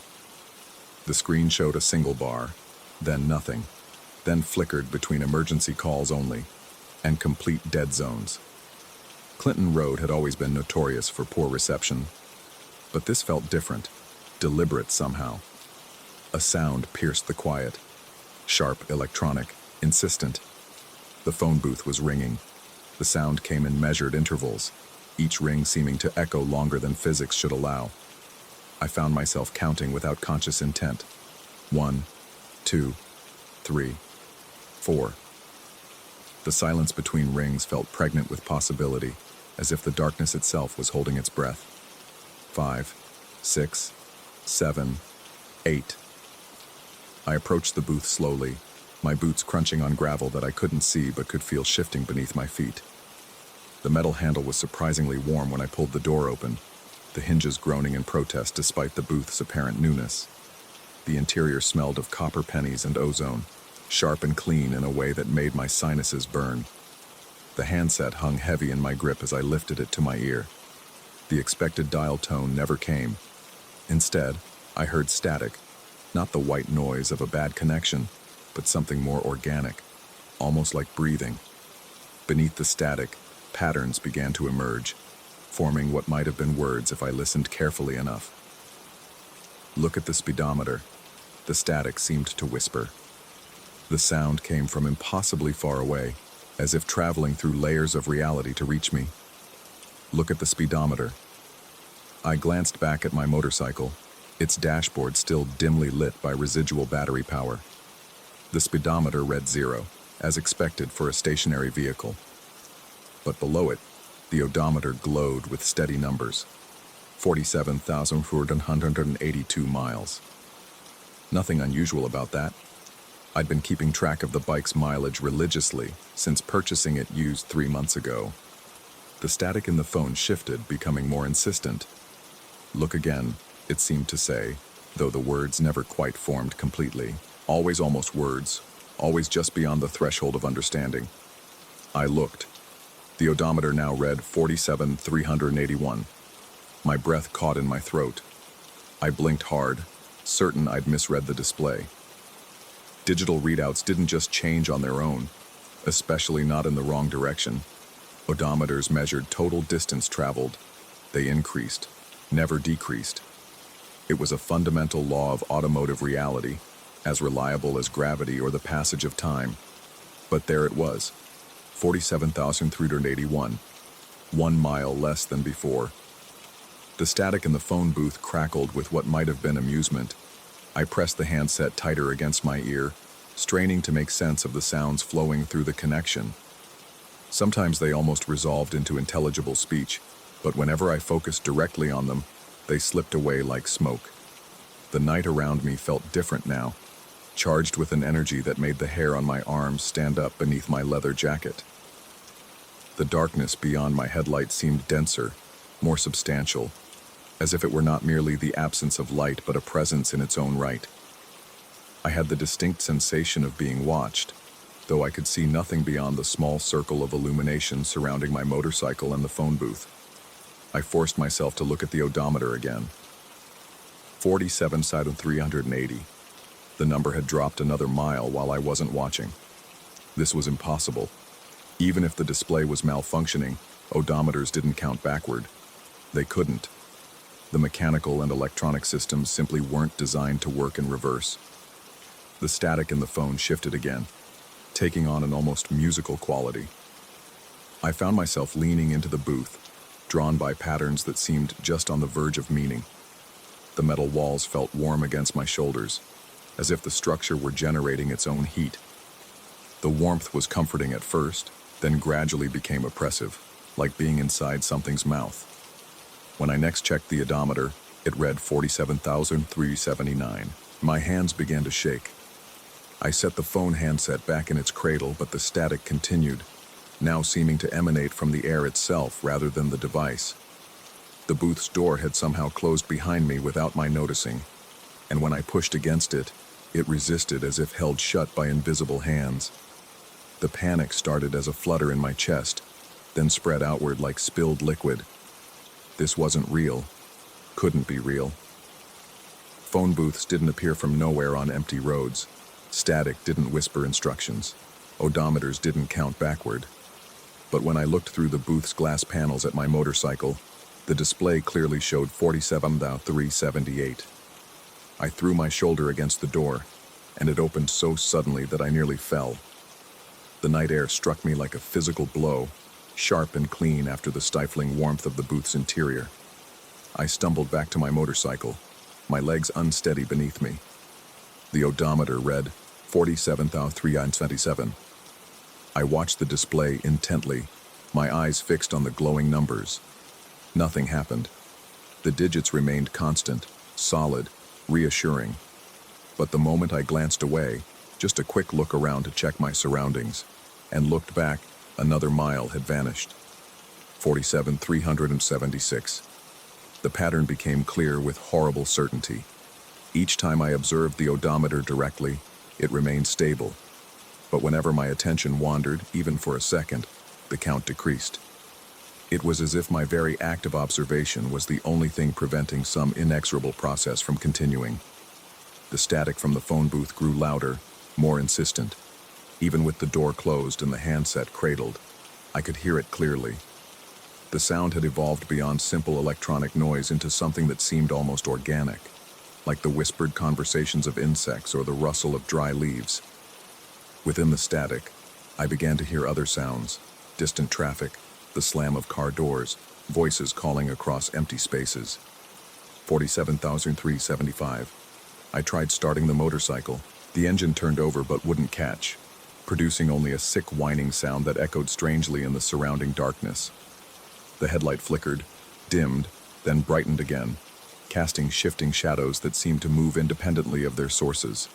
The screen showed a single bar, then nothing, then flickered between emergency calls only, and complete dead zones. Clinton Road had always been notorious for poor reception, but this felt different. deliberate somehow. A sound pierced the quiet. Sharp, electronic, insistent. The phone booth was ringing. The sound came in measured intervals, each ring seeming to echo longer than physics should allow. I found myself counting without conscious intent. 1, 2, 3, 4. The silence between rings felt pregnant with possibility, as if the darkness itself was holding its breath. 5, 6, 7, 8. I approached the booth slowly, my boots crunching on gravel that I couldn't see but could feel shifting beneath my feet. The metal handle was surprisingly warm when I pulled the door open, the hinges groaning in protest despite the booth's apparent newness. The interior smelled of copper pennies and ozone, sharp and clean in a way that made my sinuses burn. The handset hung heavy in my grip as I lifted it to my ear. The expected dial tone never came. Instead, I heard static, not the white noise of a bad connection, but something more organic, almost like breathing. Beneath the static, patterns began to emerge, forming what might have been words if I listened carefully enough. Look at the speedometer, the static seemed to whisper. The sound came from impossibly far away, as if traveling through layers of reality to reach me. Look at the speedometer. I glanced back at my motorcycle, its dashboard still dimly lit by residual battery power. The speedometer read 0, as expected for a stationary vehicle. But below it, the odometer glowed with steady numbers. 47,482 miles. Nothing unusual about that. I'd been keeping track of the bike's mileage religiously since purchasing it used 3 months ago. The static in the phone shifted, becoming more insistent. Look again, it seemed to say, though the words never quite formed completely. Always almost words, always just beyond the threshold of understanding. I looked. The odometer now read 47,381. My breath caught in my throat. I blinked hard, certain I'd misread the display. Digital readouts didn't just change on their own, especially not in the wrong direction. Odometers measured total distance traveled. They increased, never decreased. It was a fundamental law of automotive reality, as reliable as gravity or the passage of time. But there it was, 47,381, 1 mile less than before. The static in the phone booth crackled with what might have been amusement. I pressed the handset tighter against my ear, straining to make sense of the sounds flowing through the connection. Sometimes they almost resolved into intelligible speech, but whenever I focused directly on them, they slipped away like smoke. The night around me felt different now, charged with an energy that made the hair on my arms stand up beneath my leather jacket. The darkness beyond my headlight seemed denser, more substantial, as if it were not merely the absence of light but a presence in its own right. I had the distinct sensation of being watched, though I could see nothing beyond the small circle of illumination surrounding my motorcycle and the phone booth. I forced myself to look at the odometer again. 47,380. The number had dropped another mile while I wasn't watching. This was impossible. Even if the display was malfunctioning, odometers didn't count backward. They couldn't. The mechanical and electronic systems simply weren't designed to work in reverse. The static in the phone shifted again, taking on an almost musical quality. I found myself leaning into the booth, drawn by patterns that seemed just on the verge of meaning. The metal walls felt warm against my shoulders, as if the structure were generating its own heat. The warmth was comforting at first, then gradually became oppressive, like being inside something's mouth. When I next checked the odometer, it read 47,379. My hands began to shake. I set the phone handset back in its cradle, but the static continued, now seeming to emanate from the air itself rather than the device. The booth's door had somehow closed behind me without my noticing, and when I pushed against it, it resisted as if held shut by invisible hands. The panic started as a flutter in my chest, then spread outward like spilled liquid. This wasn't real. Couldn't be real. Phone booths didn't appear from nowhere on empty roads. Static didn't whisper instructions. Odometers didn't count backward. But when I looked through the booth's glass panels at my motorcycle, the display clearly showed 47,378. I threw my shoulder against the door, and it opened so suddenly that I nearly fell. The night air struck me like a physical blow, sharp and clean after the stifling warmth of the booth's interior. I stumbled back to my motorcycle, my legs unsteady beneath me. The odometer read 47,327. I watched the display intently, my eyes fixed on the glowing numbers. Nothing happened. The digits remained constant, solid, reassuring. But the moment I glanced away, just a quick look around to check my surroundings, and looked back, another mile had vanished. 47,376. The pattern became clear with horrible certainty. Each time I observed the odometer directly, it remained stable. But whenever my attention wandered, even for a second, the count decreased. It was as if my very act of observation was the only thing preventing some inexorable process from continuing. The static from the phone booth grew louder, more insistent. Even with the door closed and the handset cradled, I could hear it clearly. The sound had evolved beyond simple electronic noise into something that seemed almost organic, like the whispered conversations of insects or the rustle of dry leaves. Within the static, I began to hear other sounds: distant traffic, the slam of car doors, voices calling across empty spaces. 47,375. I tried starting the motorcycle. The engine turned over but wouldn't catch, producing only a sick whining sound that echoed strangely in the surrounding darkness. The headlight flickered, dimmed, then brightened again, casting shifting shadows that seemed to move independently of their sources.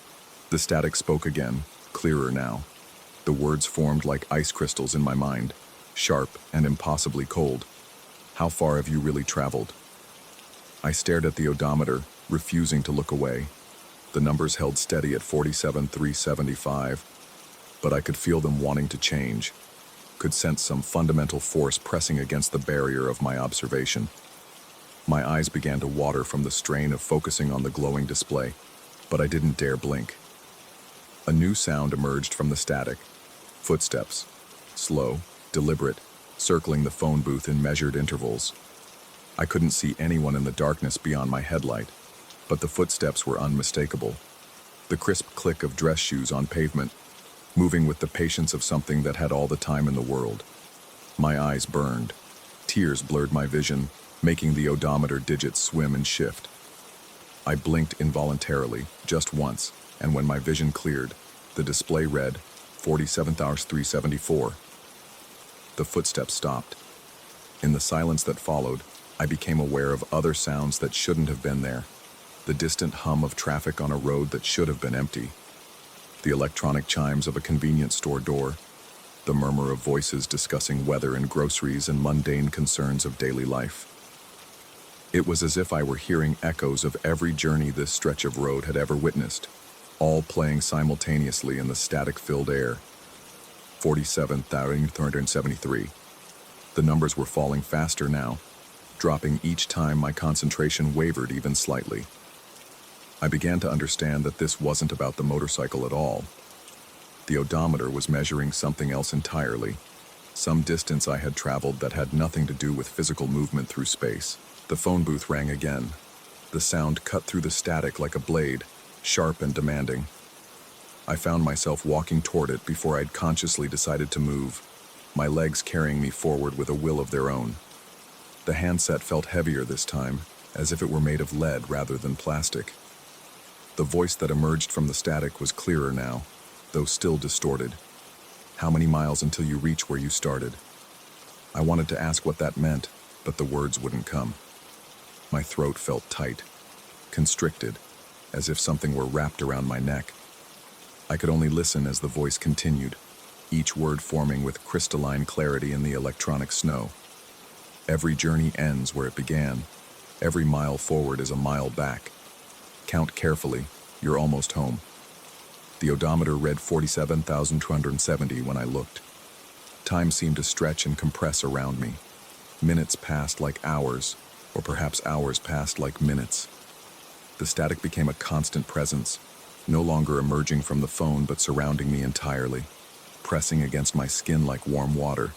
The static spoke again, clearer now. The words formed like ice crystals in my mind, sharp and impossibly cold. How far have you really traveled? I stared at the odometer, refusing to look away. The numbers held steady at 47,375, but I could feel them wanting to change, could sense some fundamental force pressing against the barrier of my observation. My eyes began to water from the strain of focusing on the glowing display, but I didn't dare blink. A new sound emerged from the static. Footsteps, slow, deliberate, circling the phone booth in measured intervals. I couldn't see anyone in the darkness beyond my headlight, but the footsteps were unmistakable. The crisp click of dress shoes on pavement, moving with the patience of something that had all the time in the world. My eyes burned. Tears blurred my vision, making the odometer digits swim and shift. I blinked involuntarily, just once, and when my vision cleared, the display read 47,374. The footsteps stopped. In the silence that followed, I became aware of other sounds that shouldn't have been there. The distant hum of traffic on a road that should have been empty. The electronic chimes of a convenience store door. The murmur of voices discussing weather and groceries and mundane concerns of daily life. It was as if I were hearing echoes of every journey this stretch of road had ever witnessed, all playing simultaneously in the static-filled air. 47,373. The numbers were falling faster now, dropping each time my concentration wavered even slightly. I began to understand that this wasn't about the motorcycle at all. The odometer was measuring something else entirely, some distance I had traveled that had nothing to do with physical movement through space. The phone booth rang again. The sound cut through the static like a blade, sharp and demanding. I found myself walking toward it before I'd consciously decided to move, my legs carrying me forward with a will of their own. The handset felt heavier this time, as if it were made of lead rather than plastic. The voice that emerged from the static was clearer now, though still distorted. How many miles until you reach where you started? I wanted to ask what that meant, but the words wouldn't come. My throat felt tight, constricted, as if something were wrapped around my neck. I could only listen as the voice continued, each word forming with crystalline clarity in the electronic snow. Every journey ends where it began. Every mile forward is a mile back. Count carefully, you're almost home. The odometer read 47,270 when I looked. Time seemed to stretch and compress around me. Minutes passed like hours, or perhaps hours passed like minutes. The static became a constant presence, no longer emerging from the phone but surrounding me entirely, pressing against my skin like warm water.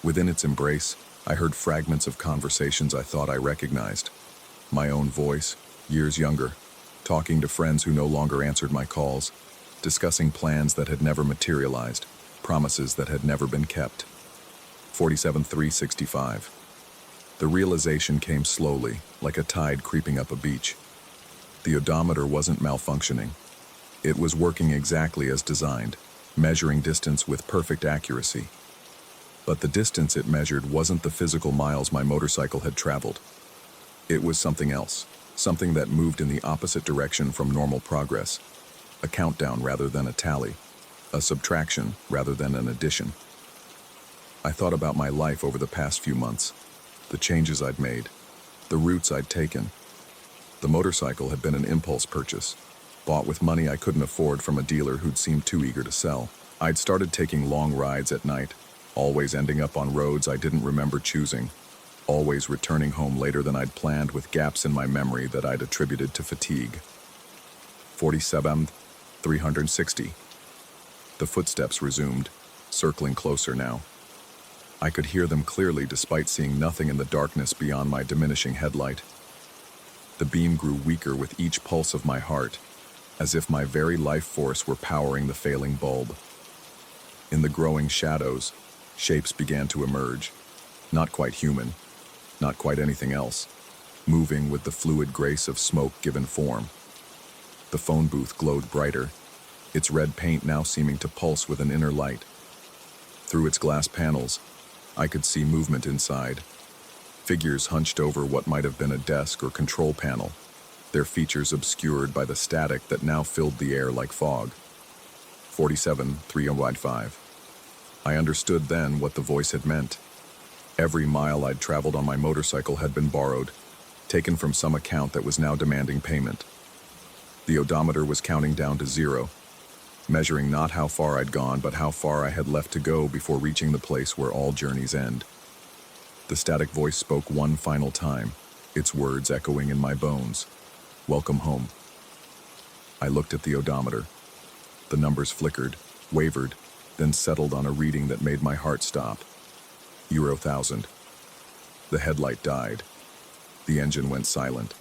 Within its embrace, I heard fragments of conversations I thought I recognized. My own voice, years younger, talking to friends who no longer answered my calls, discussing plans that had never materialized, promises that had never been kept. 47,365. The realization came slowly, like a tide creeping up a beach. The odometer wasn't malfunctioning. It was working exactly as designed, measuring distance with perfect accuracy. But the distance it measured wasn't the physical miles my motorcycle had traveled. It was something else, something that moved in the opposite direction from normal progress. A countdown rather than a tally, a subtraction rather than an addition. I thought about my life over the past few months, the changes I'd made, the routes I'd taken. The motorcycle had been an impulse purchase, bought with money I couldn't afford from a dealer who'd seemed too eager to sell. I'd started taking long rides at night, always ending up on roads I didn't remember choosing, always returning home later than I'd planned with gaps in my memory that I'd attributed to fatigue. 47,360. The footsteps resumed, circling closer now. I could hear them clearly despite seeing nothing in the darkness beyond my diminishing headlight. The beam grew weaker with each pulse of my heart, as if my very life force were powering the failing bulb. In the growing shadows, shapes began to emerge, not quite human, not quite anything else, moving with the fluid grace of smoke given form. The phone booth glowed brighter, its red paint now seeming to pulse with an inner light. Through its glass panels, I could see movement inside. Figures hunched over what might have been a desk or control panel, their features obscured by the static that now filled the air like fog. 47,305. I understood then what the voice had meant. Every mile I'd traveled on my motorcycle had been borrowed, taken from some account that was now demanding payment. The odometer was counting down to zero, measuring not how far I'd gone, but how far I had left to go before reaching the place where all journeys end. The static voice spoke one final time, its words echoing in my bones. Welcome home. I looked at the odometer. The numbers flickered, wavered, then settled on a reading that made my heart stop. Euro 1000. The headlight died. The engine went silent.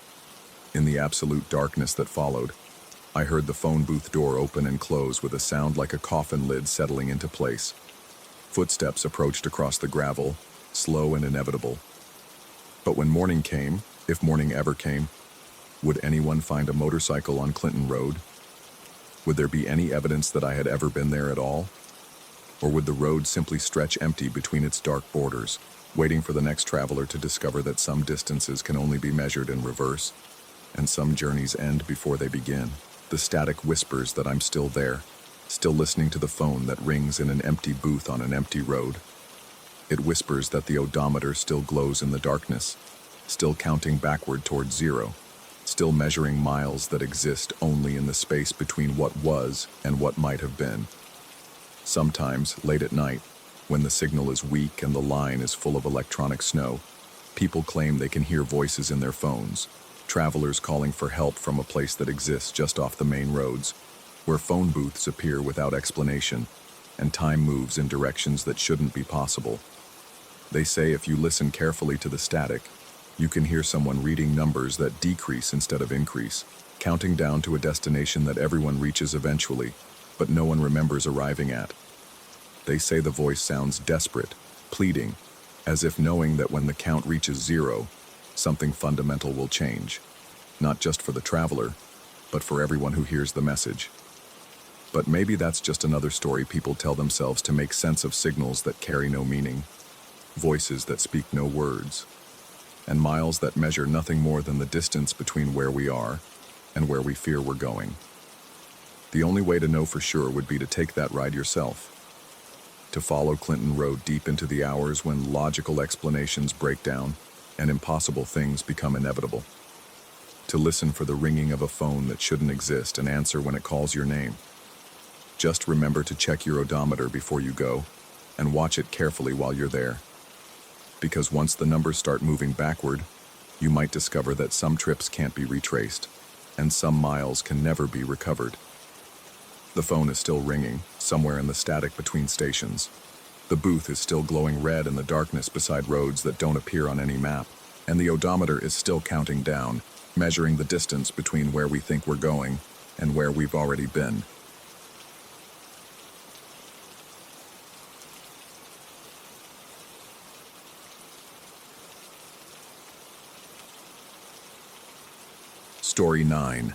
In the absolute darkness that followed, I heard the phone booth door open and close with a sound like a coffin lid settling into place. Footsteps approached across the gravel, slow and inevitable. But when morning came, if morning ever came, would anyone find a motorcycle on Clinton Road? Would there be any evidence that I had ever been there at all? Or would the road simply stretch empty between its dark borders, waiting for the next traveler to discover that some distances can only be measured in reverse, and some journeys end before they begin? The static whispers that I'm still there, still listening to the phone that rings in an empty booth on an empty road. It whispers that the odometer still glows in the darkness, still counting backward toward zero, still measuring miles that exist only in the space between what was and what might have been. Sometimes, late at night, when the signal is weak and the line is full of electronic snow, people claim they can hear voices in their phones, travelers calling for help from a place that exists just off the main roads, where phone booths appear without explanation, and time moves in directions that shouldn't be possible. They say if you listen carefully to the static, you can hear someone reading numbers that decrease instead of increase, counting down to a destination that everyone reaches eventually, but no one remembers arriving at. They say the voice sounds desperate, pleading, as if knowing that when the count reaches zero, something fundamental will change, not just for the traveler, but for everyone who hears the message. But maybe that's just another story people tell themselves to make sense of signals that carry no meaning, voices that speak no words, and miles that measure nothing more than the distance between where we are and where we fear we're going. The only way to know for sure would be to take that ride yourself, to follow Clinton Road deep into the hours when logical explanations break down and impossible things become inevitable, to listen for the ringing of a phone that shouldn't exist and answer when it calls your name. Just remember to check your odometer before you go, and watch it carefully while you're there. Because once the numbers start moving backward, you might discover that some trips can't be retraced, and some miles can never be recovered. The phone is still ringing, somewhere in the static between stations. The booth is still glowing red in the darkness beside roads that don't appear on any map, and the odometer is still counting down, measuring the distance between where we think we're going and where we've already been. Story 9.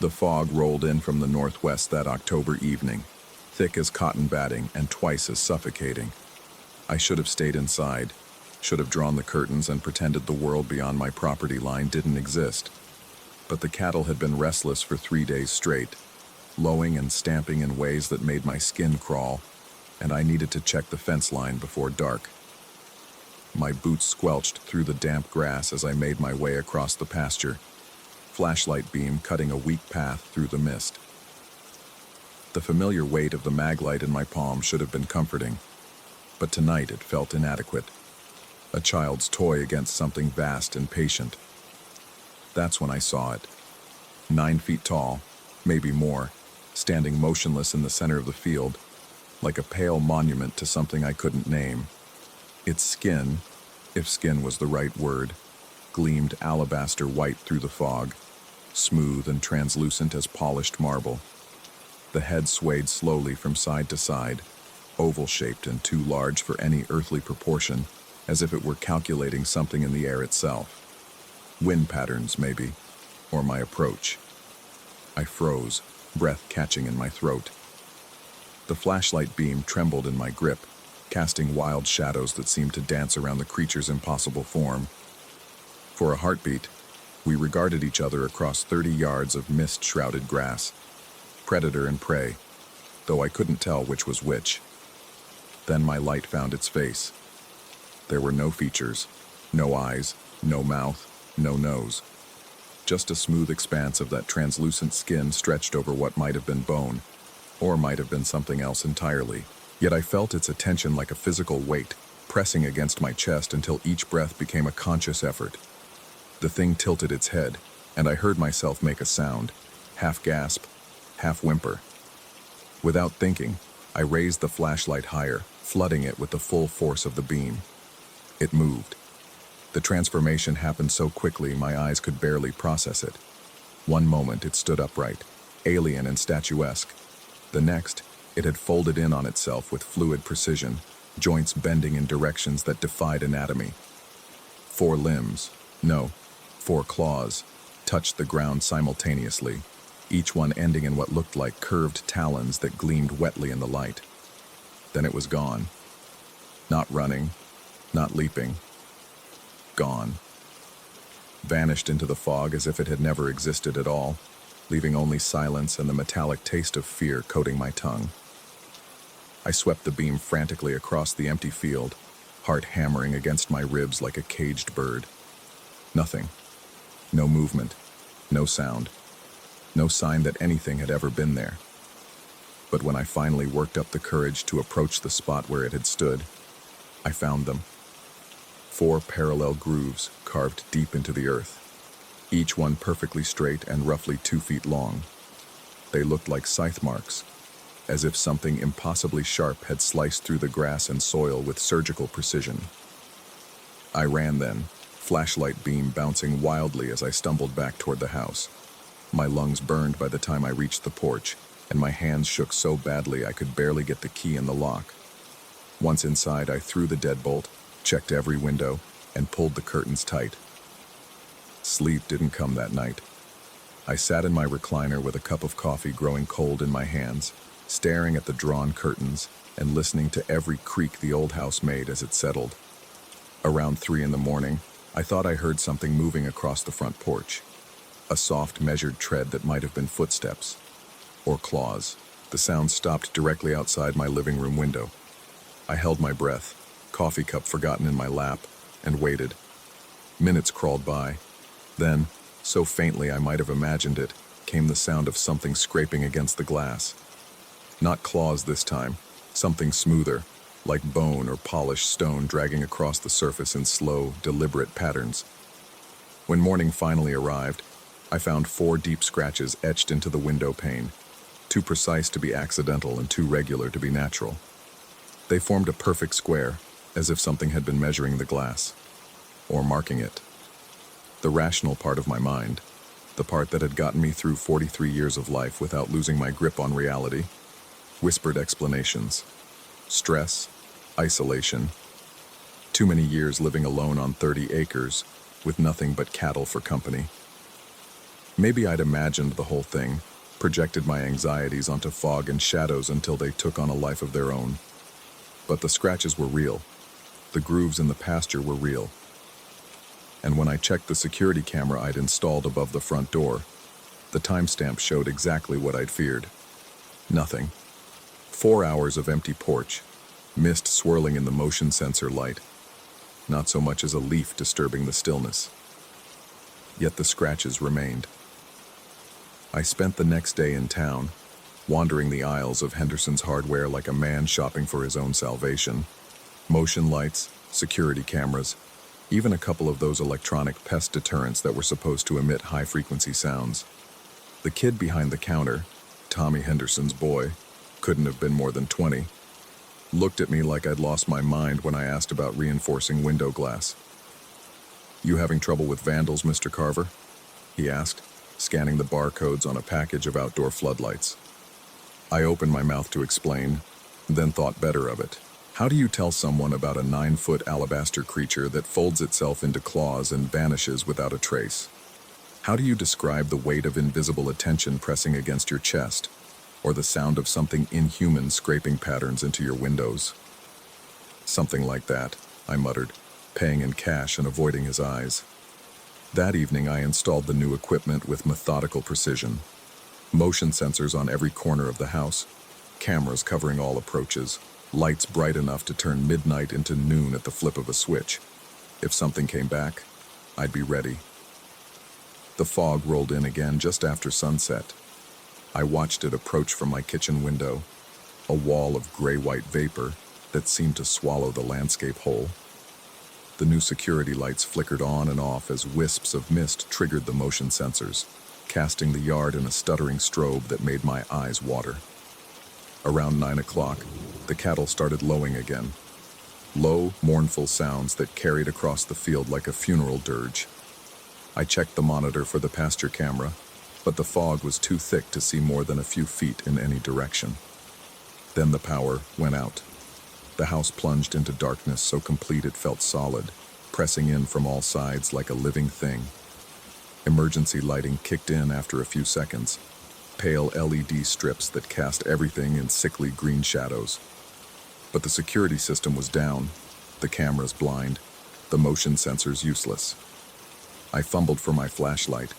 The fog rolled in from the northwest that October evening, thick as cotton batting and twice as suffocating. I should have stayed inside, should have drawn the curtains and pretended the world beyond my property line didn't exist. But the cattle had been restless for 3 days straight, lowing and stamping in ways that made my skin crawl, and I needed to check the fence line before dark. My boots squelched through the damp grass as I made my way across the pasture, flashlight beam cutting a weak path through the mist. The familiar weight of the maglite in my palm should have been comforting, but tonight it felt inadequate, a child's toy against something vast and patient. That's when I saw it. 9 feet tall, maybe more, standing motionless in the center of the field, like a pale monument to something I couldn't name. Its skin, if skin was the right word, gleamed alabaster white through the fog, smooth and translucent as polished marble. The head swayed slowly from side to side, oval-shaped and too large for any earthly proportion, as if it were calculating something in the air itself. Wind patterns, maybe, or my approach. I froze, breath catching in my throat. The flashlight beam trembled in my grip, casting wild shadows that seemed to dance around the creature's impossible form. For a heartbeat, we regarded each other across 30 yards of mist-shrouded grass, predator and prey, though I couldn't tell which was which. Then my light found its face. There were no features, no eyes, no mouth, no nose. Just a smooth expanse of that translucent skin stretched over what might have been bone, or might have been something else entirely. Yet I felt its attention like a physical weight, pressing against my chest until each breath became a conscious effort. The thing tilted its head, and I heard myself make a sound, half gasp, half whimper. Without thinking, I raised the flashlight higher, flooding it with the full force of the beam. It moved. The transformation happened so quickly my eyes could barely process it. One moment it stood upright, alien and statuesque. The next, it had folded in on itself with fluid precision, joints bending in directions that defied anatomy. 4 limbs, no, 4 claws, touched the ground simultaneously, each one ending in what looked like curved talons that gleamed wetly in the light. Then it was gone. Not running, not leaping. Gone. Vanished into the fog as if it had never existed at all, leaving only silence and the metallic taste of fear coating my tongue. I swept the beam frantically across the empty field, heart hammering against my ribs like a caged bird. Nothing. No movement. No sound. No sign that anything had ever been there. But when I finally worked up the courage to approach the spot where it had stood, I found them. 4 parallel grooves carved deep into the earth, each one perfectly straight and roughly 2 feet long. They looked like scythe marks, as if something impossibly sharp had sliced through the grass and soil with surgical precision. I ran then, flashlight beam bouncing wildly as I stumbled back toward the house. My lungs burned by the time I reached the porch, and my hands shook so badly I could barely get the key in the lock. Once inside, I threw the deadbolt, checked every window, and pulled the curtains tight. Sleep didn't come that night. I sat in my recliner with a cup of coffee growing cold in my hands, staring at the drawn curtains and listening to every creak the old house made as it settled. Around 3 in the morning, I thought I heard something moving across the front porch. A soft, measured tread that might have been footsteps. Or claws. The sound stopped directly outside my living room window. I held my breath, coffee cup forgotten in my lap, and waited. Minutes crawled by. Then, so faintly I might have imagined it, came the sound of something scraping against the glass. Not claws this time, something smoother, like bone or polished stone dragging across the surface in slow, deliberate patterns. When morning finally arrived, I found 4 deep scratches etched into the window pane, too precise to be accidental and too regular to be natural. They formed a perfect square, as if something had been measuring the glass, or marking it. The rational part of my mind, the part that had gotten me through 43 years of life without losing my grip on reality, whispered explanations. Stress, isolation, too many years living alone on 30 acres, with nothing but cattle for company. Maybe I'd imagined the whole thing, projected my anxieties onto fog and shadows until they took on a life of their own. But the scratches were real. The grooves in the pasture were real. And when I checked the security camera I'd installed above the front door, the timestamp showed exactly what I'd feared. Nothing. 4 hours of empty porch, mist swirling in the motion sensor light, not so much as a leaf disturbing the stillness. Yet the scratches remained. I spent the next day in town, wandering the aisles of Henderson's Hardware like a man shopping for his own salvation. Motion lights, security cameras, even a couple of those electronic pest deterrents that were supposed to emit high-frequency sounds. The kid behind the counter, Tommy Henderson's boy, couldn't have been more than 20, looked at me like I'd lost my mind when I asked about reinforcing window glass. "You having trouble with vandals, Mr. Carver?" he asked, scanning the barcodes on a package of outdoor floodlights. I opened my mouth to explain, then thought better of it. How do you tell someone about a 9-foot alabaster creature that folds itself into claws and vanishes without a trace? How do you describe the weight of invisible attention pressing against your chest, or the sound of something inhuman scraping patterns into your windows? "Something like that," I muttered, paying in cash and avoiding his eyes. That evening I installed the new equipment with methodical precision. Motion sensors on every corner of the house, cameras covering all approaches, lights bright enough to turn midnight into noon at the flip of a switch. If something came back, I'd be ready. The fog rolled in again just after sunset. I watched it approach from my kitchen window, a wall of gray-white vapor that seemed to swallow the landscape whole. The new security lights flickered on and off as wisps of mist triggered the motion sensors, casting the yard in a stuttering strobe that made my eyes water. Around 9 o'clock, the cattle started lowing again. Low, mournful sounds that carried across the field like a funeral dirge. I checked the monitor for the pasture camera, but the fog was too thick to see more than a few feet in any direction. Then the power went out. The house plunged into darkness so complete it felt solid, pressing in from all sides like a living thing. Emergency lighting kicked in after a few seconds, pale LED strips that cast everything in sickly green shadows. But the security system was down, the cameras blind, the motion sensors useless. I fumbled for my flashlight,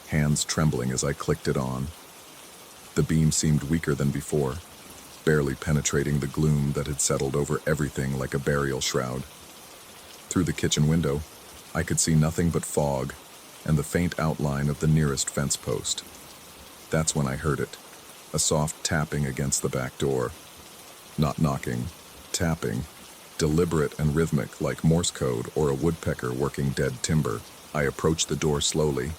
hands trembling as I clicked it on. The beam seemed weaker than before, barely penetrating the gloom that had settled over everything like a burial shroud. Through the kitchen window, I could see nothing but fog and the faint outline of the nearest fence post. That's when I heard it, a soft tapping against the back door. Not knocking, tapping, deliberate and rhythmic like Morse code or a woodpecker working dead timber. I approached the door slowly,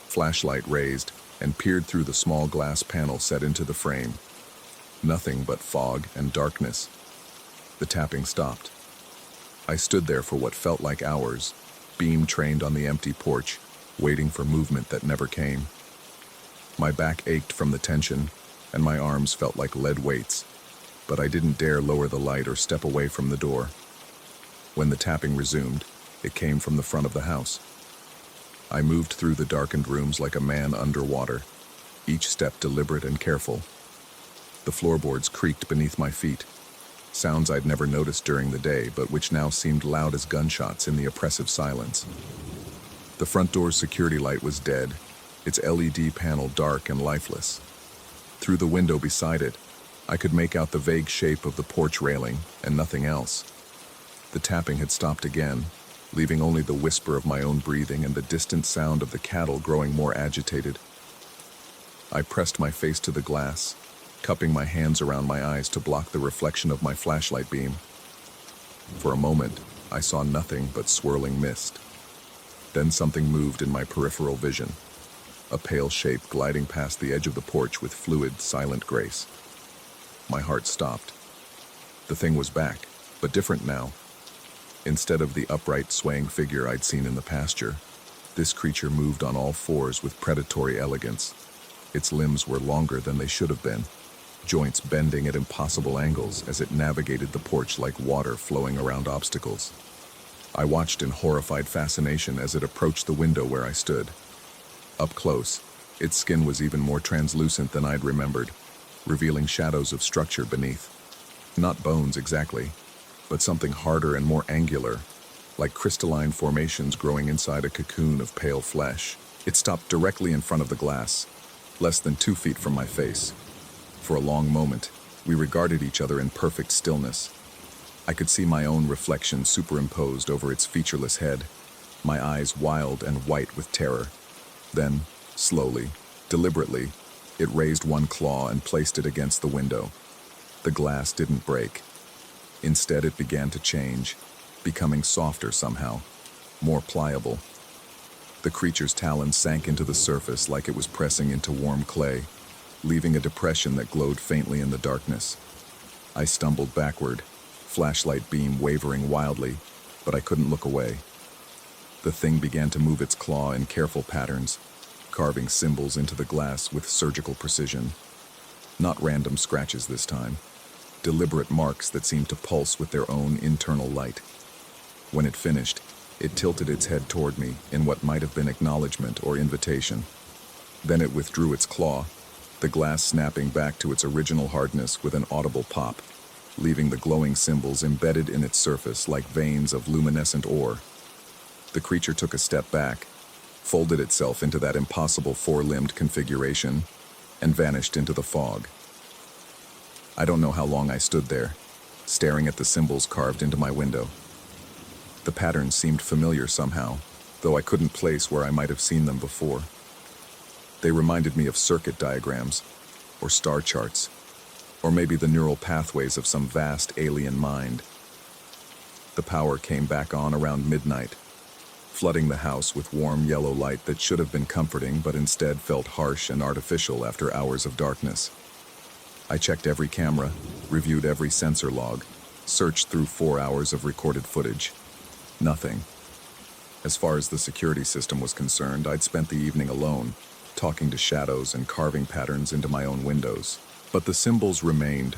flashlight raised, and peered through the small glass panel set into the frame. Nothing but fog and darkness. The tapping stopped. I stood there for what felt like hours, beam trained on the empty porch, waiting for movement that never came. My back ached from the tension, and my arms felt like lead weights, but I didn't dare lower the light or step away from the door. When the tapping resumed, it came from the front of the house. I moved through the darkened rooms like a man underwater, each step deliberate and careful. The floorboards creaked beneath my feet, sounds I'd never noticed during the day, but which now seemed loud as gunshots in the oppressive silence. The front door's security light was dead, its LED panel dark and lifeless. Through the window beside it, I could make out the vague shape of the porch railing and nothing else. The tapping had stopped again, leaving only the whisper of my own breathing and the distant sound of the cattle growing more agitated. I pressed my face to the glass, cupping my hands around my eyes to block the reflection of my flashlight beam. For a moment, I saw nothing but swirling mist. Then something moved in my peripheral vision, a pale shape gliding past the edge of the porch with fluid, silent grace. My heart stopped. The thing was back, but different now. Instead of the upright, swaying figure I'd seen in the pasture, this creature moved on all fours with predatory elegance. Its limbs were longer than they should have been, joints bending at impossible angles as it navigated the porch like water flowing around obstacles. I watched in horrified fascination as it approached the window where I stood. Up close, its skin was even more translucent than I'd remembered, revealing shadows of structure beneath. Not bones exactly, but something harder and more angular, like crystalline formations growing inside a cocoon of pale flesh. It stopped directly in front of the glass, less than 2 feet from my face. For a long moment, we regarded each other in perfect stillness. I could see my own reflection superimposed over its featureless head, my eyes wild and white with terror. Then, slowly, deliberately, it raised one claw and placed it against the window. The glass didn't break. Instead, it began to change, becoming softer somehow, more pliable. The creature's talons sank into the surface like it was pressing into warm clay, leaving a depression that glowed faintly in the darkness. I stumbled backward, flashlight beam wavering wildly, but I couldn't look away. The thing began to move its claw in careful patterns, carving symbols into the glass with surgical precision. Not random scratches this time, deliberate marks that seemed to pulse with their own internal light. When it finished, it tilted its head toward me in what might have been acknowledgement or invitation. Then it withdrew its claw, the glass snapping back to its original hardness with an audible pop, leaving the glowing symbols embedded in its surface like veins of luminescent ore. The creature took a step back, folded itself into that impossible four-limbed configuration, and vanished into the fog. I don't know how long I stood there, staring at the symbols carved into my window. The patterns seemed familiar somehow, though I couldn't place where I might have seen them before. They reminded me of circuit diagrams, or star charts, or maybe the neural pathways of some vast alien mind. The power came back on around midnight, flooding the house with warm yellow light that should have been comforting but instead felt harsh and artificial after hours of darkness. I checked every camera, reviewed every sensor log, searched through 4 hours of recorded footage. Nothing. As far as the security system was concerned, I'd spent the evening alone, talking to shadows and carving patterns into my own windows. But the symbols remained,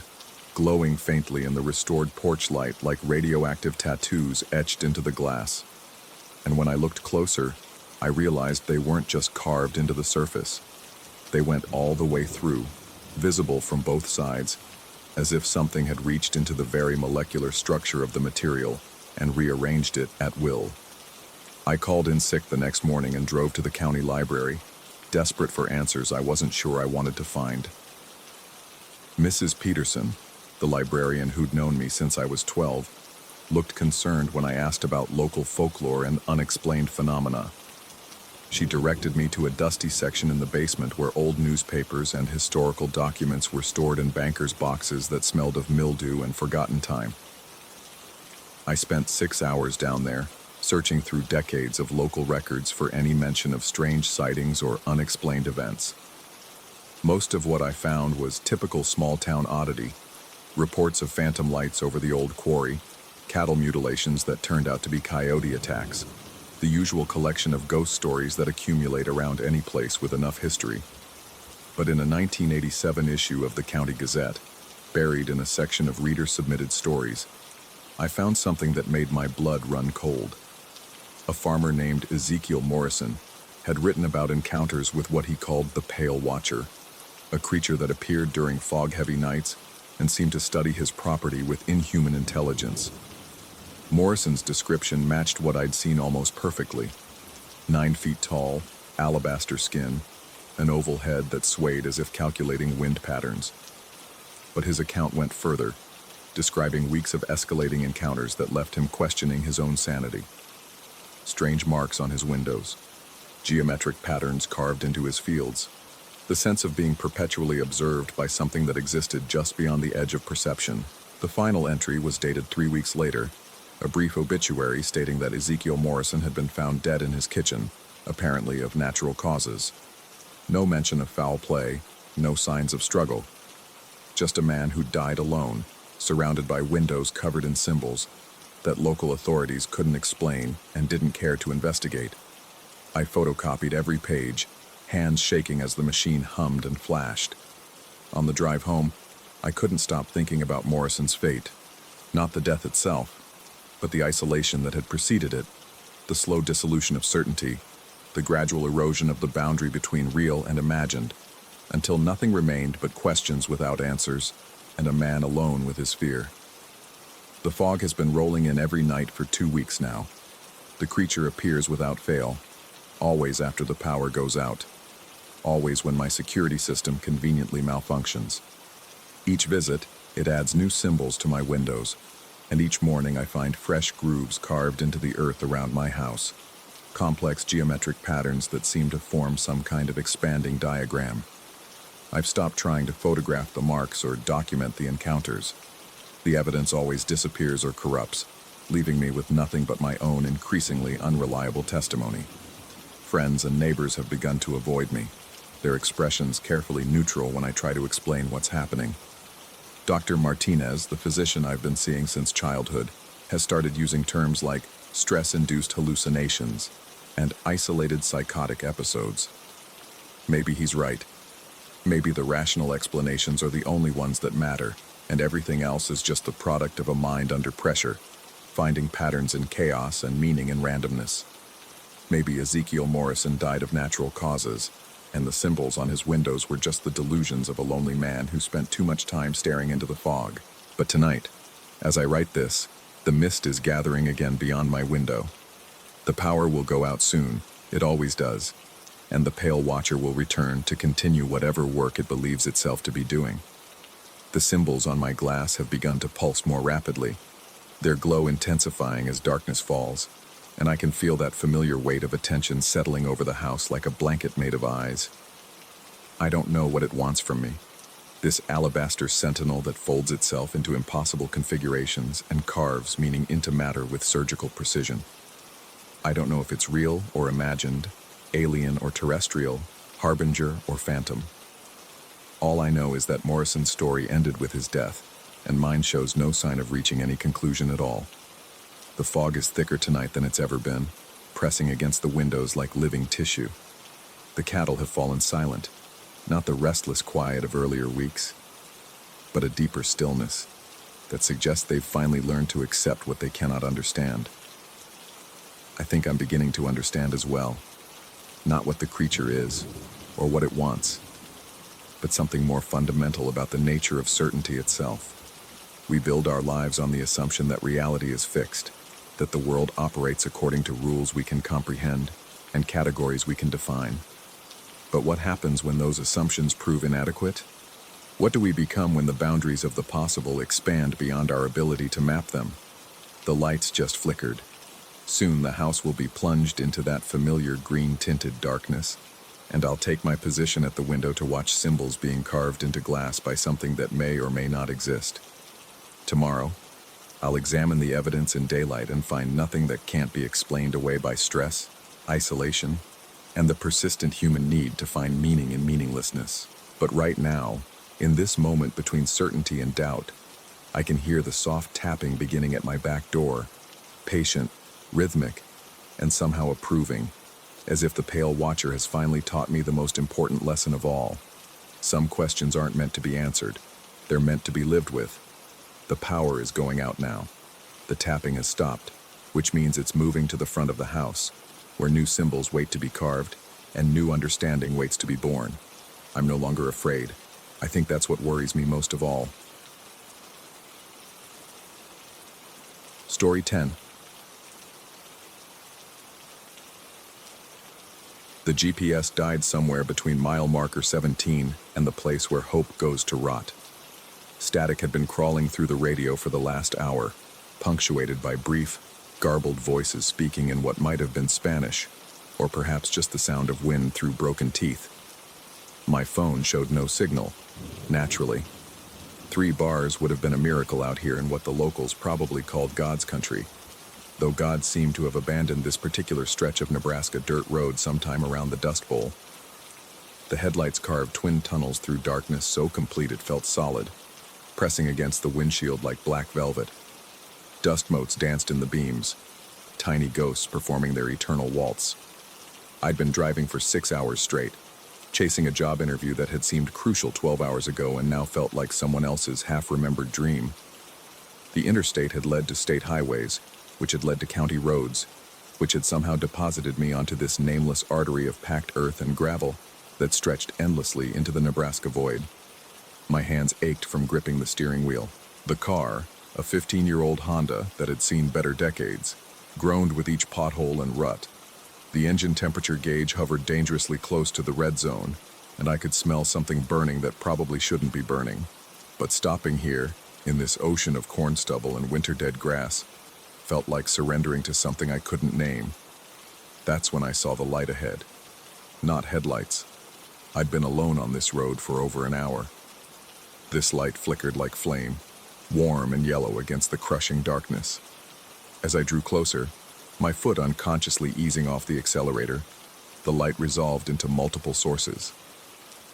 glowing faintly in the restored porch light like radioactive tattoos etched into the glass. And when I looked closer, I realized they weren't just carved into the surface. They went all the way through, visible from both sides, as if something had reached into the very molecular structure of the material and rearranged it at will. I called in sick the next morning and drove to the county library, desperate for answers I wasn't sure I wanted to find. Mrs. Peterson, the librarian who'd known me since I was 12, looked concerned when I asked about local folklore and unexplained phenomena. She directed me to a dusty section in the basement where old newspapers and historical documents were stored in bankers' boxes that smelled of mildew and forgotten time. I spent 6 hours down there, searching through decades of local records for any mention of strange sightings or unexplained events. Most of what I found was typical small-town oddity: reports of phantom lights over the old quarry, cattle mutilations that turned out to be coyote attacks, the usual collection of ghost stories that accumulate around any place with enough history. But in a 1987 issue of the County Gazette, buried in a section of reader-submitted stories, I found something that made my blood run cold. A farmer named Ezekiel Morrison had written about encounters with what he called the Pale Watcher, a creature that appeared during fog-heavy nights and seemed to study his property with inhuman intelligence. Morrison's description matched what I'd seen almost perfectly. 9 feet tall, alabaster skin, an oval head that swayed as if calculating wind patterns. But his account went further, describing weeks of escalating encounters that left him questioning his own sanity. Strange marks on his windows, geometric patterns carved into his fields, the sense of being perpetually observed by something that existed just beyond the edge of perception. The final entry was dated 3 weeks later, a brief obituary stating that Ezekiel Morrison had been found dead in his kitchen, apparently of natural causes. No mention of foul play, no signs of struggle. Just a man who died alone, surrounded by windows covered in symbols that local authorities couldn't explain and didn't care to investigate. I photocopied every page, hands shaking as the machine hummed and flashed. On the drive home, I couldn't stop thinking about Morrison's fate. Not the death itself, but the isolation that had preceded it, the slow dissolution of certainty, the gradual erosion of the boundary between real and imagined, until nothing remained but questions without answers and a man alone with his fear. The fog has been rolling in every night for 2 weeks now. The creature appears without fail, always after the power goes out, always when my security system conveniently malfunctions. Each visit, it adds new symbols to my windows, and each morning I find fresh grooves carved into the earth around my house, complex geometric patterns that seem to form some kind of expanding diagram. I've stopped trying to photograph the marks or document the encounters. The evidence always disappears or corrupts, leaving me with nothing but my own increasingly unreliable testimony. Friends and neighbors have begun to avoid me, their expressions carefully neutral when I try to explain what's happening. Dr. Martinez, the physician I've been seeing since childhood, has started using terms like stress-induced hallucinations and isolated psychotic episodes. Maybe he's right. Maybe the rational explanations are the only ones that matter, and everything else is just the product of a mind under pressure, finding patterns in chaos and meaning in randomness. Maybe Ezekiel Morrison died of natural causes, and the symbols on his windows were just the delusions of a lonely man who spent too much time staring into the fog. But tonight, as I write this, the mist is gathering again beyond my window. The power will go out soon, it always does, and the pale watcher will return to continue whatever work it believes itself to be doing. The symbols on my glass have begun to pulse more rapidly, their glow intensifying as darkness falls, and I can feel that familiar weight of attention settling over the house like a blanket made of eyes. I don't know what it wants from me, this alabaster sentinel that folds itself into impossible configurations and carves meaning into matter with surgical precision. I don't know if it's real or imagined, alien or terrestrial, harbinger or phantom. All I know is that Morrison's story ended with his death, and mine shows no sign of reaching any conclusion at all. The fog is thicker tonight than it's ever been, pressing against the windows like living tissue. The cattle have fallen silent, not the restless quiet of earlier weeks, but a deeper stillness that suggests they've finally learned to accept what they cannot understand. I think I'm beginning to understand as well, not what the creature is, or what it wants, but something more fundamental about the nature of certainty itself. We build our lives on the assumption that reality is fixed, that the world operates according to rules we can comprehend and categories we can define. But what happens when those assumptions prove inadequate? What do we become when the boundaries of the possible expand beyond our ability to map them? The lights just flickered. Soon the house will be plunged into that familiar green-tinted darkness, and I'll take my position at the window to watch symbols being carved into glass by something that may or may not exist. Tomorrow, I'll examine the evidence in daylight and find nothing that can't be explained away by stress, isolation, and the persistent human need to find meaning in meaninglessness. But right now, in this moment between certainty and doubt, I can hear the soft tapping beginning at my back door, patient, rhythmic, and somehow approving, as if the pale watcher has finally taught me the most important lesson of all. Some questions aren't meant to be answered. They're meant to be lived with. The power is going out now. The tapping has stopped, which means it's moving to the front of the house, where new symbols wait to be carved and new understanding waits to be born. I'm no longer afraid. I think that's what worries me most of all. Story 10. The GPS died somewhere between mile marker 17 and the place where hope goes to rot. Static had been crawling through the radio for the last hour, punctuated by brief, garbled voices speaking in what might have been Spanish, or perhaps just the sound of wind through broken teeth. My phone showed no signal, naturally. 3 bars would have been a miracle out here in what the locals probably called God's country, though God seemed to have abandoned this particular stretch of Nebraska dirt road sometime around the Dust Bowl. The headlights carved twin tunnels through darkness so complete it felt solid, pressing against the windshield like black velvet. Dust motes danced in the beams, tiny ghosts performing their eternal waltz. I'd been driving for 6 hours straight, chasing a job interview that had seemed crucial 12 hours ago and now felt like someone else's half-remembered dream. The interstate had led to state highways, which had led to county roads, which had somehow deposited me onto this nameless artery of packed earth and gravel that stretched endlessly into the Nebraska void. My hands ached from gripping the steering wheel. The car, a 15-year-old Honda that had seen better decades, groaned with each pothole and rut. The engine temperature gauge hovered dangerously close to the red zone, and I could smell something burning that probably shouldn't be burning. But stopping here, in this ocean of corn stubble and winter-dead grass, felt like surrendering to something I couldn't name. That's when I saw the light ahead. Not headlights. I'd been alone on this road for over an hour. This light flickered like flame, warm and yellow against the crushing darkness. As I drew closer, my foot unconsciously easing off the accelerator, the light resolved into multiple sources.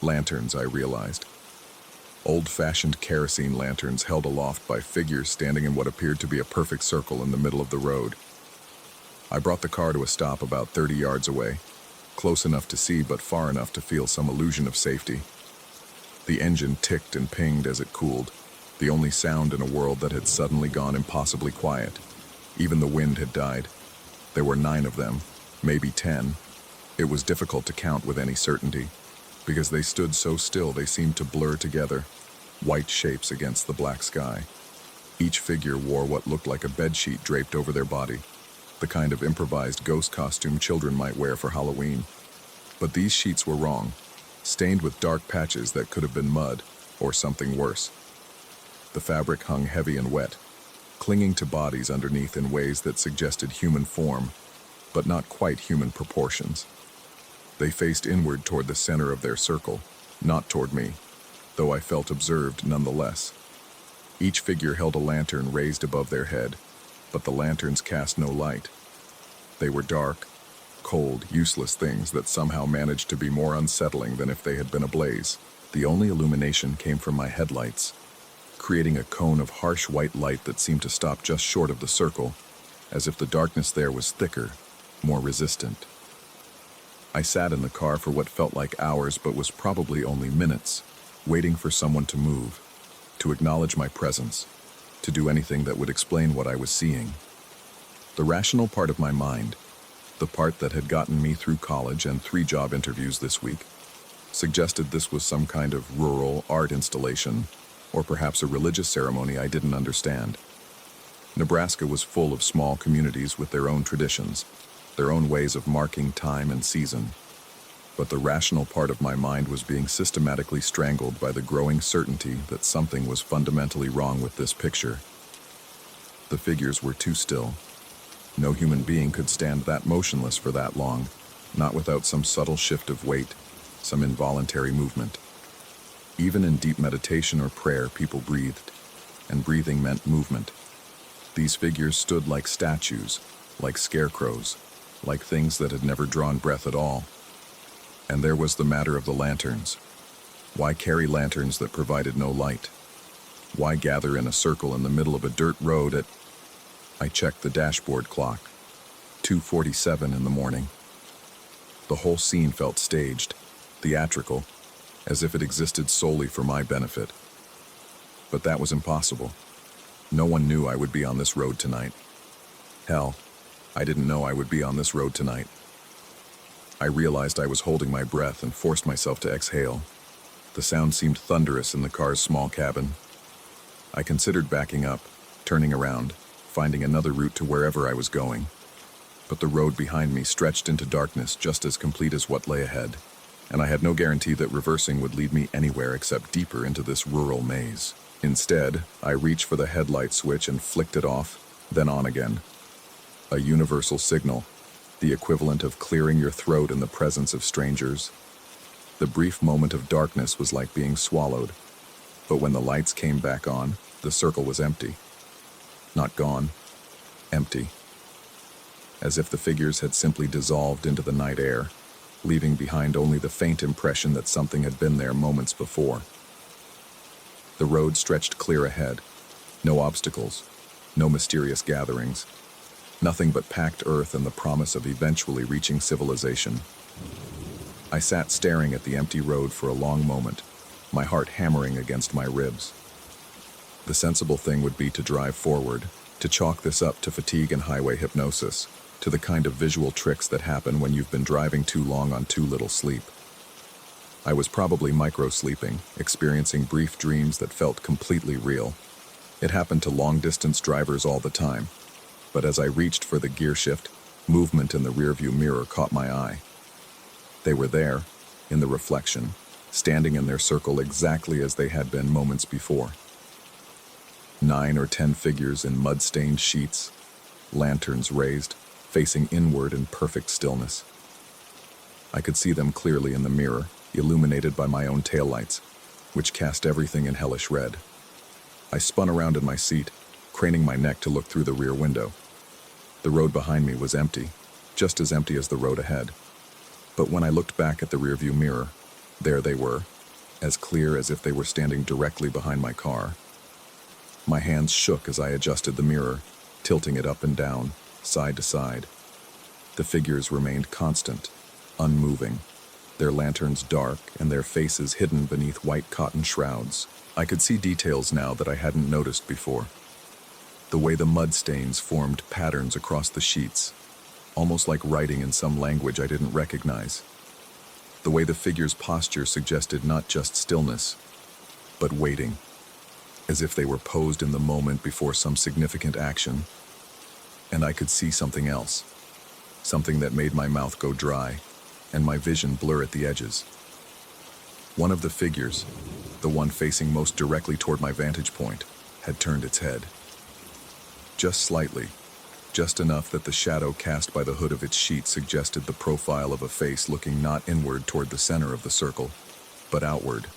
Lanterns, I realized. Old-fashioned kerosene lanterns held aloft by figures standing in what appeared to be a perfect circle in the middle of the road. I brought the car to a stop about 30 yards away, close enough to see but far enough to feel some illusion of safety. The engine ticked and pinged as it cooled, the only sound in a world that had suddenly gone impossibly quiet. Even the wind had died. There were 9 of them, maybe 10. It was difficult to count with any certainty, because they stood so still they seemed to blur together, white shapes against the black sky. Each figure wore what looked like a bedsheet draped over their body, the kind of improvised ghost costume children might wear for Halloween. But these sheets were wrong, stained with dark patches that could have been mud or something worse. The fabric hung heavy and wet, clinging to bodies underneath in ways that suggested human form, but not quite human proportions. They faced inward toward the center of their circle, not toward me, though I felt observed nonetheless. Each figure held a lantern raised above their head, but the lanterns cast no light. They were dark, cold, useless things that somehow managed to be more unsettling than if they had been ablaze. The only illumination came from my headlights, creating a cone of harsh white light that seemed to stop just short of the circle, as if the darkness there was thicker, more resistant. I sat in the car for what felt like hours but was probably only minutes, waiting for someone to move, to acknowledge my presence, to do anything that would explain what I was seeing. The rational part of my mind, the part that had gotten me through college and 3 job interviews this week, suggested this was some kind of rural art installation, or perhaps a religious ceremony I didn't understand. Nebraska was full of small communities with their own traditions, their own ways of marking time and season. But the rational part of my mind was being systematically strangled by the growing certainty that something was fundamentally wrong with this picture. The figures were too still. No human being could stand that motionless for that long, not without some subtle shift of weight, some involuntary movement. Even in deep meditation or prayer, people breathed, and breathing meant movement. These figures stood like statues, like scarecrows, like things that had never drawn breath at all. And there was the matter of the lanterns. Why carry lanterns that provided no light? Why gather in a circle in the middle of a dirt road at... I checked the dashboard clock. 2:47 in the morning. The whole scene felt staged, theatrical, as if it existed solely for my benefit. But that was impossible. No one knew I would be on this road tonight. Hell, I didn't know I would be on this road tonight. I realized I was holding my breath and forced myself to exhale. The sound seemed thunderous in the car's small cabin. I considered backing up, turning around, finding another route to wherever I was going. But the road behind me stretched into darkness just as complete as what lay ahead, and I had no guarantee that reversing would lead me anywhere except deeper into this rural maze. Instead, I reached for the headlight switch and flicked it off, then on again. A universal signal, the equivalent of clearing your throat in the presence of strangers. The brief moment of darkness was like being swallowed, but when the lights came back on, the circle was empty. Not gone, empty. As if the figures had simply dissolved into the night air, leaving behind only the faint impression that something had been there moments before. The road stretched clear ahead. No obstacles, no mysterious gatherings, nothing but packed earth and the promise of eventually reaching civilization. I sat staring at the empty road for a long moment, my heart hammering against my ribs. The sensible thing would be to drive forward, to chalk this up to fatigue and highway hypnosis, to the kind of visual tricks that happen when you've been driving too long on too little sleep. I was probably micro-sleeping, experiencing brief dreams that felt completely real. It happened to long-distance drivers all the time. But as I reached for the gear shift, movement in the rearview mirror caught my eye. They were there, in the reflection, standing in their circle exactly as they had been moments before. 9 or 10 figures in mud-stained sheets, lanterns raised, facing inward in perfect stillness. I could see them clearly in the mirror, illuminated by my own taillights, which cast everything in hellish red. I spun around in my seat, craning my neck to look through the rear window. The road behind me was empty, just as empty as the road ahead. But when I looked back at the rearview mirror, there they were, as clear as if they were standing directly behind my car. My hands shook as I adjusted the mirror, tilting it up and down, side to side. The figures remained constant, unmoving, their lanterns dark and their faces hidden beneath white cotton shrouds. I could see details now that I hadn't noticed before. The way the mud stains formed patterns across the sheets, almost like writing in some language I didn't recognize. The way the figures' posture suggested not just stillness, but waiting, as if they were posed in the moment before some significant action. And I could see something else, something that made my mouth go dry and my vision blur at the edges. One of the figures, the one facing most directly toward my vantage point, had turned its head. Just slightly, just enough that the shadow cast by the hood of its sheet suggested the profile of a face looking not inward toward the center of the circle, but outward,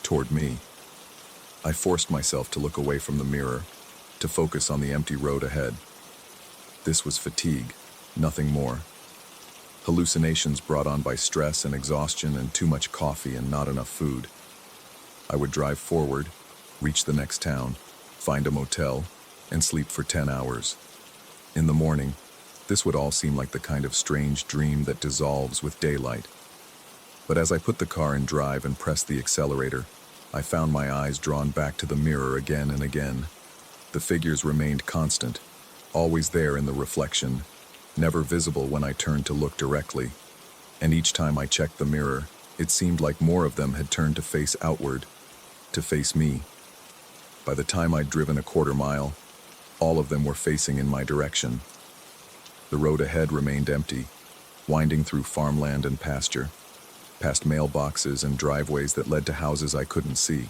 toward me. I forced myself to look away from the mirror, to focus on the empty road ahead. This was fatigue, nothing more. Hallucinations brought on by stress and exhaustion and too much coffee and not enough food. I would drive forward, reach the next town, find a motel, and sleep for 10 hours. In the morning, this would all seem like the kind of strange dream that dissolves with daylight. But as I put the car in drive and pressed the accelerator, I found my eyes drawn back to the mirror again and again. The figures remained constant, always there in the reflection, never visible when I turned to look directly. And each time I checked the mirror, it seemed like more of them had turned to face outward, to face me. By the time I'd driven a quarter mile, all of them were facing in my direction. The road ahead remained empty, winding through farmland and pasture, past mailboxes and driveways that led to houses I couldn't see.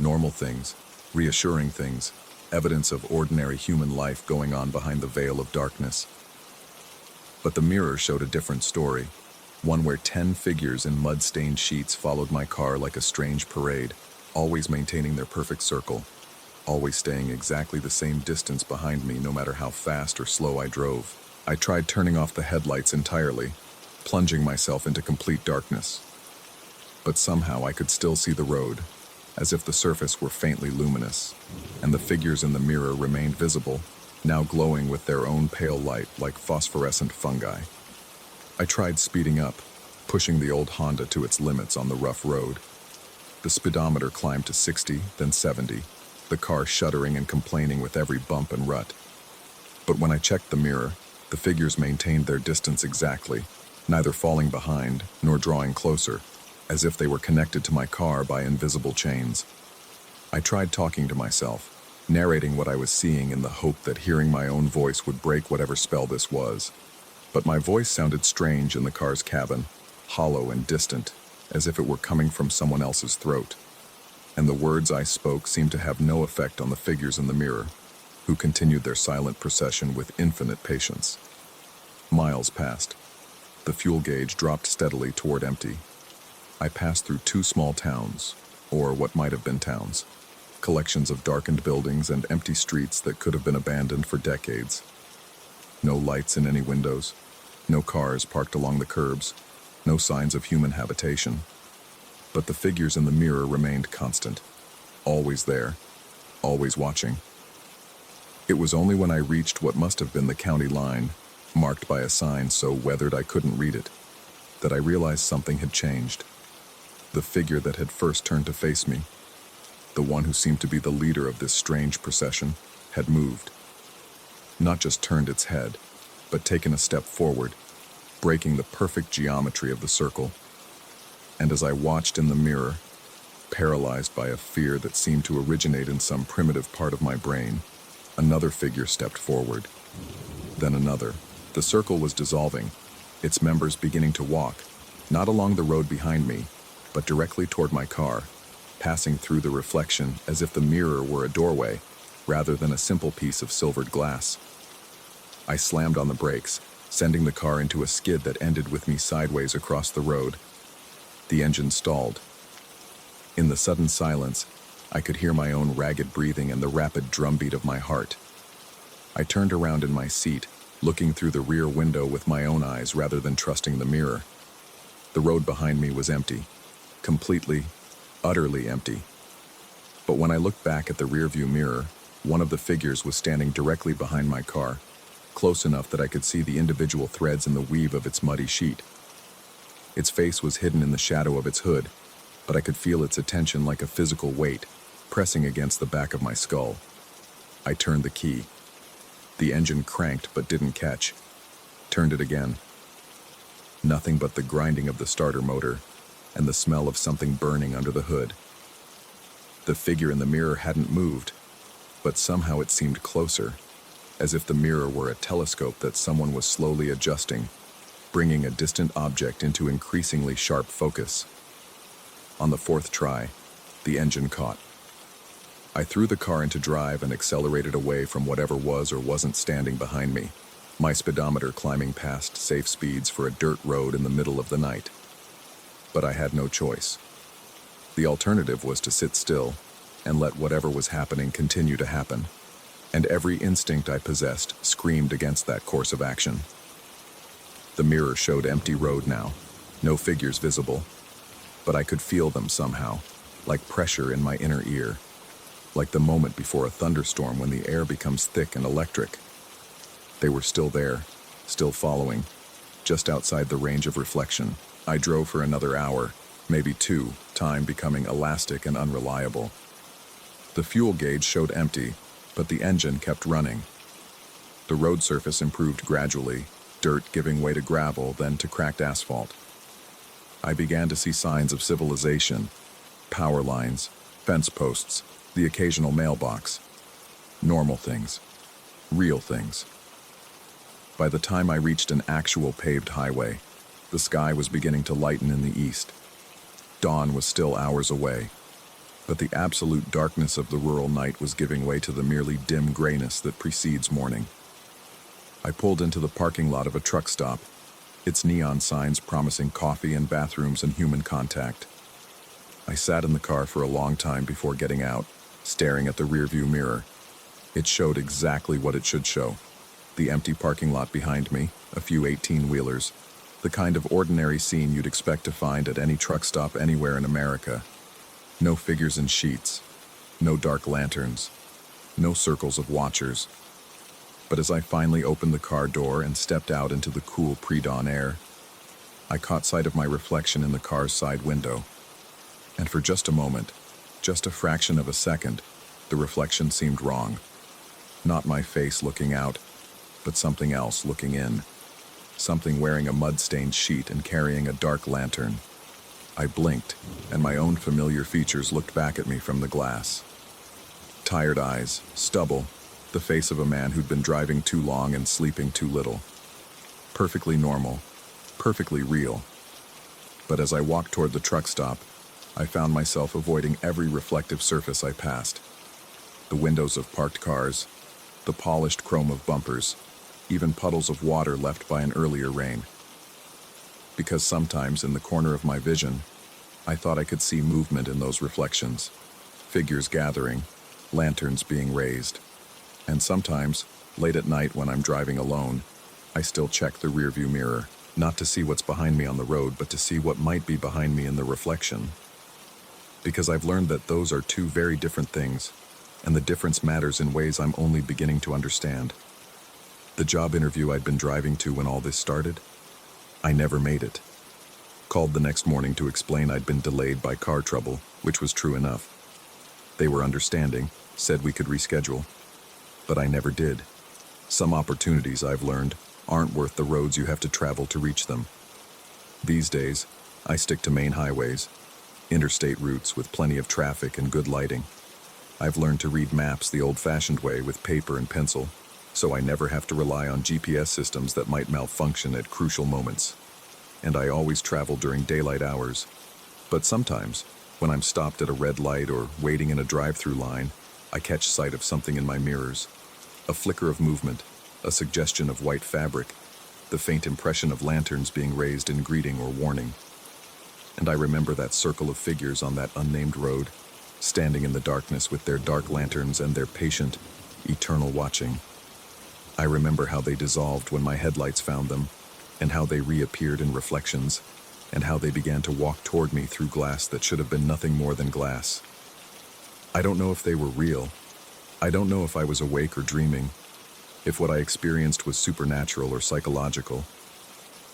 Normal things, reassuring things, evidence of ordinary human life going on behind the veil of darkness. But the mirror showed a different story, one where 10 figures in mud-stained sheets followed my car like a strange parade, always maintaining their perfect circle, always staying exactly the same distance behind me no matter how fast or slow I drove. I tried turning off the headlights entirely, plunging myself into complete darkness. But somehow I could still see the road, as if the surface were faintly luminous, and the figures in the mirror remained visible, now glowing with their own pale light like phosphorescent fungi. I tried speeding up, pushing the old Honda to its limits on the rough road. The speedometer climbed to 60, then 70, the car shuddering and complaining with every bump and rut. But when I checked the mirror, the figures maintained their distance exactly, neither falling behind nor drawing closer, as if they were connected to my car by invisible chains. I tried talking to myself, narrating what I was seeing in the hope that hearing my own voice would break whatever spell this was. But my voice sounded strange in the car's cabin, hollow and distant, as if it were coming from someone else's throat. And the words I spoke seemed to have no effect on the figures in the mirror, who continued their silent procession with infinite patience. Miles passed. The fuel gauge dropped steadily toward empty. I passed through 2 small towns, or what might have been towns, collections of darkened buildings and empty streets that could have been abandoned for decades. No lights in any windows, no cars parked along the curbs, no signs of human habitation. But the figures in the mirror remained constant, always there, always watching. It was only when I reached what must have been the county line, marked by a sign so weathered I couldn't read it, that I realized something had changed. The figure that had first turned to face me, the one who seemed to be the leader of this strange procession, had moved. Not just turned its head, but taken a step forward, breaking the perfect geometry of the circle. And as I watched in the mirror, paralyzed by a fear that seemed to originate in some primitive part of my brain, another figure stepped forward. Then another. The circle was dissolving, its members beginning to walk, not along the road behind me, but directly toward my car, passing through the reflection as if the mirror were a doorway, rather than a simple piece of silvered glass. I slammed on the brakes, sending the car into a skid that ended with me sideways across the road. The engine stalled. In the sudden silence, I could hear my own ragged breathing and the rapid drumbeat of my heart. I turned around in my seat, looking through the rear window with my own eyes rather than trusting the mirror. The road behind me was empty, completely, utterly empty. But when I looked back at the rearview mirror, one of the figures was standing directly behind my car, close enough that I could see the individual threads in the weave of its muddy sheet. Its face was hidden in the shadow of its hood, but I could feel its attention like a physical weight, pressing against the back of my skull. I turned the key. The engine cranked but didn't catch. Turned it again. Nothing but the grinding of the starter motor and the smell of something burning under the hood. The figure in the mirror hadn't moved, but somehow it seemed closer, as if the mirror were a telescope that someone was slowly adjusting, bringing a distant object into increasingly sharp focus. On the fourth try, the engine caught. I threw the car into drive and accelerated away from whatever was or wasn't standing behind me, my speedometer climbing past safe speeds for a dirt road in the middle of the night. But I had no choice. The alternative was to sit still and let whatever was happening continue to happen, and every instinct I possessed screamed against that course of action. The mirror showed empty road now, no figures visible, but I could feel them somehow, like pressure in my inner ear, like the moment before a thunderstorm when the air becomes thick and electric. They were still there, still following, just outside the range of reflection. I drove for another hour, maybe two, time becoming elastic and unreliable. The fuel gauge showed empty, but the engine kept running. The road surface improved gradually, dirt giving way to gravel, then to cracked asphalt. I began to see signs of civilization, power lines, fence posts, the occasional mailbox. Normal things. Real things. By the time I reached an actual paved highway, the sky was beginning to lighten in the east. Dawn was still hours away, but the absolute darkness of the rural night was giving way to the merely dim grayness that precedes morning. I pulled into the parking lot of a truck stop, its neon signs promising coffee and bathrooms and human contact. I sat in the car for a long time before getting out, staring at the rearview mirror. It showed exactly what it should show. The empty parking lot behind me, a few 18-wheelers, the kind of ordinary scene you'd expect to find at any truck stop anywhere in America. No figures in sheets, no dark lanterns, no circles of watchers. But as I finally opened the car door and stepped out into the cool pre-dawn air, I caught sight of my reflection in the car's side window. And for just a moment, just a fraction of a second, the reflection seemed wrong. Not my face looking out, but something else looking in. Something wearing a mud-stained sheet and carrying a dark lantern. I blinked, and my own familiar features looked back at me from the glass. Tired eyes, stubble, the face of a man who'd been driving too long and sleeping too little. Perfectly normal, perfectly real. But as I walked toward the truck stop, I found myself avoiding every reflective surface I passed. The windows of parked cars, the polished chrome of bumpers, even puddles of water left by an earlier rain. Because sometimes in the corner of my vision, I thought I could see movement in those reflections, figures gathering, lanterns being raised. And sometimes, late at night when I'm driving alone, I still check the rearview mirror, not to see what's behind me on the road, but to see what might be behind me in the reflection. because I've learned that those are two very different things, and the difference matters in ways I'm only beginning to understand. The job interview I'd been driving to when all this started, I never made it. Called the next morning to explain I'd been delayed by car trouble, which was true enough. They were understanding, said we could reschedule, but I never did. Some opportunities, I've learned, aren't worth the roads you have to travel to reach them. These days, I stick to main highways, interstate routes with plenty of traffic and good lighting. I've learned to read maps the old-fashioned way with paper and pencil, so I never have to rely on GPS systems that might malfunction at crucial moments. And I always travel during daylight hours. But sometimes, when I'm stopped at a red light or waiting in a drive-through line, I catch sight of something in my mirrors. A flicker of movement, a suggestion of white fabric, the faint impression of lanterns being raised in greeting or warning. And I remember that circle of figures on that unnamed road, standing in the darkness with their dark lanterns and their patient, eternal watching. I remember how they dissolved when my headlights found them, and how they reappeared in reflections, and how they began to walk toward me through glass that should have been nothing more than glass. I don't know if they were real. I don't know if I was awake or dreaming, if what I experienced was supernatural or psychological,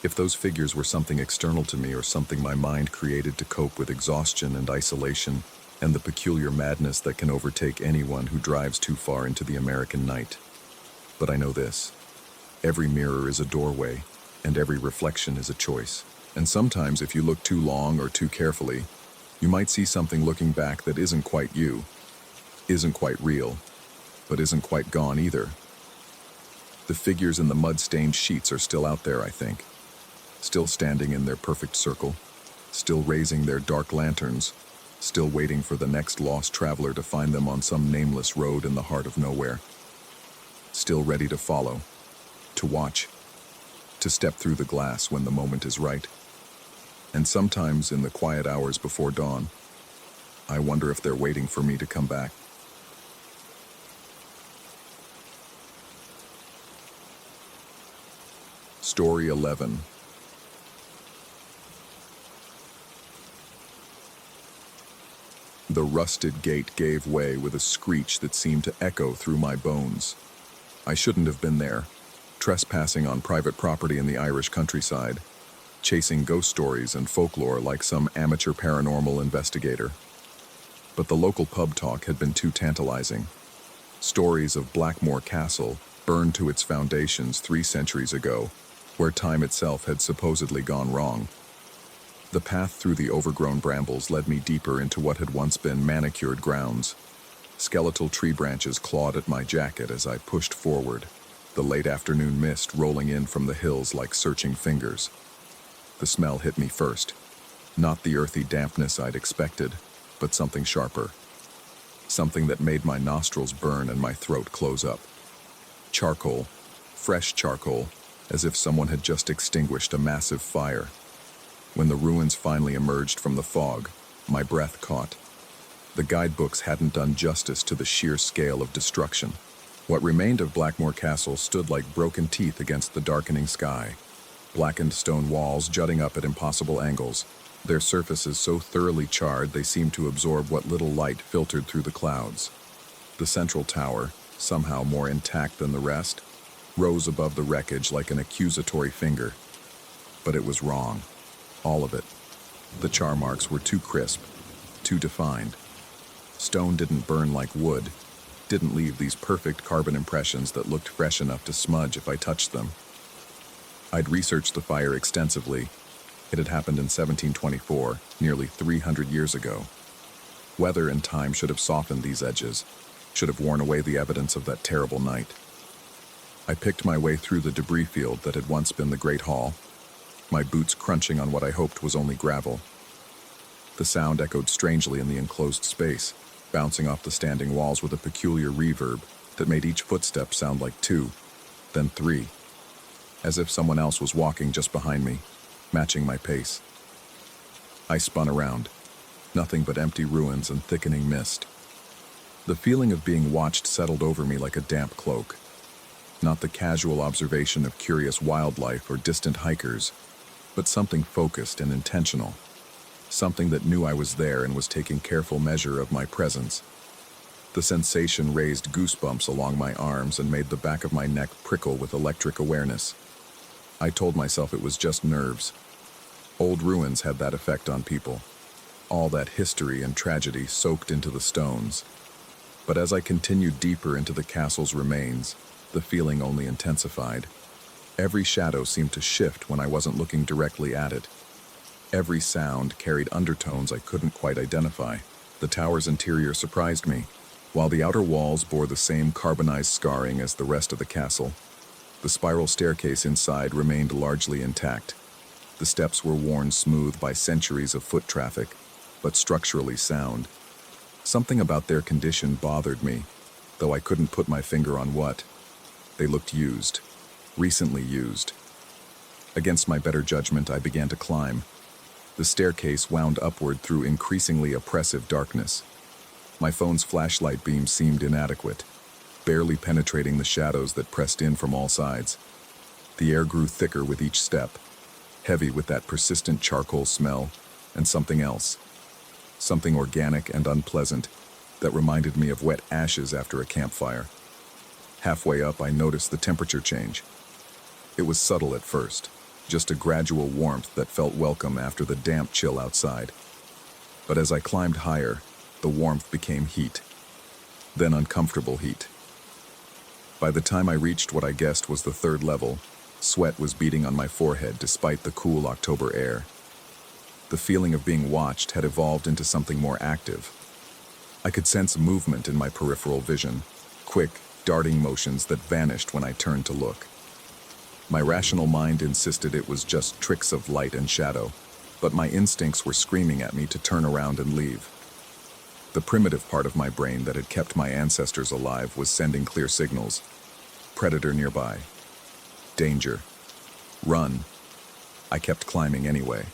if those figures were something external to me or something my mind created to cope with exhaustion and isolation and the peculiar madness that can overtake anyone who drives too far into the American night. But I know this: every mirror is a doorway, and every reflection is a choice. And sometimes if you look too long or too carefully, you might see something looking back that isn't quite you, isn't quite real, but isn't quite gone either. The figures in the mud-stained sheets are still out there, I think. Still standing in their perfect circle, still raising their dark lanterns, still waiting for the next lost traveler to find them on some nameless road in the heart of nowhere. Still ready to follow, to watch, to step through the glass when the moment is right. And sometimes in the quiet hours before dawn, I wonder if they're waiting for me to come back. Story 11. The rusted gate gave way with a screech that seemed to echo through my bones. I shouldn't have been there, trespassing on private property in the Irish countryside, chasing ghost stories and folklore like some amateur paranormal investigator. But the local pub talk had been too tantalizing. Stories of Blackmore Castle, burned to its foundations 3 centuries ago, where time itself had supposedly gone wrong. The path through the overgrown brambles led me deeper into what had once been manicured grounds. Skeletal tree branches clawed at my jacket as I pushed forward, the late afternoon mist rolling in from the hills like searching fingers. The smell hit me first. Not the earthy dampness I'd expected, but something sharper. Something that made my nostrils burn and my throat close up. Charcoal, fresh charcoal, as if someone had just extinguished a massive fire. When the ruins finally emerged from the fog, my breath caught. The guidebooks hadn't done justice to the sheer scale of destruction. What remained of Blackmore Castle stood like broken teeth against the darkening sky. Blackened stone walls jutting up at impossible angles, their surfaces so thoroughly charred they seemed to absorb what little light filtered through the clouds. The central tower, somehow more intact than the rest, rose above the wreckage like an accusatory finger. But it was wrong. All of it. The char marks were too crisp, too defined. Stone didn't burn like wood, didn't leave these perfect carbon impressions that looked fresh enough to smudge if I touched them. I'd researched the fire extensively. It had happened in 1724, nearly 300 years ago. Weather and time should have softened these edges, should have worn away the evidence of that terrible night. I picked my way through the debris field that had once been the Great Hall, my boots crunching on what I hoped was only gravel. The sound echoed strangely in the enclosed space, bouncing off the standing walls with a peculiar reverb that made each footstep sound like 2, then 3, as if someone else was walking just behind me, matching my pace. I spun around, nothing but empty ruins and thickening mist. The feeling of being watched settled over me like a damp cloak. Not the casual observation of curious wildlife or distant hikers, but something focused and intentional. something that knew I was there and was taking careful measure of my presence. The sensation raised goosebumps along my arms and made the back of my neck prickle with electric awareness. I told myself it was just nerves. Old ruins had that effect on people. All that history and tragedy soaked into the stones. But as I continued deeper into the castle's remains, the feeling only intensified. Every shadow seemed to shift when I wasn't looking directly at it. Every sound carried undertones I couldn't quite identify. The tower's interior surprised me. While the outer walls bore the same carbonized scarring as the rest of the castle, the spiral staircase inside remained largely intact. The steps were worn smooth by centuries of foot traffic, but structurally sound. Something about their condition bothered me, though I couldn't put my finger on what. They looked used, recently used. Against my better judgment, I began to climb. The staircase wound upward through increasingly oppressive darkness. My phone's flashlight beam seemed inadequate, barely penetrating the shadows that pressed in from all sides. The air grew thicker with each step, heavy with that persistent charcoal smell, and something else. Something organic and unpleasant that reminded me of wet ashes after a campfire. Halfway up, I noticed the temperature change. It was subtle at first, just a gradual warmth that felt welcome after the damp chill outside. But as I climbed higher, the warmth became heat, then uncomfortable heat. By the time I reached what I guessed was the third level, sweat was beading on my forehead despite the cool October air. The feeling of being watched had evolved into something more active. I could sense movement in my peripheral vision, quick, darting motions that vanished when I turned to look. My rational mind insisted it was just tricks of light and shadow, but my instincts were screaming at me to turn around and leave. The primitive part of my brain that had kept my ancestors alive was sending clear signals. Predator nearby. Danger. Run. I kept climbing anyway.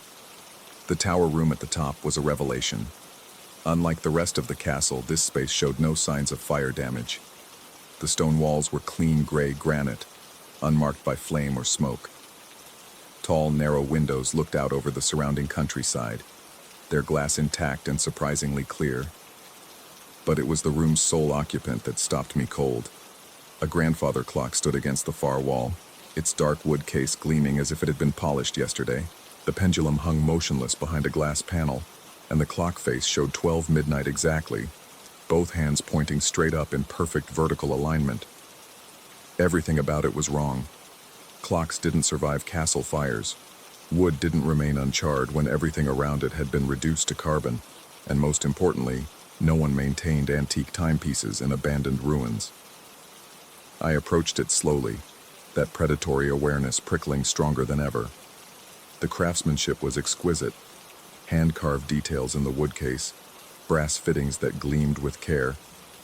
The tower room at the top was a revelation. Unlike the rest of the castle, this space showed no signs of fire damage. The stone walls were clean gray granite, unmarked by flame or smoke. Tall, narrow windows looked out over the surrounding countryside, their glass intact and surprisingly clear. But it was the room's sole occupant that stopped me cold. A grandfather clock stood against the far wall, its dark wood case gleaming as if it had been polished yesterday. The pendulum hung motionless behind a glass panel, and the clock face showed 12 midnight exactly, both hands pointing straight up in perfect vertical alignment. Everything about it was wrong. Clocks didn't survive castle fires. Wood didn't remain uncharred when everything around it had been reduced to carbon, and most importantly, no one maintained antique timepieces in abandoned ruins. I approached it slowly, that predatory awareness prickling stronger than ever. The craftsmanship was exquisite. Hand-carved details in the wood case, brass fittings that gleamed with care,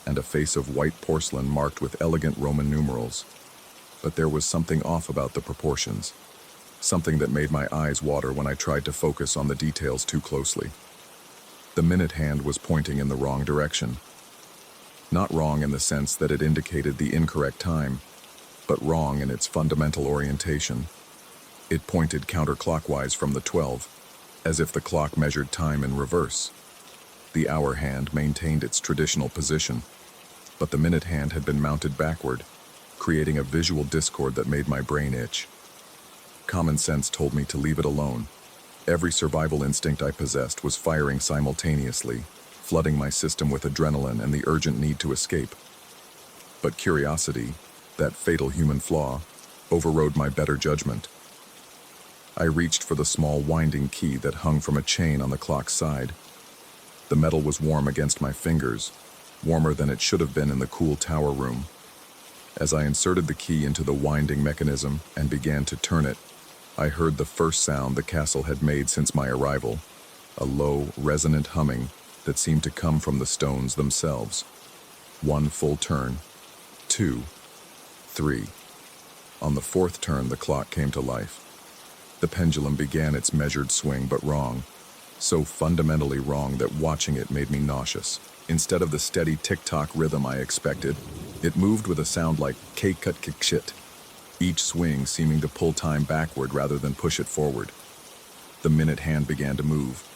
and a face of white porcelain marked with elegant Roman numerals. But there was something off about the proportions, something that made my eyes water when I tried to focus on the details too closely. The minute hand was pointing in the wrong direction. Not wrong in the sense that it indicated the incorrect time, but wrong in its fundamental orientation. It pointed counterclockwise from the 12, as if the clock measured time in reverse. The hour hand maintained its traditional position, but the minute hand had been mounted backward, creating a visual discord that made my brain itch. Common sense told me to leave it alone. Every survival instinct I possessed was firing simultaneously, flooding my system with adrenaline and the urgent need to escape. But curiosity, that fatal human flaw, overrode my better judgment. I reached for the small winding key that hung from a chain on the clock's side. The metal was warm against my fingers, warmer than it should have been in the cool tower room. As I inserted the key into the winding mechanism and began to turn it, I heard the first sound the castle had made since my arrival, a low, resonant humming that seemed to come from the stones themselves. One full turn, 2, 3. On the fourth turn, the clock came to life. The pendulum began its measured swing, but wrong. So fundamentally wrong that watching it made me nauseous. Instead of the steady tick-tock rhythm I expected, it moved with a sound like k-cut-kick-shit, each swing seeming to pull time backward rather than push it forward. The minute hand began to move.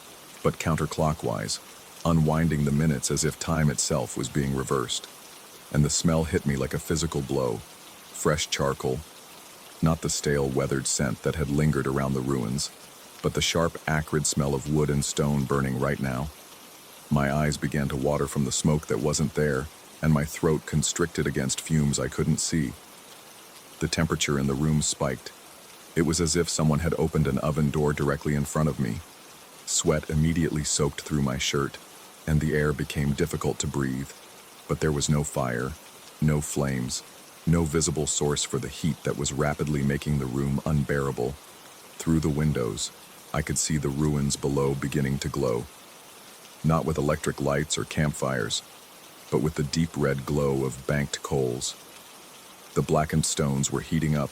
but counterclockwise, unwinding the minutes as if time itself was being reversed. And the smell hit me like a physical blow. Fresh charcoal, not the stale, weathered scent that had lingered around the ruins, but the sharp, acrid smell of wood and stone burning right now. My eyes began to water from the smoke that wasn't there, and my throat constricted against fumes I couldn't see. The temperature in the room spiked. It was as if someone had opened an oven door directly in front of me. Sweat immediately soaked through my shirt, and the air became difficult to breathe. But there was no fire, no flames, no visible source for the heat that was rapidly making the room unbearable. Through the windows, I could see the ruins below beginning to glow. Not with electric lights or campfires, but with the deep red glow of banked coals. The blackened stones were heating up,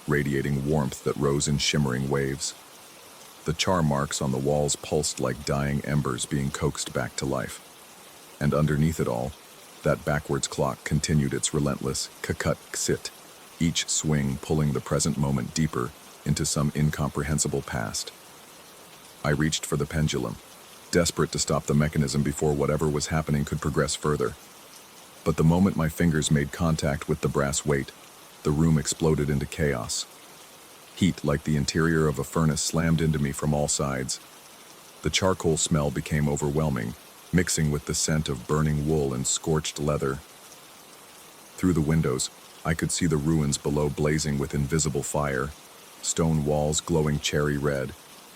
radiating warmth that rose in shimmering waves. The char marks on the walls pulsed like dying embers being coaxed back to life. And underneath it all, that backwards clock continued its relentless kut-ksit, each swing pulling the present moment deeper into some incomprehensible past. I reached for the pendulum, desperate to stop the mechanism before whatever was happening could progress further. But the moment my fingers made contact with the brass weight, the room exploded into chaos. Heat, like the interior of a furnace, slammed into me from all sides. The charcoal smell became overwhelming, mixing with the scent of burning wool and scorched leather. Through the windows, I could see the ruins below blazing with invisible fire, stone walls glowing cherry red,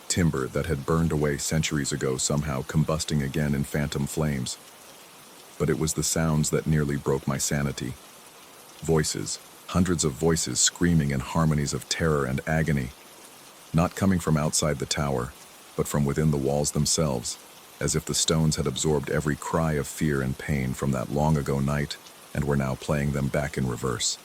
timber that had burned away centuries ago somehow combusting again in phantom flames. But it was the sounds that nearly broke my sanity. Voices, hundreds of voices screaming in harmonies of terror and agony, not coming from outside the tower, but from within the walls themselves, as if the stones had absorbed every cry of fear and pain from that long-ago night and were now playing them back in reverse.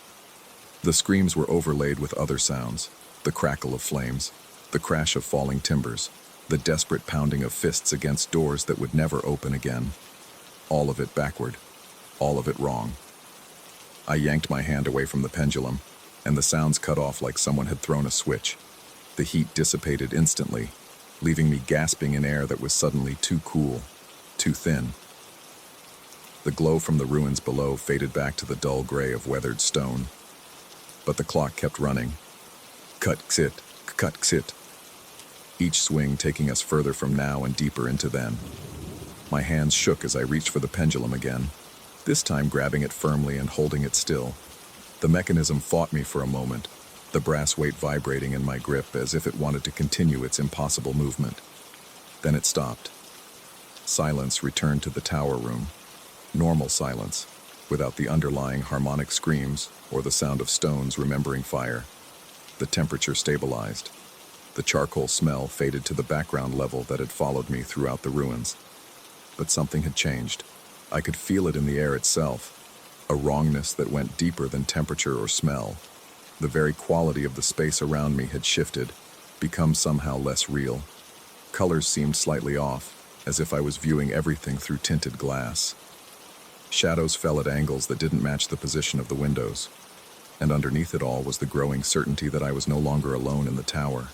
The screams were overlaid with other sounds, the crackle of flames, the crash of falling timbers, the desperate pounding of fists against doors that would never open again. All of it backward, all of it wrong. I yanked my hand away from the pendulum, and the sounds cut off like someone had thrown a switch. The heat dissipated instantly, leaving me gasping in air that was suddenly too cool, too thin. The glow from the ruins below faded back to the dull gray of weathered stone. But the clock kept running. Kut-ksit, kut-ksit. Each swing taking us further from now and deeper into then. My hands shook as I reached for the pendulum again, this time grabbing it firmly and holding it still. The mechanism fought me for a moment, the brass weight vibrating in my grip as if it wanted to continue its impossible movement. Then it stopped. Silence returned to the tower room. Normal silence, without the underlying harmonic screams or the sound of stones remembering fire. The temperature stabilized. The charcoal smell faded to the background level that had followed me throughout the ruins. But something had changed. I could feel it in the air itself, a wrongness that went deeper than temperature or smell. The very quality of the space around me had shifted, become somehow less real. Colors seemed slightly off, as if I was viewing everything through tinted glass. Shadows fell at angles that didn't match the position of the windows, and underneath it all was the growing certainty that I was no longer alone in the tower.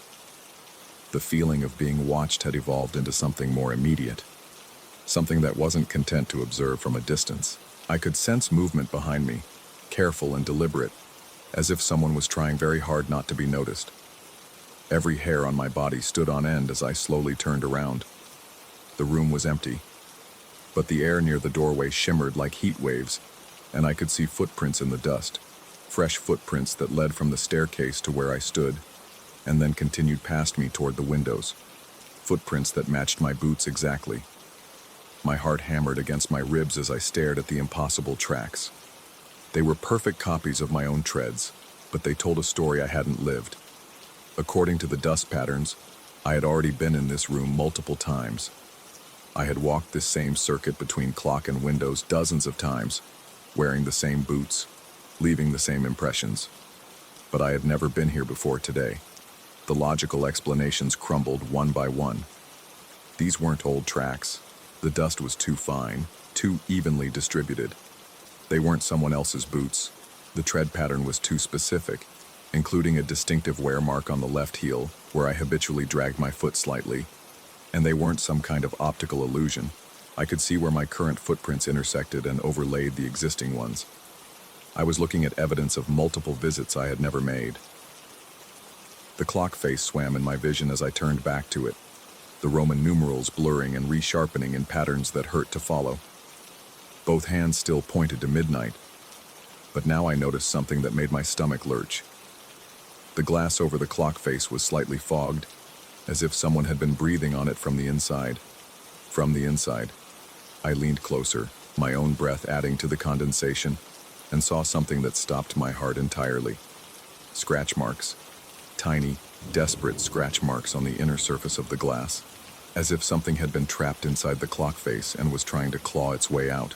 The feeling of being watched had evolved into something more immediate, something that wasn't content to observe from a distance. I could sense movement behind me, careful and deliberate, as if someone was trying very hard not to be noticed. Every hair on my body stood on end as I slowly turned around. The room was empty, but the air near the doorway shimmered like heat waves, and I could see footprints in the dust, fresh footprints that led from the staircase to where I stood, and then continued past me toward the windows, footprints that matched my boots exactly. My heart hammered against my ribs as I stared at the impossible tracks. They were perfect copies of my own treads, but they told a story I hadn't lived. According to the dust patterns, I had already been in this room multiple times. I had walked this same circuit between clock and windows dozens of times, wearing the same boots, leaving the same impressions. But I had never been here before today. The logical explanations crumbled one by one. These weren't old tracks. The dust was too fine, too evenly distributed. They weren't someone else's boots. The tread pattern was too specific, including a distinctive wear mark on the left heel, where I habitually dragged my foot slightly. And they weren't some kind of optical illusion. I could see where my current footprints intersected and overlaid the existing ones. I was looking at evidence of multiple visits I had never made. The clock face swam in my vision as I turned back to it, the Roman numerals blurring and resharpening in patterns that hurt to follow. Both hands still pointed to midnight, but now I noticed something that made my stomach lurch. The glass over the clock face was slightly fogged, as if someone had been breathing on it from the inside. From the inside, I leaned closer, my own breath adding to the condensation, and saw something that stopped my heart entirely. Scratch marks. Tiny, desperate scratch marks on the inner surface of the glass, as if something had been trapped inside the clock face and was trying to claw its way out.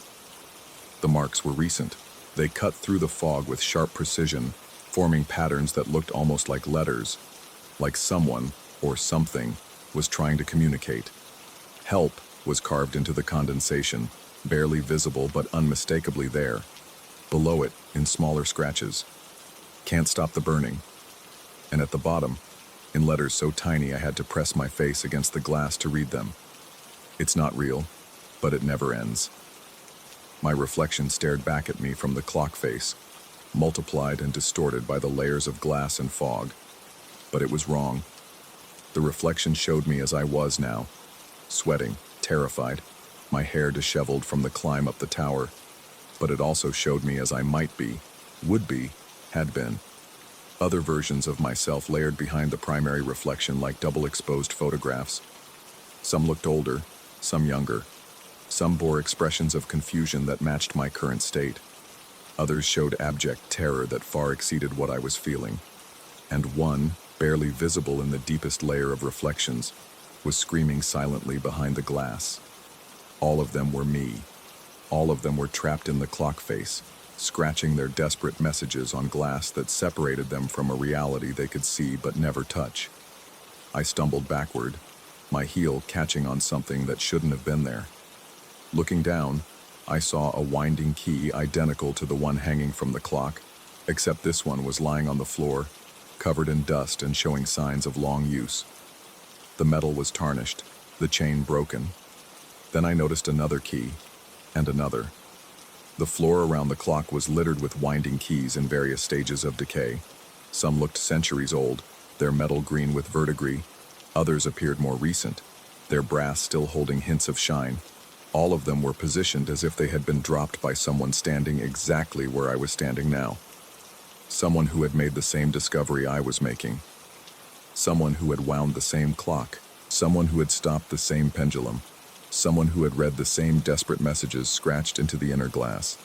The marks were recent. They cut through the fog with sharp precision, forming patterns that looked almost like letters, like someone, or something, was trying to communicate. Help was carved into the condensation, barely visible but unmistakably there. Below it, in smaller scratches. Can't stop the burning. And at the bottom, in letters so tiny I had to press my face against the glass to read them. It's not real, but it never ends. My reflection stared back at me from the clock face, multiplied and distorted by the layers of glass and fog. But it was wrong. The reflection showed me as I was now, sweating, terrified, my hair disheveled from the climb up the tower, but it also showed me as I might be, would be, had been. Other versions of myself layered behind the primary reflection like double-exposed photographs. Some looked older, some younger. Some bore expressions of confusion that matched my current state. Others showed abject terror that far exceeded what I was feeling. And one, barely visible in the deepest layer of reflections, was screaming silently behind the glass. All of them were me. All of them were trapped in the clock face, scratching their desperate messages on glass that separated them from a reality they could see but never touch. I stumbled backward, my heel catching on something that shouldn't have been there. Looking down, I saw a winding key identical to the one hanging from the clock, except this one was lying on the floor, covered in dust and showing signs of long use. The metal was tarnished, the chain broken. Then I noticed another key, and another. The floor around the clock was littered with winding keys in various stages of decay. Some looked centuries old, their metal green with verdigris. Others appeared more recent, their brass still holding hints of shine. All of them were positioned as if they had been dropped by someone standing exactly where I was standing now. Someone who had made the same discovery I was making. Someone who had wound the same clock. Someone who had stopped the same pendulum. Someone who had read the same desperate messages scratched into the inner glass.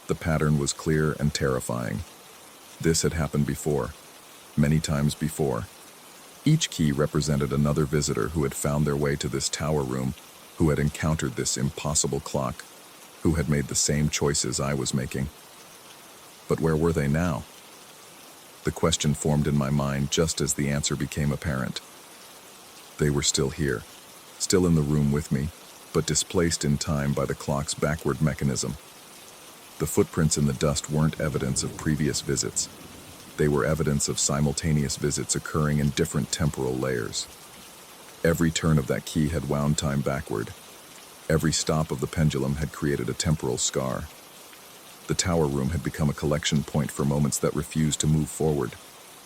The pattern was clear and terrifying. This had happened before, many times before. Each key represented another visitor who had found their way to this tower room, who had encountered this impossible clock, who had made the same choices I was making. But where were they now? The question formed in my mind just as the answer became apparent. They were still here, still in the room with me, but displaced in time by the clock's backward mechanism. The footprints in the dust weren't evidence of previous visits. They were evidence of simultaneous visits occurring in different temporal layers. Every turn of that key had wound time backward. Every stop of the pendulum had created a temporal scar. The tower room had become a collection point for moments that refused to move forward,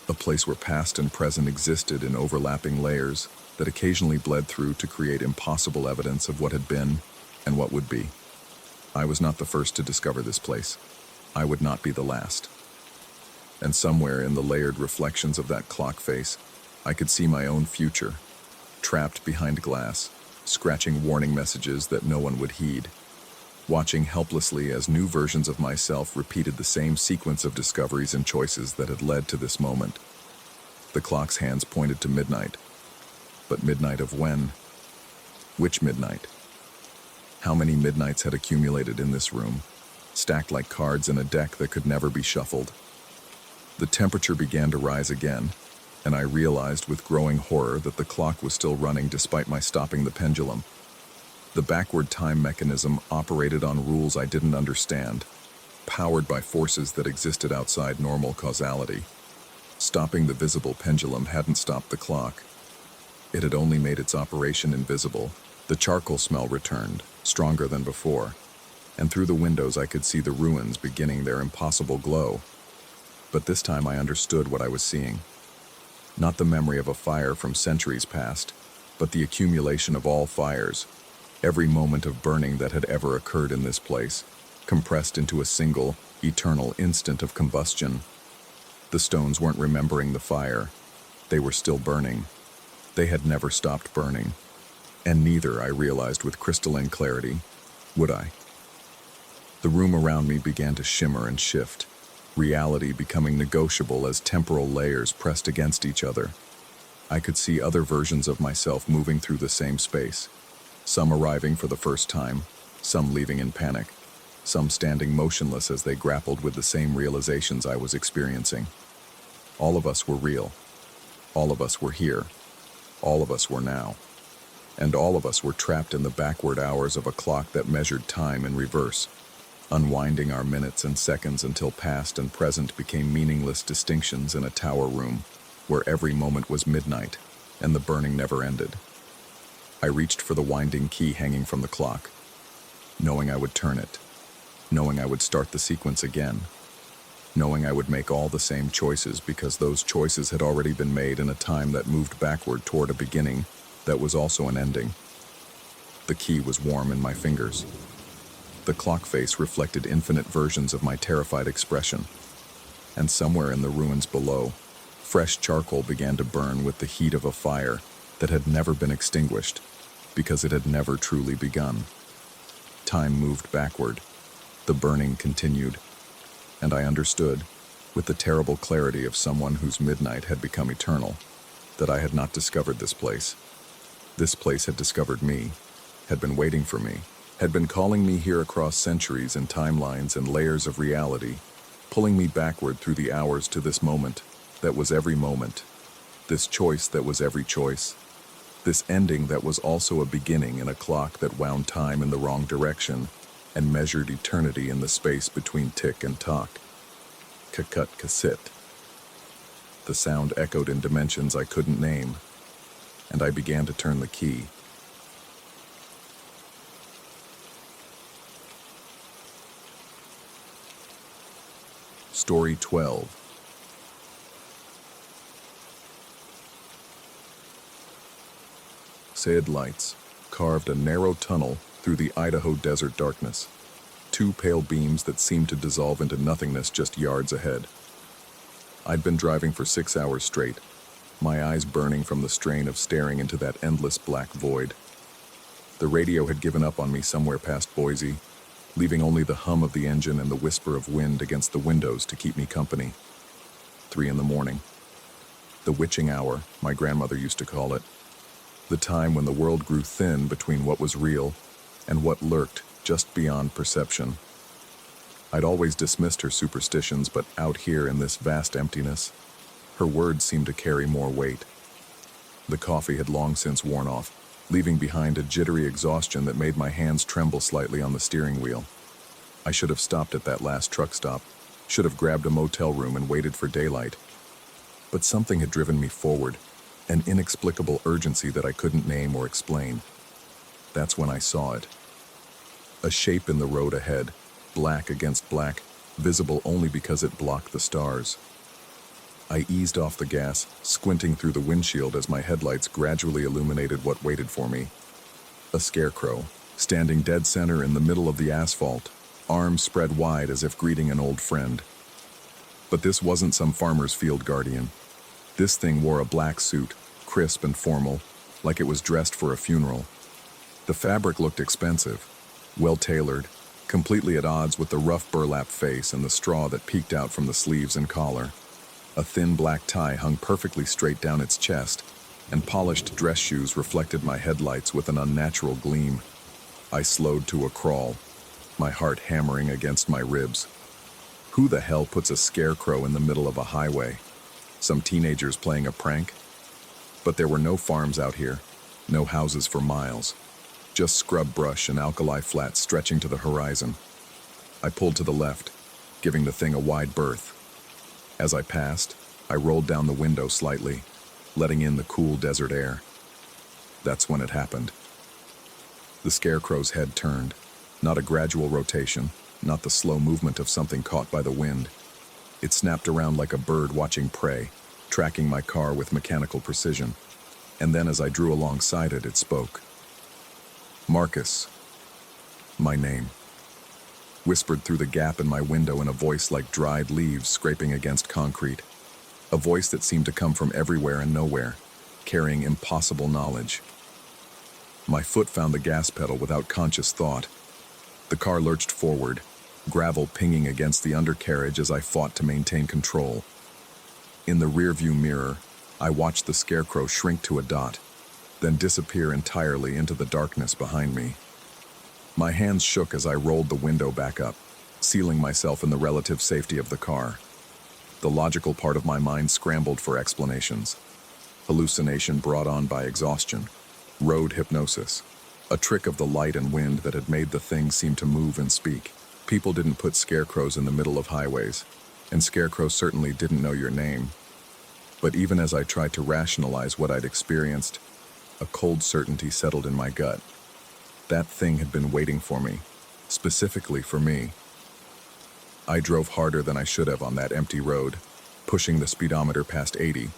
a place where past and present existed in overlapping layers that occasionally bled through to create impossible evidence of what had been and what would be. I was not the first to discover this place. I would not be the last. And somewhere in the layered reflections of that clock face, I could see my own future, trapped behind glass, scratching warning messages that no one would heed, watching helplessly as new versions of myself repeated the same sequence of discoveries and choices that had led to this moment. The clock's hands pointed to midnight. But midnight of when? Which midnight? How many midnights had accumulated in this room, stacked like cards in a deck that could never be shuffled? The temperature began to rise again, and I realized with growing horror that the clock was still running despite my stopping the pendulum. The backward time mechanism operated on rules I didn't understand, powered by forces that existed outside normal causality. Stopping the visible pendulum hadn't stopped the clock. It had only made its operation invisible. The charcoal smell returned, stronger than before, and through the windows I could see the ruins beginning their impossible glow. But this time I understood what I was seeing. Not the memory of a fire from centuries past, but the accumulation of all fires, every moment of burning that had ever occurred in this place, compressed into a single, eternal instant of combustion. The stones weren't remembering the fire. They were still burning. They had never stopped burning. And neither, I realized with crystalline clarity, would I. The room around me began to shimmer and shift, reality becoming negotiable as temporal layers pressed against each other. I could see other versions of myself moving through the same space, some arriving for the first time, some leaving in panic, some standing motionless as they grappled with the same realizations I was experiencing. All of us were real. All of us were here. All of us were now. And all of us were trapped in the backward hours of a clock that measured time in reverse, unwinding our minutes and seconds until past and present became meaningless distinctions in a tower room where every moment was midnight and the burning never ended. I reached for the winding key hanging from the clock, knowing I would turn it, knowing I would start the sequence again, knowing I would make all the same choices because those choices had already been made in a time that moved backward toward a beginning that was also an ending. The key was warm in my fingers. The clock face reflected infinite versions of my terrified expression, and somewhere in the ruins below, fresh charcoal began to burn with the heat of a fire that had never been extinguished because it had never truly begun. Time moved backward. The burning continued, and I understood, with the terrible clarity of someone whose midnight had become eternal, that I had not discovered this place. This place had discovered me, had been waiting for me, had been calling me here across centuries and timelines and layers of reality, pulling me backward through the hours to this moment that was every moment, this choice that was every choice, this ending that was also a beginning in a clock that wound time in the wrong direction and measured eternity in the space between tick and tock. Kakut kasit. The sound echoed in dimensions I couldn't name, and I began to turn the key. Story 12. Said lights carved a narrow tunnel through the Idaho desert darkness, two pale beams that seemed to dissolve into nothingness just yards ahead. I'd been driving for 6 hours straight, my eyes burning from the strain of staring into that endless black void. The radio had given up on me somewhere past Boise, leaving only the hum of the engine and the whisper of wind against the windows to keep me company. 3 a.m. The witching hour, my grandmother used to call it. The time when the world grew thin between what was real and what lurked just beyond perception. I'd always dismissed her superstitions, but out here in this vast emptiness, her words seemed to carry more weight. The coffee had long since worn off, leaving behind a jittery exhaustion that made my hands tremble slightly on the steering wheel. I should have stopped at that last truck stop, should have grabbed a motel room and waited for daylight. But something had driven me forward, an inexplicable urgency that I couldn't name or explain. That's when I saw it. A shape in the road ahead, black against black, visible only because it blocked the stars. I eased off the gas, squinting through the windshield as my headlights gradually illuminated what waited for me. A scarecrow, standing dead center in the middle of the asphalt, arms spread wide as if greeting an old friend. But this wasn't some farmer's field guardian. This thing wore a black suit, crisp and formal, like it was dressed for a funeral. The fabric looked expensive, well-tailored, completely at odds with the rough burlap face and the straw that peeked out from the sleeves and collar. A thin black tie hung perfectly straight down its chest, and polished dress shoes reflected my headlights with an unnatural gleam. I slowed to a crawl, my heart hammering against my ribs. Who the hell puts a scarecrow in the middle of a highway? Some teenagers playing a prank? But there were no farms out here, no houses for miles, just scrub brush and alkali flats stretching to the horizon. I pulled to the left, giving the thing a wide berth. As I passed, I rolled down the window slightly, letting in the cool desert air. That's when it happened. The scarecrow's head turned. Not a gradual rotation, not the slow movement of something caught by the wind. It snapped around like a bird watching prey, tracking my car with mechanical precision. And then as I drew alongside it, it spoke. Marcus. My name. Whispered through the gap in my window in a voice like dried leaves scraping against concrete. A voice that seemed to come from everywhere and nowhere, carrying impossible knowledge. My foot found the gas pedal without conscious thought. The car lurched forward, gravel pinging against the undercarriage as I fought to maintain control. In the rearview mirror, I watched the scarecrow shrink to a dot, then disappear entirely into the darkness behind me. My hands shook as I rolled the window back up, sealing myself in the relative safety of the car. The logical part of my mind scrambled for explanations. Hallucination brought on by exhaustion. Road hypnosis. A trick of the light and wind that had made the thing seem to move and speak. People didn't put scarecrows in the middle of highways, and scarecrows certainly didn't know your name. But even as I tried to rationalize what I'd experienced, a cold certainty settled in my gut. That thing had been waiting for me, specifically for me. I drove harder than I should have on that empty road, pushing the speedometer past 80,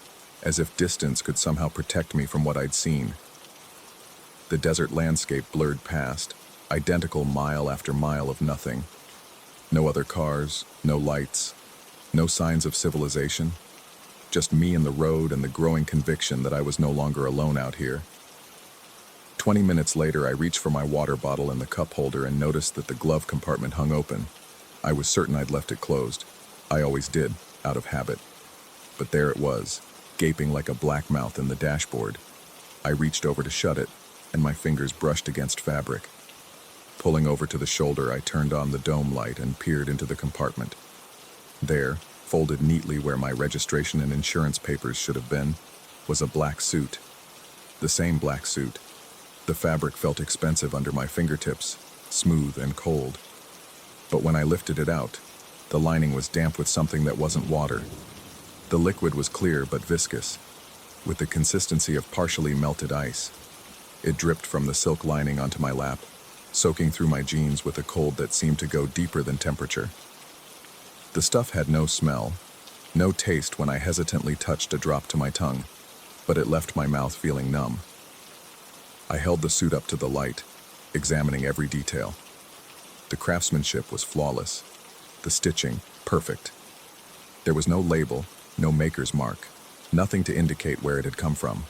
as if distance could somehow protect me from what I'd seen. The desert landscape blurred past, identical mile after mile of nothing. No other cars, no lights, no signs of civilization. Just me and the road and the growing conviction that I was no longer alone out here. 20 minutes later, I reached for my water bottle in the cup holder and noticed that the glove compartment hung open. I was certain I'd left it closed. I always did, out of habit. But there it was, gaping like a black mouth in the dashboard. I reached over to shut it, and my fingers brushed against fabric. Pulling over to the shoulder, I turned on the dome light and peered into the compartment. There, folded neatly where my registration and insurance papers should have been, was a black suit. The same black suit. The fabric felt expensive under my fingertips, smooth and cold. But when I lifted it out, the lining was damp with something that wasn't water. The liquid was clear but viscous, with the consistency of partially melted ice. It dripped from the silk lining onto my lap, soaking through my jeans with a cold that seemed to go deeper than temperature. The stuff had no smell, no taste when I hesitantly touched a drop to my tongue, but it left my mouth feeling numb. I held the suit up to the light, examining every detail. The craftsmanship was flawless, the stitching perfect. There was no label, no maker's mark, nothing to indicate where it had come from.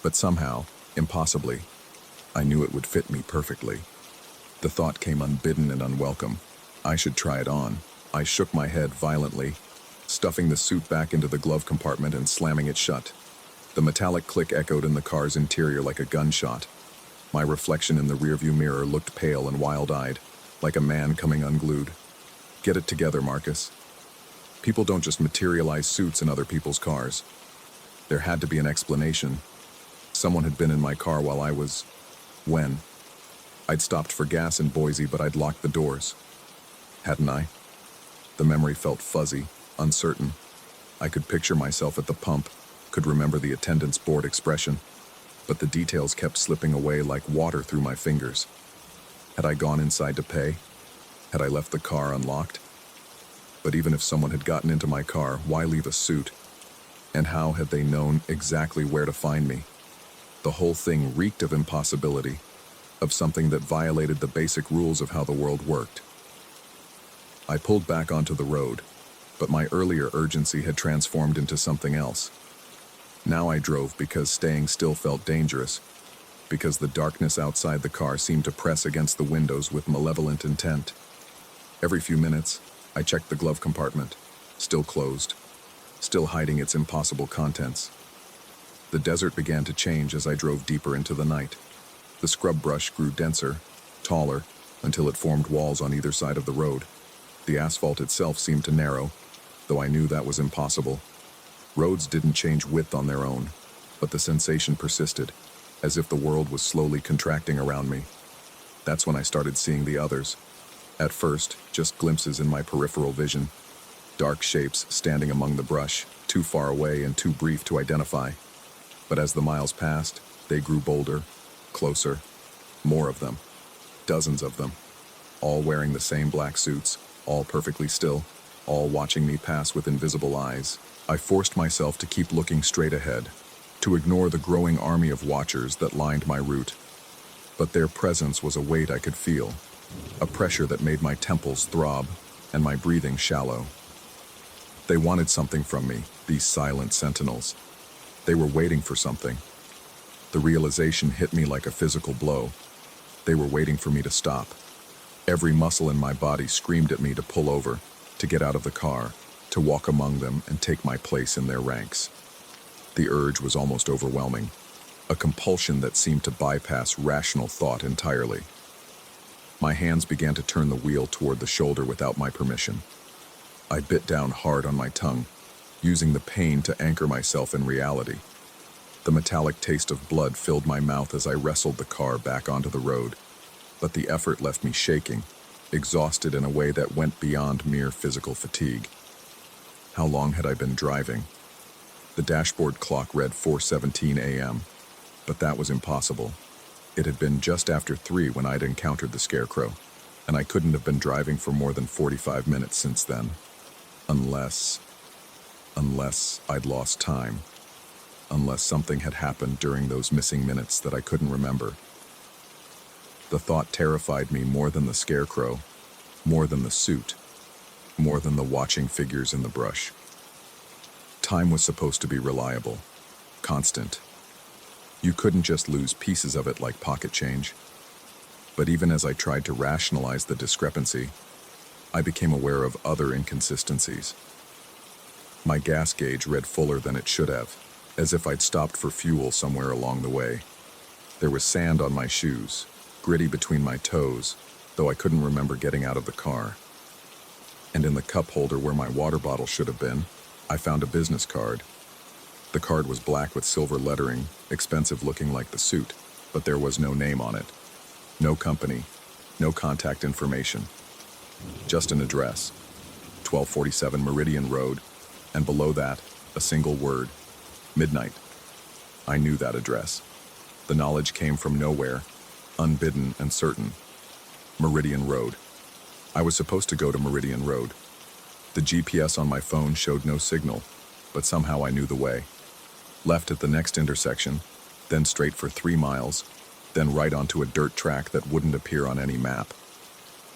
But somehow, impossibly, I knew it would fit me perfectly. The thought came unbidden and unwelcome. I should try it on. I shook my head violently, stuffing the suit back into the glove compartment and slamming it shut. The metallic click echoed in the car's interior like a gunshot. My reflection in the rearview mirror looked pale and wild-eyed, like a man coming unglued. Get it together, Marcus. People don't just materialize suits in other people's cars. There had to be an explanation. Someone had been in my car while I was... when? I'd stopped for gas in Boise, but I'd locked the doors. Hadn't I? The memory felt fuzzy, uncertain. I could picture myself at the pump, could remember the attendant's bored expression, but the details kept slipping away like water through my fingers. Had I gone inside to pay? Had I left the car unlocked? But even if someone had gotten into my car, why leave a suit? And how had they known exactly where to find me? The whole thing reeked of impossibility, of something that violated the basic rules of how the world worked. I pulled back onto the road, but my earlier urgency had transformed into something else. Now I drove because staying still felt dangerous, because the darkness outside the car seemed to press against the windows with malevolent intent. Every few minutes, I checked the glove compartment, still closed, still hiding its impossible contents. The desert began to change as I drove deeper into the night. The scrub brush grew denser, taller, until it formed walls on either side of the road. The asphalt itself seemed to narrow, though I knew that was impossible. Roads didn't change width on their own, but the sensation persisted, as if the world was slowly contracting around me. That's when I started seeing the others. At first, just glimpses in my peripheral vision. Dark shapes standing among the brush, too far away and too brief to identify. But as the miles passed, They grew bolder, closer, more of them, dozens of them, all wearing the same black suits, all perfectly still, all watching me pass with invisible eyes. I forced myself to keep looking straight ahead, to ignore the growing army of watchers that lined my route. But their presence was a weight I could feel, a pressure that made my temples throb and my breathing shallow. They wanted something from me, these silent sentinels. They were waiting for something. The realization hit me like a physical blow. They were waiting for me to stop. Every muscle in my body screamed at me to pull over, to get out of the car, to walk among them and take my place in their ranks. The urge was almost overwhelming, a compulsion that seemed to bypass rational thought entirely. My hands began to turn the wheel toward the shoulder without my permission. I bit down hard on my tongue, using the pain to anchor myself in reality. The metallic taste of blood filled my mouth as I wrestled the car back onto the road, but the effort left me shaking, exhausted in a way that went beyond mere physical fatigue. How long had I been driving? The dashboard clock read 4:17 a.m., but that was impossible. It had been just after 3 when I'd encountered the scarecrow, and I couldn't have been driving for more than 45 minutes since then. Unless I'd lost time. Unless something had happened during those missing minutes that I couldn't remember. The thought terrified me more than the scarecrow, more than the suit, more than the watching figures in the brush. Time was supposed to be reliable, constant. You couldn't just lose pieces of it like pocket change. But even as I tried to rationalize the discrepancy, I became aware of other inconsistencies. My gas gauge read fuller than it should have, as if I'd stopped for fuel somewhere along the way. There was sand on my shoes, gritty between my toes, though I couldn't remember getting out of the car. And in the cup holder where my water bottle should have been, I found a business card. The card was black with silver lettering, expensive looking like the suit, but there was no name on it. No company, no contact information. Just an address, 1247 Meridian Road, and below that, a single word, midnight. I knew that address. The knowledge came from nowhere, unbidden and certain. Meridian Road. I was supposed to go to Meridian Road. The GPS on my phone showed no signal, but somehow I knew the way. Left at the next intersection, then straight for 3 miles, then right onto a dirt track that wouldn't appear on any map.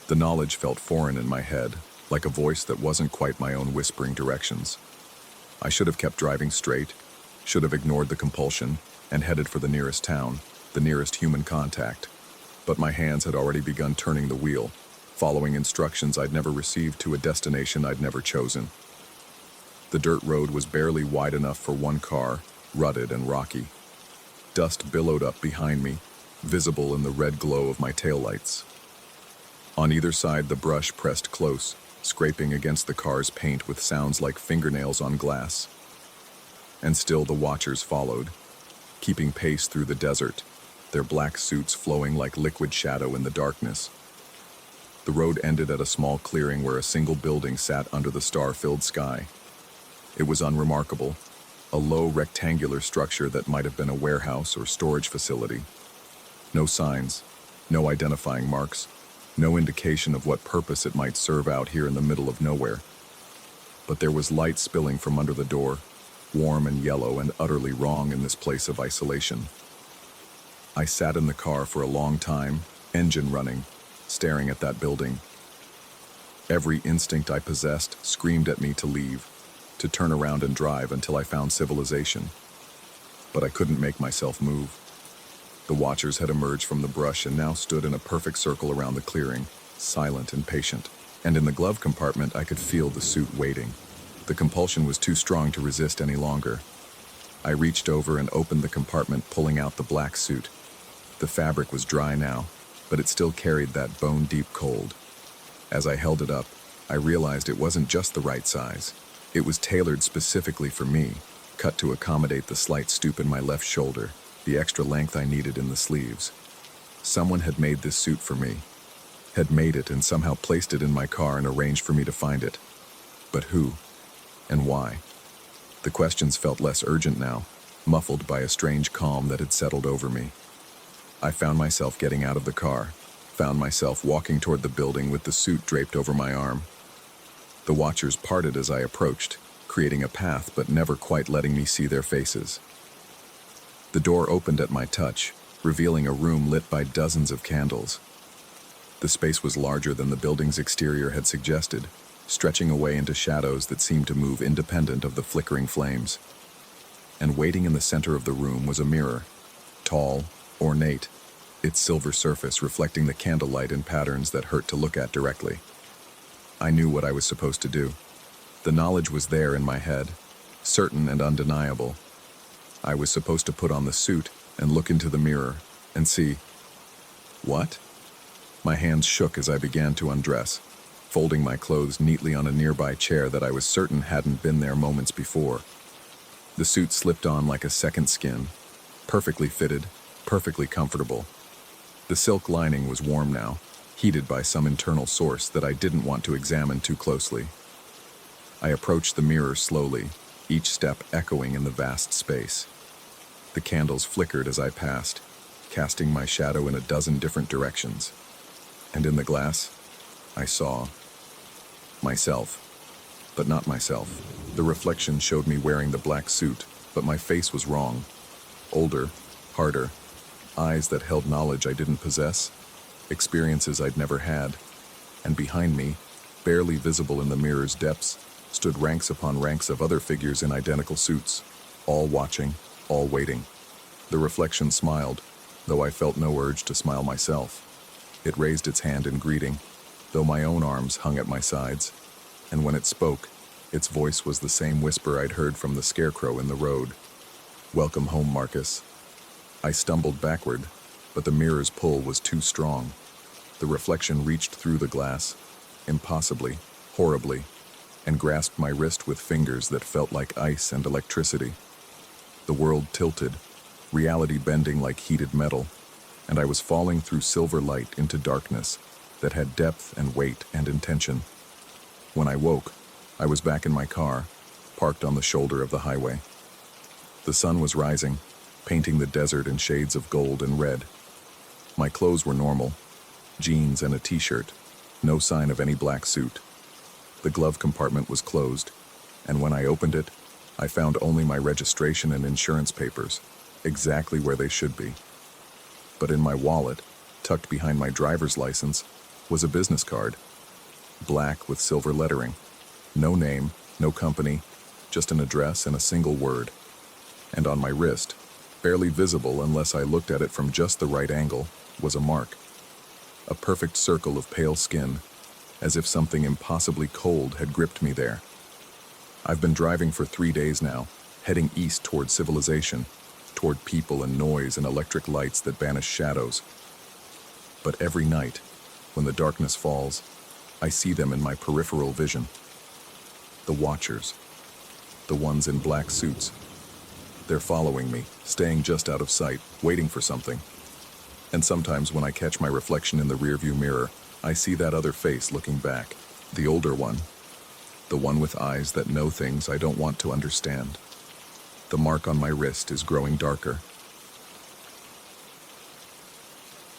The knowledge felt foreign in my head, like a voice that wasn't quite my own whispering directions. I should have kept driving straight, should have ignored the compulsion, and headed for the nearest town, the nearest human contact. But my hands had already begun turning the wheel, following instructions I'd never received to a destination I'd never chosen. The dirt road was barely wide enough for one car, rutted and rocky. Dust billowed up behind me, visible in the red glow of my taillights. On either side, the brush pressed close, scraping against the car's paint with sounds like fingernails on glass. And still the watchers followed, keeping pace through the desert, their black suits flowing like liquid shadow in the darkness. The road ended at a small clearing where a single building sat under the star-filled sky. It was unremarkable, a low rectangular structure that might have been a warehouse or storage facility. No signs, no identifying marks, no indication of what purpose it might serve out here in the middle of nowhere. But there was light spilling from under the door, warm and yellow and utterly wrong in this place of isolation. I sat in the car for a long time, engine running, staring at that building. Every instinct I possessed screamed at me to leave, to turn around and drive until I found civilization. But I couldn't make myself move. The watchers had emerged from the brush and now stood in a perfect circle around the clearing, silent and patient. And in the glove compartment, I could feel the suit waiting. The compulsion was too strong to resist any longer. I reached over and opened the compartment, pulling out the black suit. The fabric was dry now, but it still carried that bone-deep cold. As I held it up, I realized it wasn't just the right size. It was tailored specifically for me, cut to accommodate the slight stoop in my left shoulder, the extra length I needed in the sleeves. Someone had made this suit for me, had made it and somehow placed it in my car and arranged for me to find it. But who? And why? The questions felt less urgent now. muffled by a strange calm that had settled over me. I found myself getting out of the car, found myself walking toward the building with the suit draped over my arm. The watchers parted as I approached, creating a path but never quite letting me see their faces. The door opened at my touch, revealing a room lit by dozens of candles. The space was larger than the building's exterior had suggested, stretching away into shadows that seemed to move independent of the flickering flames. And waiting in the center of the room was a mirror, tall, ornate, its silver surface reflecting the candlelight in patterns that hurt to look at directly. I knew what I was supposed to do. The knowledge was there in my head, certain and undeniable. I was supposed to put on the suit and look into the mirror and see. What? My hands shook as I began to undress, folding my clothes neatly on a nearby chair that I was certain hadn't been there moments before. The suit slipped on like a second skin, perfectly fitted, perfectly comfortable. The silk lining was warm now, heated by some internal source that I didn't want to examine too closely. I approached the mirror slowly, each step echoing in the vast space. The candles flickered as I passed, casting my shadow in a dozen different directions. And in the glass, I saw myself, but not myself. The reflection showed me wearing the black suit, but my face was wrong. Older, harder, eyes that held knowledge I didn't possess, experiences I'd never had. And behind me, barely visible in the mirror's depths, stood ranks upon ranks of other figures in identical suits, all watching, all waiting. The reflection smiled, though I felt no urge to smile myself. It raised its hand in greeting, though my own arms hung at my sides. And when it spoke, its voice was the same whisper I'd heard from the scarecrow in the road. "Welcome home, Marcus." I stumbled backward, but the mirror's pull was too strong. The reflection reached through the glass, impossibly, horribly, and grasped my wrist with fingers that felt like ice and electricity. The world tilted, reality bending like heated metal, and I was falling through silver light into darkness that had depth and weight and intention. When I woke, I was back in my car, parked on the shoulder of the highway. The sun was rising, painting the desert in shades of gold and red. My clothes were normal, jeans and a t-shirt, no sign of any black suit. The glove compartment was closed, and when I opened it, I found only my registration and insurance papers, exactly where they should be. But in my wallet, tucked behind my driver's license, was a business card, black with silver lettering. No name, no company, just an address and a single word. And on my wrist, barely visible unless I looked at it from just the right angle, was a mark. A perfect circle of pale skin, as if something impossibly cold had gripped me there. I've been driving for 3 days now, heading east toward civilization, toward people and noise and electric lights that banish shadows. But every night, when the darkness falls, I see them in my peripheral vision. The watchers, the ones in black suits. They're following me, staying just out of sight, waiting for something. And sometimes when I catch my reflection in the rearview mirror, I see that other face looking back, the older one, the one with eyes that know things I don't want to understand. The mark on my wrist is growing darker.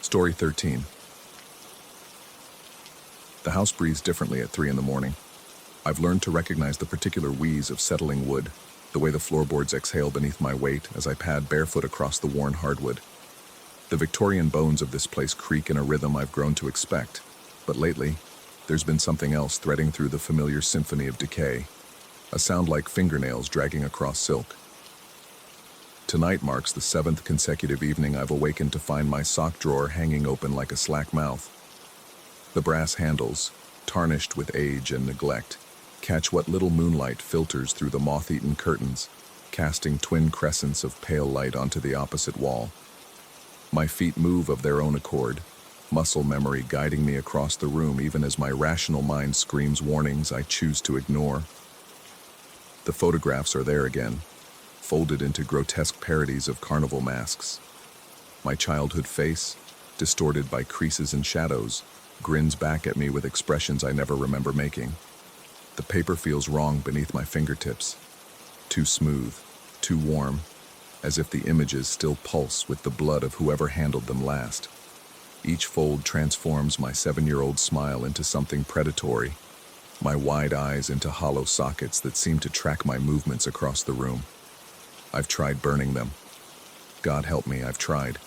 Story 13. The house breathes differently at 3 in the morning. I've learned to recognize the particular wheeze of settling wood, the way the floorboards exhale beneath my weight as I pad barefoot across the worn hardwood. The Victorian bones of this place creak in a rhythm I've grown to expect, but lately, there's been something else threading through the familiar symphony of decay, a sound like fingernails dragging across silk. Tonight marks the 7th consecutive evening I've awakened to find my sock drawer hanging open like a slack mouth. The brass handles, tarnished with age and neglect, catch what little moonlight filters through the moth-eaten curtains, casting twin crescents of pale light onto the opposite wall. My feet move of their own accord, muscle memory guiding me across the room even as my rational mind screams warnings I choose to ignore. The photographs are there again, folded into grotesque parodies of carnival masks. My childhood face, distorted by creases and shadows, grins back at me with expressions I never remember making. The paper feels wrong beneath my fingertips. Too smooth, too warm, as if the images still pulse with the blood of whoever handled them last. Each fold transforms my 7-year-old smile into something predatory, my wide eyes into hollow sockets that seem to track my movements across the room. I've tried burning them. God help me, I've tried.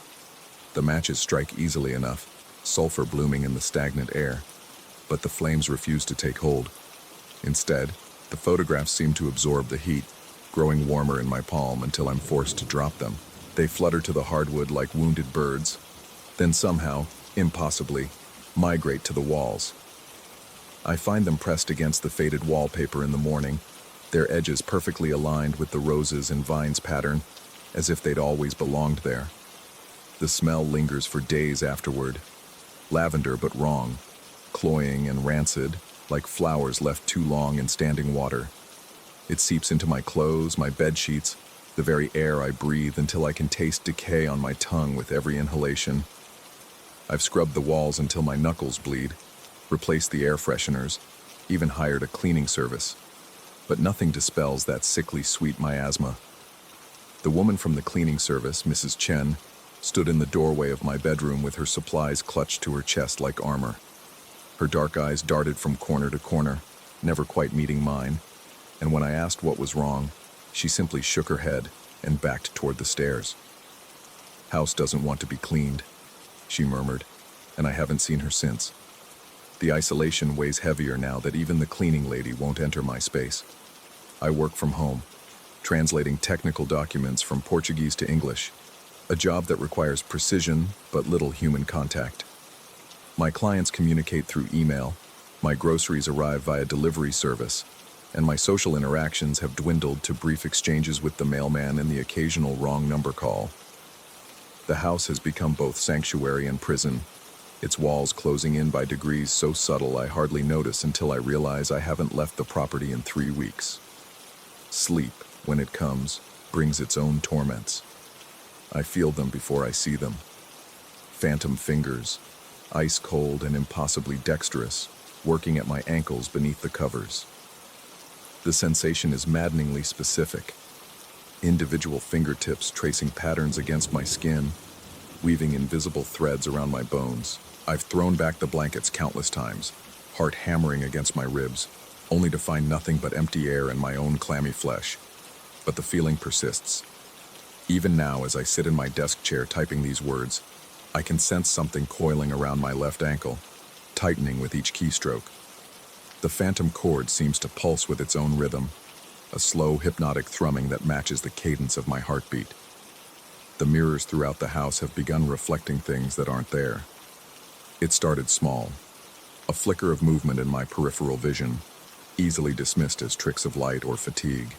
The matches strike easily enough, sulfur blooming in the stagnant air, but the flames refuse to take hold. Instead, the photographs seem to absorb the heat, growing warmer in my palm until I'm forced to drop them. They flutter to the hardwood like wounded birds, then somehow, impossibly, migrate to the walls. I find them pressed against the faded wallpaper in the morning, their edges perfectly aligned with the roses and vines pattern, as if they'd always belonged there. The smell lingers for days afterward, lavender but wrong, cloying and rancid, like flowers left too long in standing water. It seeps into my clothes, my bed sheets, the very air I breathe until I can taste decay on my tongue with every inhalation. I've scrubbed the walls until my knuckles bleed, replaced the air fresheners, even hired a cleaning service. But nothing dispels that sickly sweet miasma. The woman from the cleaning service, Mrs. Chen, stood in the doorway of my bedroom with her supplies clutched to her chest like armor. Her dark eyes darted from corner to corner, never quite meeting mine, and when I asked what was wrong, she simply shook her head and backed toward the stairs. "House doesn't want to be cleaned," she murmured, and I haven't seen her since. The isolation weighs heavier now that even the cleaning lady won't enter my space. I work from home, translating technical documents from Portuguese to English, a job that requires precision but little human contact. My clients communicate through email, my groceries arrive via delivery service, and my social interactions have dwindled to brief exchanges with the mailman and the occasional wrong number call. The house has become both sanctuary and prison, its walls closing in by degrees so subtle I hardly notice until I realize I haven't left the property in 3 weeks. Sleep, when it comes, brings its own torments. I feel them before I see them. Phantom fingers, ice cold and impossibly dexterous, working at my ankles beneath the covers. The sensation is maddeningly specific. Individual fingertips tracing patterns against my skin, weaving invisible threads around my bones. I've thrown back the blankets countless times, heart hammering against my ribs, only to find nothing but empty air and my own clammy flesh. But the feeling persists. Even now, as I sit in my desk chair typing these words, I can sense something coiling around my left ankle, tightening with each keystroke. The phantom chord seems to pulse with its own rhythm, a slow, hypnotic thrumming that matches the cadence of my heartbeat. The mirrors throughout the house have begun reflecting things that aren't there. It started small, a flicker of movement in my peripheral vision, easily dismissed as tricks of light or fatigue.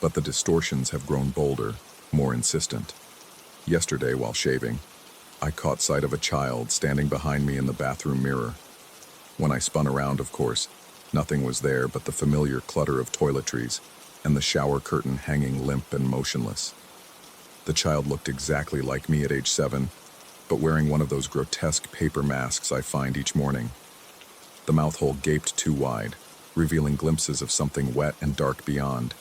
But the distortions have grown bolder, more insistent. Yesterday, while shaving, I caught sight of a child standing behind me in the bathroom mirror. When I spun around, of course, nothing was there but the familiar clutter of toiletries and the shower curtain hanging limp and motionless. The child looked exactly like me at age 7, but wearing one of those grotesque paper masks I find each morning. The mouth hole gaped too wide, revealing glimpses of something wet and dark beyond,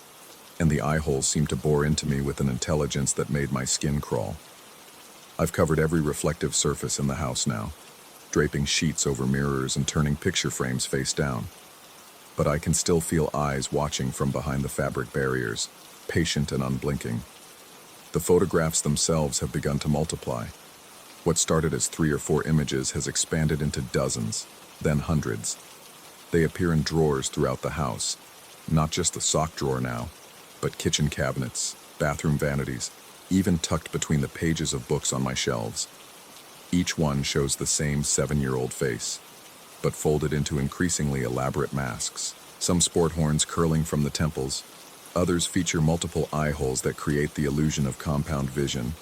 and the eye holes seemed to bore into me with an intelligence that made my skin crawl. I've covered every reflective surface in the house now, draping sheets over mirrors and turning picture frames face down. But I can still feel eyes watching from behind the fabric barriers, patient and unblinking. The photographs themselves have begun to multiply. What started as 3 or 4 images has expanded into dozens, then hundreds. They appear in drawers throughout the house, not just the sock drawer now, but kitchen cabinets, bathroom vanities, even tucked between the pages of books on my shelves. Each one shows the same 7-year-old face, but folded into increasingly elaborate masks. Some sport horns curling from the temples, others feature multiple eye holes that create the illusion of compound vision,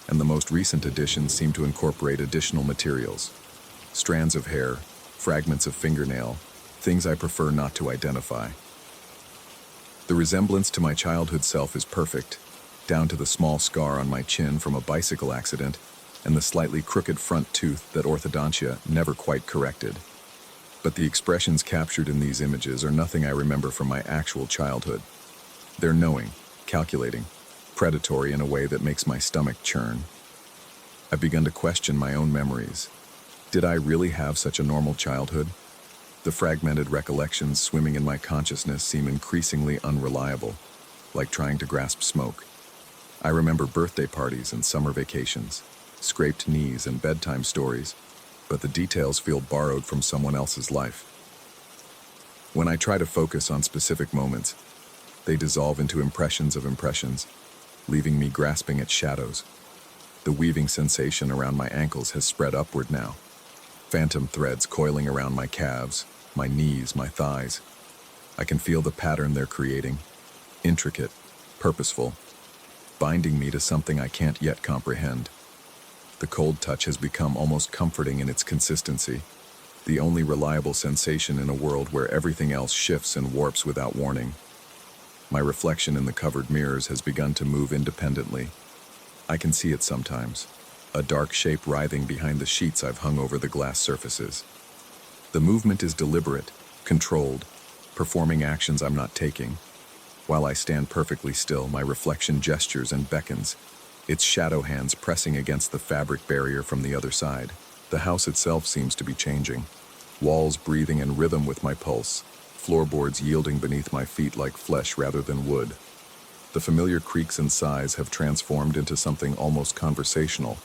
and the most recent additions seem to incorporate additional materials. Strands of hair, fragments of fingernail, things I prefer not to identify. The resemblance to my childhood self is perfect, down to the small scar on my chin from a bicycle accident and the slightly crooked front tooth that orthodontia never quite corrected. But the expressions captured in these images are nothing I remember from my actual childhood. They're knowing, calculating, predatory in a way that makes my stomach churn. I've begun to question my own memories. Did I really have such a normal childhood? The fragmented recollections swimming in my consciousness seem increasingly unreliable, like trying to grasp smoke. I remember birthday parties and summer vacations, scraped knees and bedtime stories, but the details feel borrowed from someone else's life. When I try to focus on specific moments, they dissolve into impressions of impressions, leaving me grasping at shadows. The weaving sensation around my ankles has spread upward now. Phantom threads coiling around my calves, my knees, my thighs. I can feel the pattern they're creating, intricate, purposeful, binding me to something I can't yet comprehend. The cold touch has become almost comforting in its consistency, the only reliable sensation in a world where everything else shifts and warps without warning. My reflection in the covered mirrors has begun to move independently. I can see it sometimes, a dark shape writhing behind the sheets I've hung over the glass surfaces. The movement is deliberate, controlled, performing actions I'm not taking. While I stand perfectly still, my reflection gestures and beckons, its shadow hands pressing against the fabric barrier from the other side. The house itself seems to be changing, walls breathing in rhythm with my pulse, floorboards yielding beneath my feet like flesh rather than wood. The familiar creaks and sighs have transformed into something almost conversational,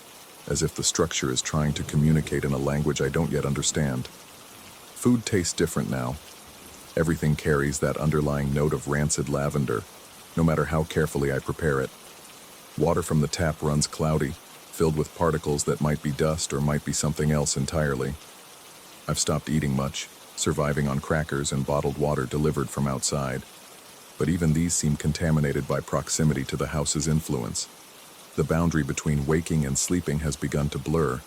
as if the structure is trying to communicate in a language I don't yet understand. Food tastes different now. Everything carries that underlying note of rancid lavender, no matter how carefully I prepare it. Water from the tap runs cloudy, filled with particles that might be dust or might be something else entirely. I've stopped eating much, surviving on crackers and bottled water delivered from outside. But even these seem contaminated by proximity to the house's influence. The boundary between waking and sleeping has begun to blur.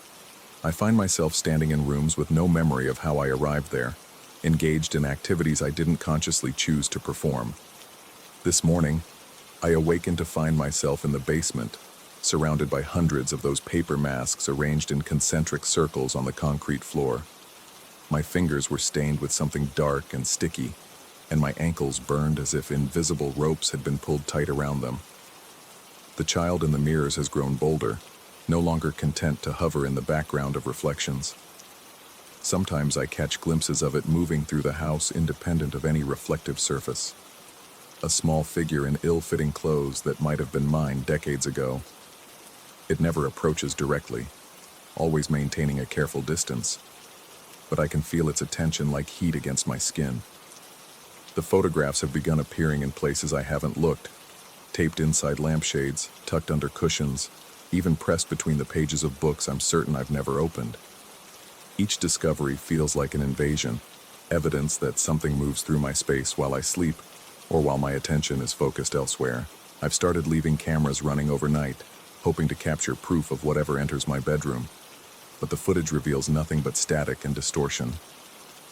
I find myself standing in rooms with no memory of how I arrived there, engaged in activities I didn't consciously choose to perform. This morning, I awakened to find myself in the basement, surrounded by hundreds of those paper masks arranged in concentric circles on the concrete floor. My fingers were stained with something dark and sticky, and my ankles burned as if invisible ropes had been pulled tight around them. The child in the mirrors has grown bolder, no longer content to hover in the background of reflections. Sometimes I catch glimpses of it moving through the house independent of any reflective surface. A small figure in ill-fitting clothes that might have been mine decades ago. It never approaches directly, always maintaining a careful distance, but I can feel its attention like heat against my skin. The photographs have begun appearing in places I haven't looked, taped inside lampshades, tucked under cushions, even pressed between the pages of books I'm certain I've never opened. Each discovery feels like an invasion, evidence that something moves through my space while I sleep, or while my attention is focused elsewhere. I've started leaving cameras running overnight, hoping to capture proof of whatever enters my bedroom. But the footage reveals nothing but static and distortion.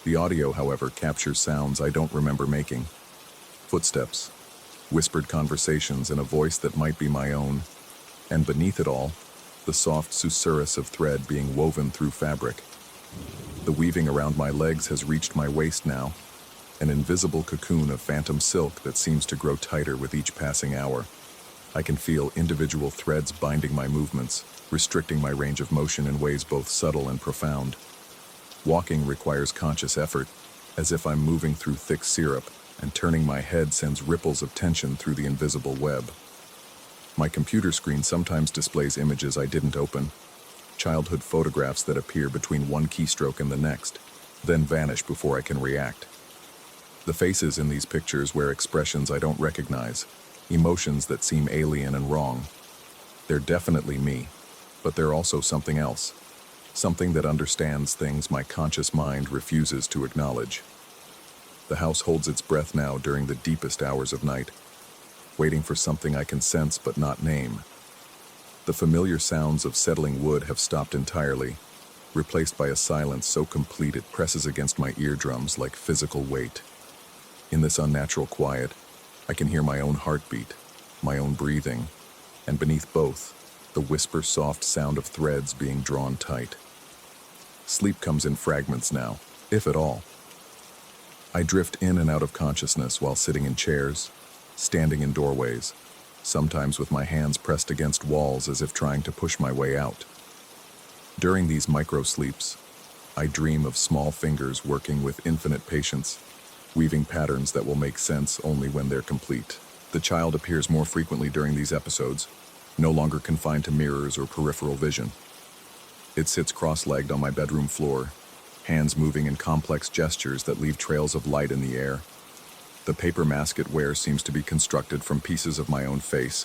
The audio, however, captures sounds I don't remember making. Footsteps, whispered conversations in a voice that might be my own, and beneath it all, the soft susurrus of thread being woven through fabric. The weaving around my legs has reached my waist now, an invisible cocoon of phantom silk that seems to grow tighter with each passing hour. I can feel individual threads binding my movements, restricting my range of motion in ways both subtle and profound. Walking requires conscious effort, as if I'm moving through thick syrup, and turning my head sends ripples of tension through the invisible web. My computer screen sometimes displays images I didn't open, childhood photographs that appear between one keystroke and the next, then vanish before I can react. The faces in these pictures wear expressions I don't recognize, emotions that seem alien and wrong. They're definitely me, but they're also something else. Something that understands things my conscious mind refuses to acknowledge. The house holds its breath now during the deepest hours of night, waiting for something I can sense but not name. The familiar sounds of settling wood have stopped entirely, replaced by a silence so complete it presses against my eardrums like physical weight. In this unnatural quiet, I can hear my own heartbeat, my own breathing, and beneath both, the whisper-soft sound of threads being drawn tight. Sleep comes in fragments now, if at all. I drift in and out of consciousness while sitting in chairs, standing in doorways, sometimes with my hands pressed against walls as if trying to push my way out. During these micro-sleeps, I dream of small fingers working with infinite patience, weaving patterns that will make sense only when they're complete. The child appears more frequently during these episodes, no longer confined to mirrors or peripheral vision. It sits cross-legged on my bedroom floor, hands moving in complex gestures that leave trails of light in the air. The paper mask it wears seems to be constructed from pieces of my own face,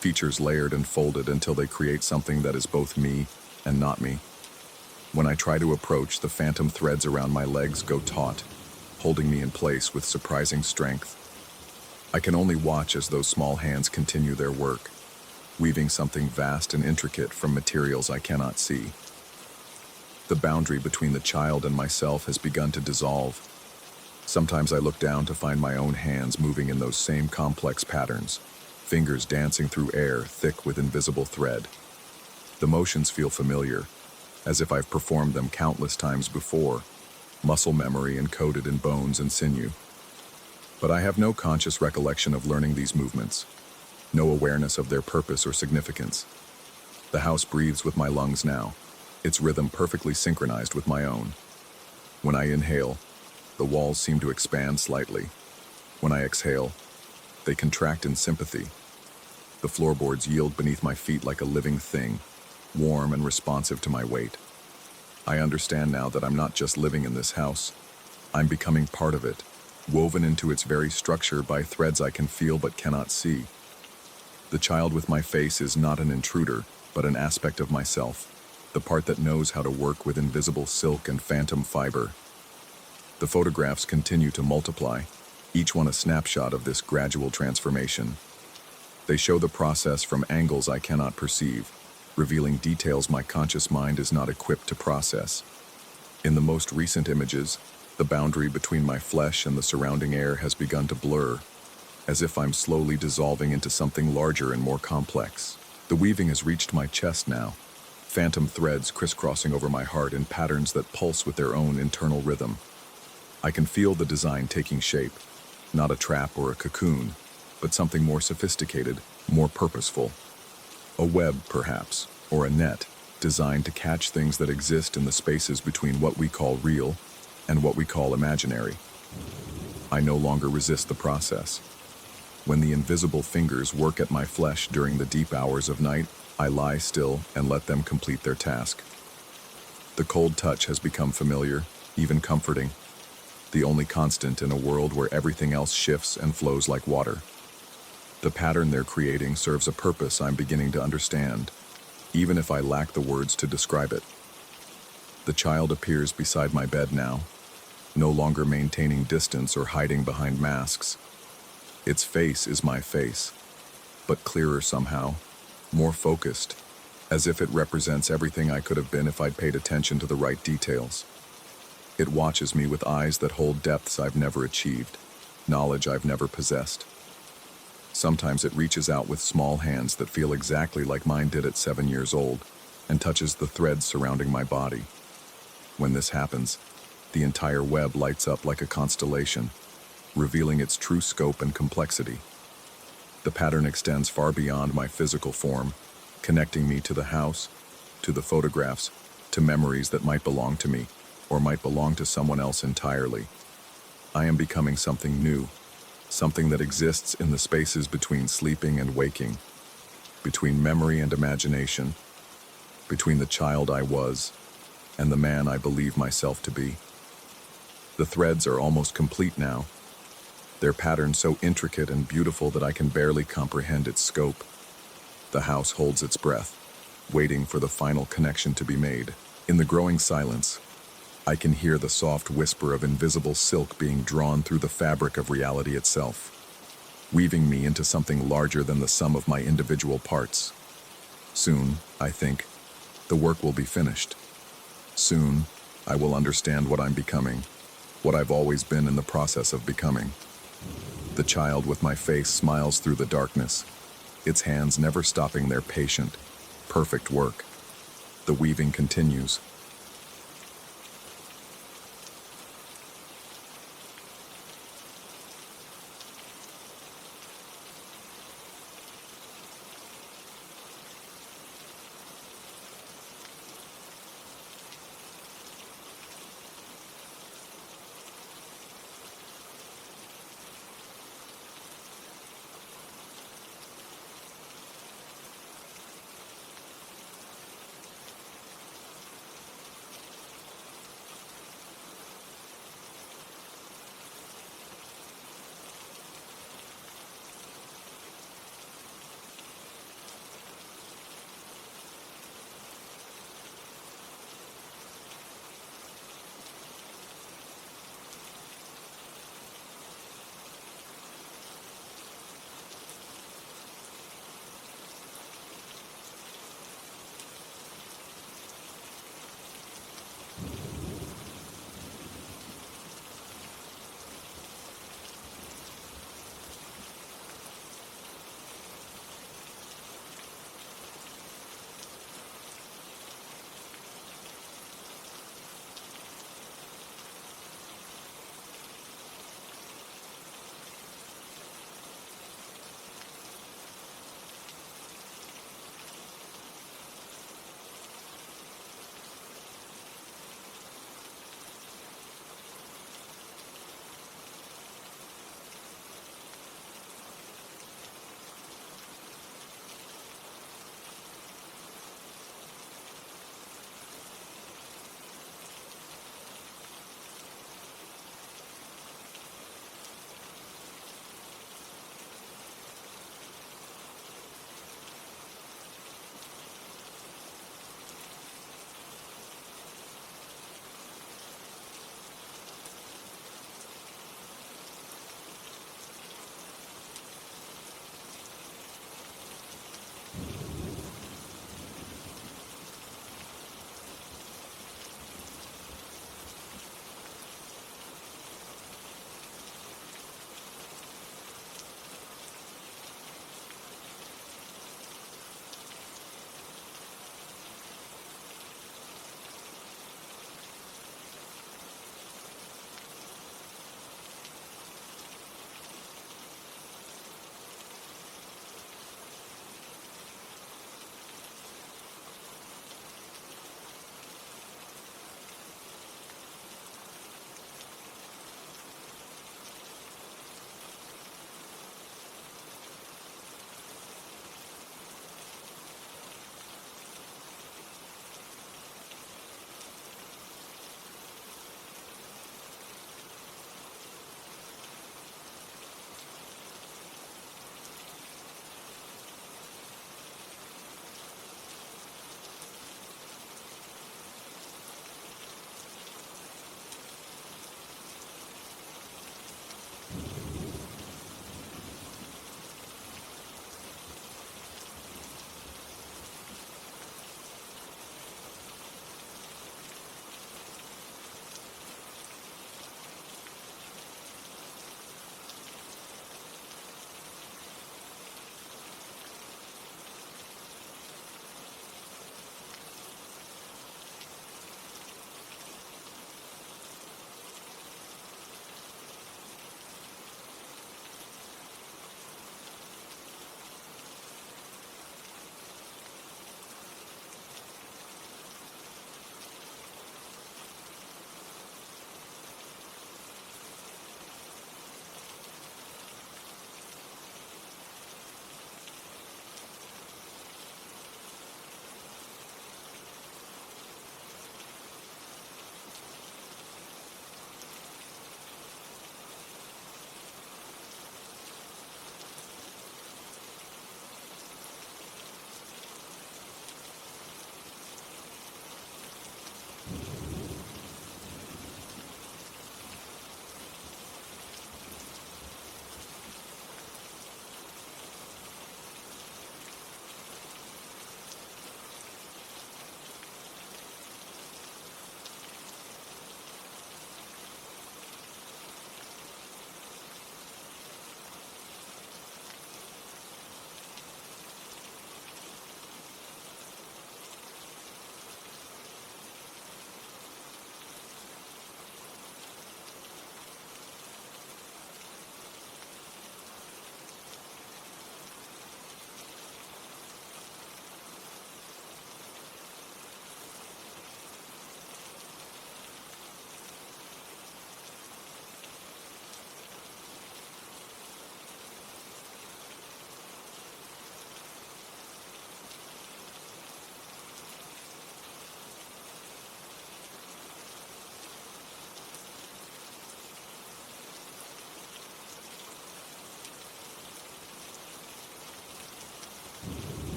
features layered and folded until they create something that is both me and not me. When I try to approach, the phantom threads around my legs go taut, holding me in place with surprising strength. I can only watch as those small hands continue their work, weaving something vast and intricate from materials I cannot see. The boundary between the child and myself has begun to dissolve. Sometimes I look down to find my own hands moving in those same complex patterns, fingers dancing through air thick with invisible thread. The motions feel familiar, as if I've performed them countless times before, muscle memory encoded in bones and sinew. But I have no conscious recollection of learning these movements, no awareness of their purpose or significance. The house breathes with my lungs now, its rhythm perfectly synchronized with my own. When I inhale, the walls seem to expand slightly. When I exhale, they contract in sympathy. The floorboards yield beneath my feet like a living thing, warm and responsive to my weight. I understand now that I'm not just living in this house. I'm becoming part of it, woven into its very structure by threads I can feel but cannot see. The child with my face is not an intruder, but an aspect of myself, the part that knows how to work with invisible silk and phantom fiber. The photographs continue to multiply, each one a snapshot of this gradual transformation. They show the process from angles I cannot perceive, revealing details my conscious mind is not equipped to process. In the most recent images, the boundary between my flesh and the surrounding air has begun to blur, as if I'm slowly dissolving into something larger and more complex. The weaving has reached my chest now, phantom threads crisscrossing over my heart in patterns that pulse with their own internal rhythm. I can feel the design taking shape, not a trap or a cocoon, but something more sophisticated, more purposeful. A web, perhaps, or a net, designed to catch things that exist in the spaces between what we call real and what we call imaginary. I no longer resist the process. When the invisible fingers work at my flesh during the deep hours of night, I lie still and let them complete their task. The cold touch has become familiar, even comforting, the only constant in a world where everything else shifts and flows like water. The pattern they're creating serves a purpose I'm beginning to understand, even if I lack the words to describe it. The child appears beside my bed now, no longer maintaining distance or hiding behind masks. Its face is my face, but clearer somehow, more focused, as if it represents everything I could have been if I'd paid attention to the right details. It watches me with eyes that hold depths I've never achieved, knowledge I've never possessed. Sometimes it reaches out with small hands that feel exactly like mine did at 7 years old, and touches the threads surrounding my body. When this happens, the entire web lights up like a constellation, revealing its true scope and complexity. The pattern extends far beyond my physical form, connecting me to the house, to the photographs, to memories that might belong to me, or might belong to someone else entirely. I am becoming something new, something that exists in the spaces between sleeping and waking, between memory and imagination, between the child I was and the man I believe myself to be. The threads are almost complete now, their pattern so intricate and beautiful that I can barely comprehend its scope. The house holds its breath, waiting for the final connection to be made. In the growing silence, I can hear the soft whisper of invisible silk being drawn through the fabric of reality itself, weaving me into something larger than the sum of my individual parts. Soon, I think, the work will be finished. Soon, I will understand what I'm becoming, what I've always been in the process of becoming. The child with my face smiles through the darkness, its hands never stopping their patient, perfect work. The weaving continues,